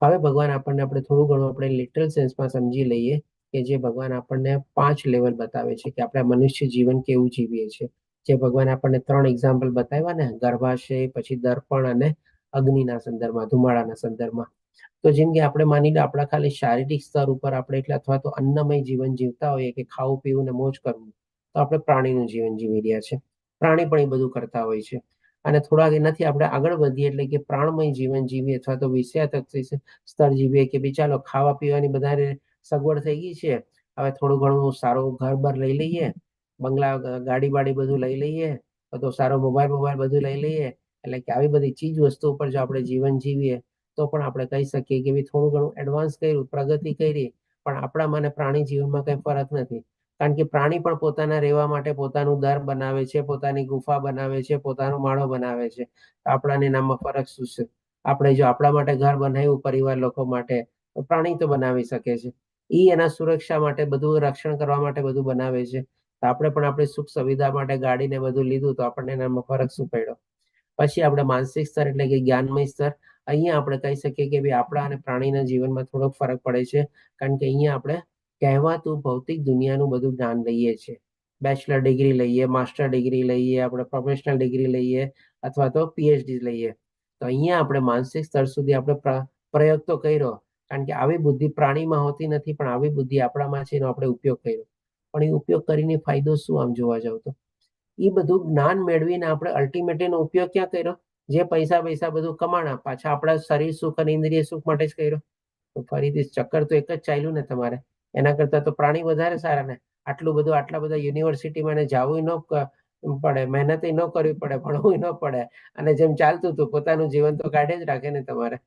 B: હવે ભગવાન આપણને આપણે થોડું ઘણું આપણે લિટરલ સેન્સમાં સમજી લઈએ કે જે ભગવાન આપણને 5 લેવલ બતાવે છે કે આપણે મનુષ્ય જીવન કેવું જીવીએ છીએ. જે ભગવાન આપણને 3 એક્ઝામ્પલ બતાવ્યા ને, ગર્ભાશય, પછી દર્પણ અને અગ્નિના સંદર્ભમાં, ધુમાડાના સંદર્ભમાં. તો જેમ કે આપણે માની લો આપણા ખાલી શારીરિક સ્તર ઉપર આપણે એટલે અથવા તો અન્નમય જીવન જીવતા હોઈએ કે ખાવું પીવું ને મોજ કરવું, તો આપણે પ્રાણીનું જીવન જીવી રહ્યા છે. પ્રાણી પણ એ બધું કરતા હોય છે. અને થોડાક એનાથી આપણે આગળ વધીએ એટલે કે પ્રાણમય જીવન જીવીએ અથવા તો વિષયાતક સ્તર જીવીએ કે ભાઈ ચાલો ખાવા પીવાની બધાને સગવડ થઈ ગઈ છે, હવે થોડું ઘણું સારું ઘર બાર લઈ લઈએ, બંગલા ગાડી બાડી બધું લઈ લઈએ, તો સારો મોબાઈલ બધું લઈ લઈએ. એટલે કે આવી બધી ચીજ વસ્તુ ઉપર જો આપણે જીવન જીવીએ તો પણ આપણે કહી શકીએ કે ભાઈ થોડું ઘણું એડવાન્સ કર્યું, પ્રગતિ કરી, પણ આપણામાં અને પ્રાણી જીવનમાં કઈ ફરક નથી. કારણ કે પ્રાણી પણ પોતાના રહેવા માટે પોતાનું દર બનાવે છે, પોતાની ગુફા બનાવે છે, પોતાનો માળો બનાવે છે. આપણાને નામમાં ફરક શું છે? આપણે જો આપણા માટે ઘર બનાવ્યું પરિવાર લોકો માટે, તો પ્રાણી તો બનાવી શકે છે. એના સુરક્ષા માટે બધું રક્ષણ કરવા માટે બધું બનાવે છે. તો આપણે પણ આપણી સુખ સુવિધા માટે ગાડીને બધું લીધું તો આપણને એનામાં ફરક શું પડ્યો? પછી આપણે માનસિક સ્તર એટલે કે જ્ઞાનમય સ્તર, અહીંયા આપણે કહી શકીએ કે ભાઈ આપણા અને પ્રાણીના જીવનમાં થોડોક ફરક પડે છે. કારણ કે અહીંયા આપણે કહેવાતું ભૌતિક દુનિયાનું બધું જ્ઞાન લઈએ છીએ. બેચલર ડિગ્રી લઈએ, માસ્ટર ડિગ્રી લઈએ, આપણે પ્રોફેશનલ ડિગ્રી લઈએ અથવા તો પીએચડી લઈએ. તો અહીંયા આપણે માનસિક સ્તર સુધી આપણે પ્રયોગ તો કર્યો, કારણ કે આવી બુદ્ધિ પ્રાણીમાં હોતી નથી, પણ આવી બુદ્ધિ આપણામાં છે એનો આપણે ઉપયોગ કર્યો. પણ એ ઉપયોગ કરીને ફાયદો શું આમ જોવા જાવ તો? એ બધું જ્ઞાન મેળવીને આપણે અલ્ટિમેટ એનો ઉપયોગ ક્યાં કર્યો? જે પૈસા બધું કમાણા પાછા આપણા શરીર સુખ અને ઇન્દ્રિય સુખ માટે જ કર્યો. તો ફરીથી ચક્કર તો એક જ ચાલ્યું ને તમારે. એના કરતા તો પ્રાણી વધારે સારા ને. આટલા બધા યુનિવર્સિટીમાં જવું ન પડે, મહેનત ન કરવી પડે, ભણવું ન પડે, અને જેમ ચાલતું હતું પોતાનું જીવન તો કાઢે જ રાખે ને તમારે.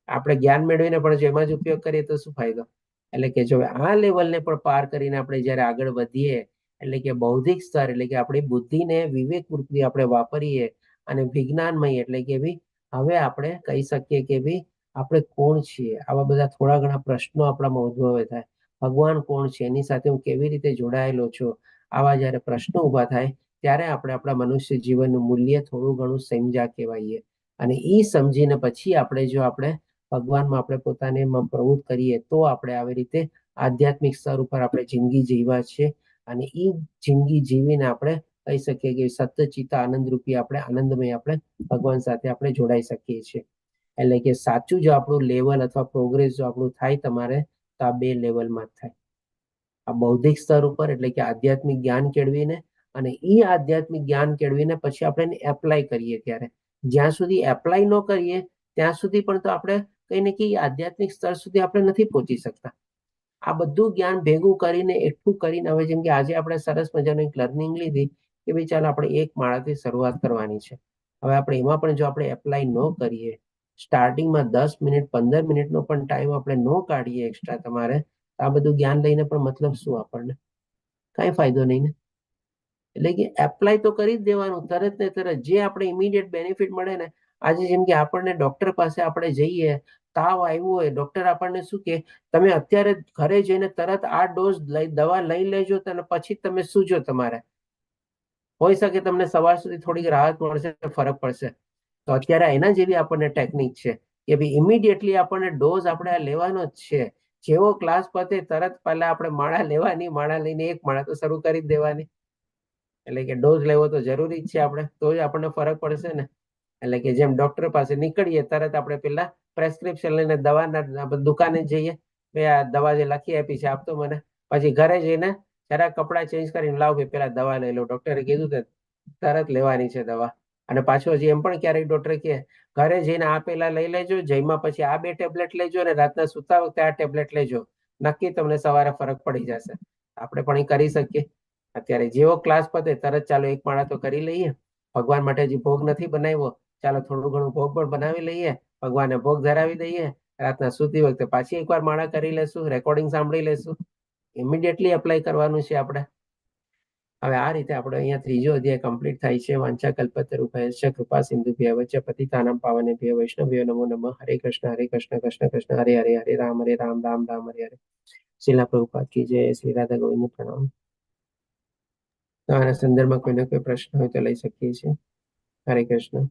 B: આપણે જ્ઞાન મેળવીને પણ જો એમાં જ ઉપયોગ કરીએ તો શું ફાયદો? એટલે કે જો આ લેવલને પણ પાર કરીને આપણે જયારે આગળ વધીએ એટલે કે બૌદ્ધિક સ્તર એટલે કે આપણી બુદ્ધિને વિવેક વૃત્તિ આપણે વાપરીએ, અને વિજ્ઞાનમય એટલે કે ભાઈ હવે આપણે કહી શકીએ કે ભાઈ આપણે કોણ છીએ? આવા બધા થોડા ઘણા પ્રશ્નો આપણામાં ઉદ્ભવે થાય. ભગવાન કોણ છે? એની સાથે હું કેવી રીતે જોડાયેલો છું? આવા જયારે પ્રશ્નો ઉભા થાય ત્યારે આપણે આપણા મનુષ્ય જીવનનું મૂલ્ય થોડું ઘણું સમજ્યા કહેવાઈએ. અને એ સમજીને પછી આપણે જો આપણે ભગવાનમાં આપણે પોતાને પ્રવૃત્ત કરીએ તો આપણે આવી રીતે આધ્યાત્મિક સ્તર ઉપર આપણે જિંદગી જીવવા છે. અને એ જિંદગી જીવીને આપણે કહી શકીએ કે સત્યચિત્ત આનંદ રૂપી આપણે આનંદમય આપણે ભગવાન સાથે આપણે જોડાઈ શકીએ છીએ. એટલે કે સાચું જો આપણું લેવલ અથવા પ્રોગ્રેસ જો આપણું થાય તમારે, તો આ 2 લેવલમાં જ થાય. આ બૌદ્ધિક સ્તર ઉપર એટલે કે આધ્યાત્મિક જ્ઞાન કેળવીને, અને એ આધ્યાત્મિક જ્ઞાન કેળવીને પછી આપણે એને એપ્લાય કરીએ. ત્યારે જ્યાં સુધી એપ્લાય ન કરીએ ત્યાં સુધી પણ તો આપણે કઈ ને કઈ આધ્યાત્મિક સ્તર સુધી આપણે નથી પહોંચી શકતા. આ બધું જ્ઞાન ભેગું કરીને એટલું કરીને હવે જેમ કે આજે આપણે સરસ મજાની એક લર્નિંગ લીધી કે ભાઈ ચાલો આપણે એક માળાથી શરૂઆત કરવાની છે. હવે આપણે એમાં પણ જો આપણે એપ્લાય ન કરીએ, સ્ટાર્ટિંગમાં 10 મિનિટ 15 મિનિટનો પણ ટાઈમ આપણે ન કાઢીએ એક્સ્ટ્રા તમારે, આ બધું જ્ઞાન લઈને પણ મતલબ શું? આપણને કઈ ફાયદો નહીં ને. એટલે કે એપ્લાય તો કરી જ દેવાનું તરત ને તરત, જે આપણે ઇમિડિયેટ બેનિફિટ મળે ને. આજે જેમ કે આપણને ડોક્ટર પાસે આપણે જઈએ, તાવ આવ્યું હોય, ડોક્ટર આપણને શું કે તમે અત્યારે ઘરે જઈને તરત આ ડોઝ દવા લઈ લેજો, અને પછી તમે સૂજો. તમારે હોઈ શકે તમને સવાર સુધી થોડીક રાહત મળશે, ફરક પડશે. તો અત્યારે એના જેવી આપણને ટેકનિક છે કે ભાઈ ઇમિડિયેટલી આપણને ડોઝ આપણે લેવાનો જ છે. જેવો ક્લાસ પતે તરત પહેલા આપણે માળા લેવાની, માળા લઈને એક માળા તો શરૂ કરી જ દેવાની. એટલે કે ડોઝ લેવો તો જરૂરી જ છે આપણે, તો જ આપણને ફરક પડશે ને. એટલે કે જેમ ડોક્ટર પાસે નીકળીએ તરત આપણે પેલા પ્રેસ્ક્રિપ્શન લઈને દવાના દુકાને જઈએ, આ દવા જે લખી આપી છે આપતો મને. પછી ઘરે જઈને જરાક કપડાં ચેન્જ કરીને લાવ ભાઈ પેલા દવા લઈ લો, ડોક્ટરે કીધું તે તરત લેવાની છે દવા. અને પાછું હજી એમ પણ ક્યારેક ડોક્ટર કહે ઘરે જઈને આ પેલા લઈ લેજો, જઈમાં પછી આ 2 ટેબ્લેટ લેજો, અને રાતના સુતા વખતે આ ટેબ્લેટ લેજો, નક્કી તમને સવારે ફરક પડી જશે. આપણે પણ એ કરી શકીએ. અત્યારે જેવો ક્લાસ પતે તરત ચાલો એક માળા તો કરી લઈએ. ભગવાન માટે હજી ભોગ નથી બનાવ્યો, ચાલો થોડું ઘણું ભોગ પણ બનાવી લઈએ, ભગવાનને ભોગ ધરાવી દઈએ, રાતના સૂતી વખતે પાછી એકવાર માળા કરી લેશું, રેકોર્ડિંગ સાંભળી લેશું, ઇમિડિયેટલી એપ્લાય કરવાનું છે આપણે. હવે આ રીતે આપણે અહીંયા ત્રીજો અધ્યાય કમ્પ્લીટ થાય છે. વાંચા કલ્પતરુભયશ્ચ કૃપા સિંધુભ્યઃ વચ પતિતાનાં પાવનેભ્યો વૈષ્ણવ્યો નમો નમઃ. હરે કૃષ્ણ કૃષ્ણ કૃષ્ણ હરે હરે, હરે રામ રામ રામ હરે હરે. શીલા પ્રભુપાદ કી જય. શ્રી રાધા ગોવિંદ પ્રણામ. તો આના સંદર્ભમાં કોઈને કોઈ પ્રશ્ન હોય તો લઈ શકીએ છીએ. હરે કૃષ્ણ.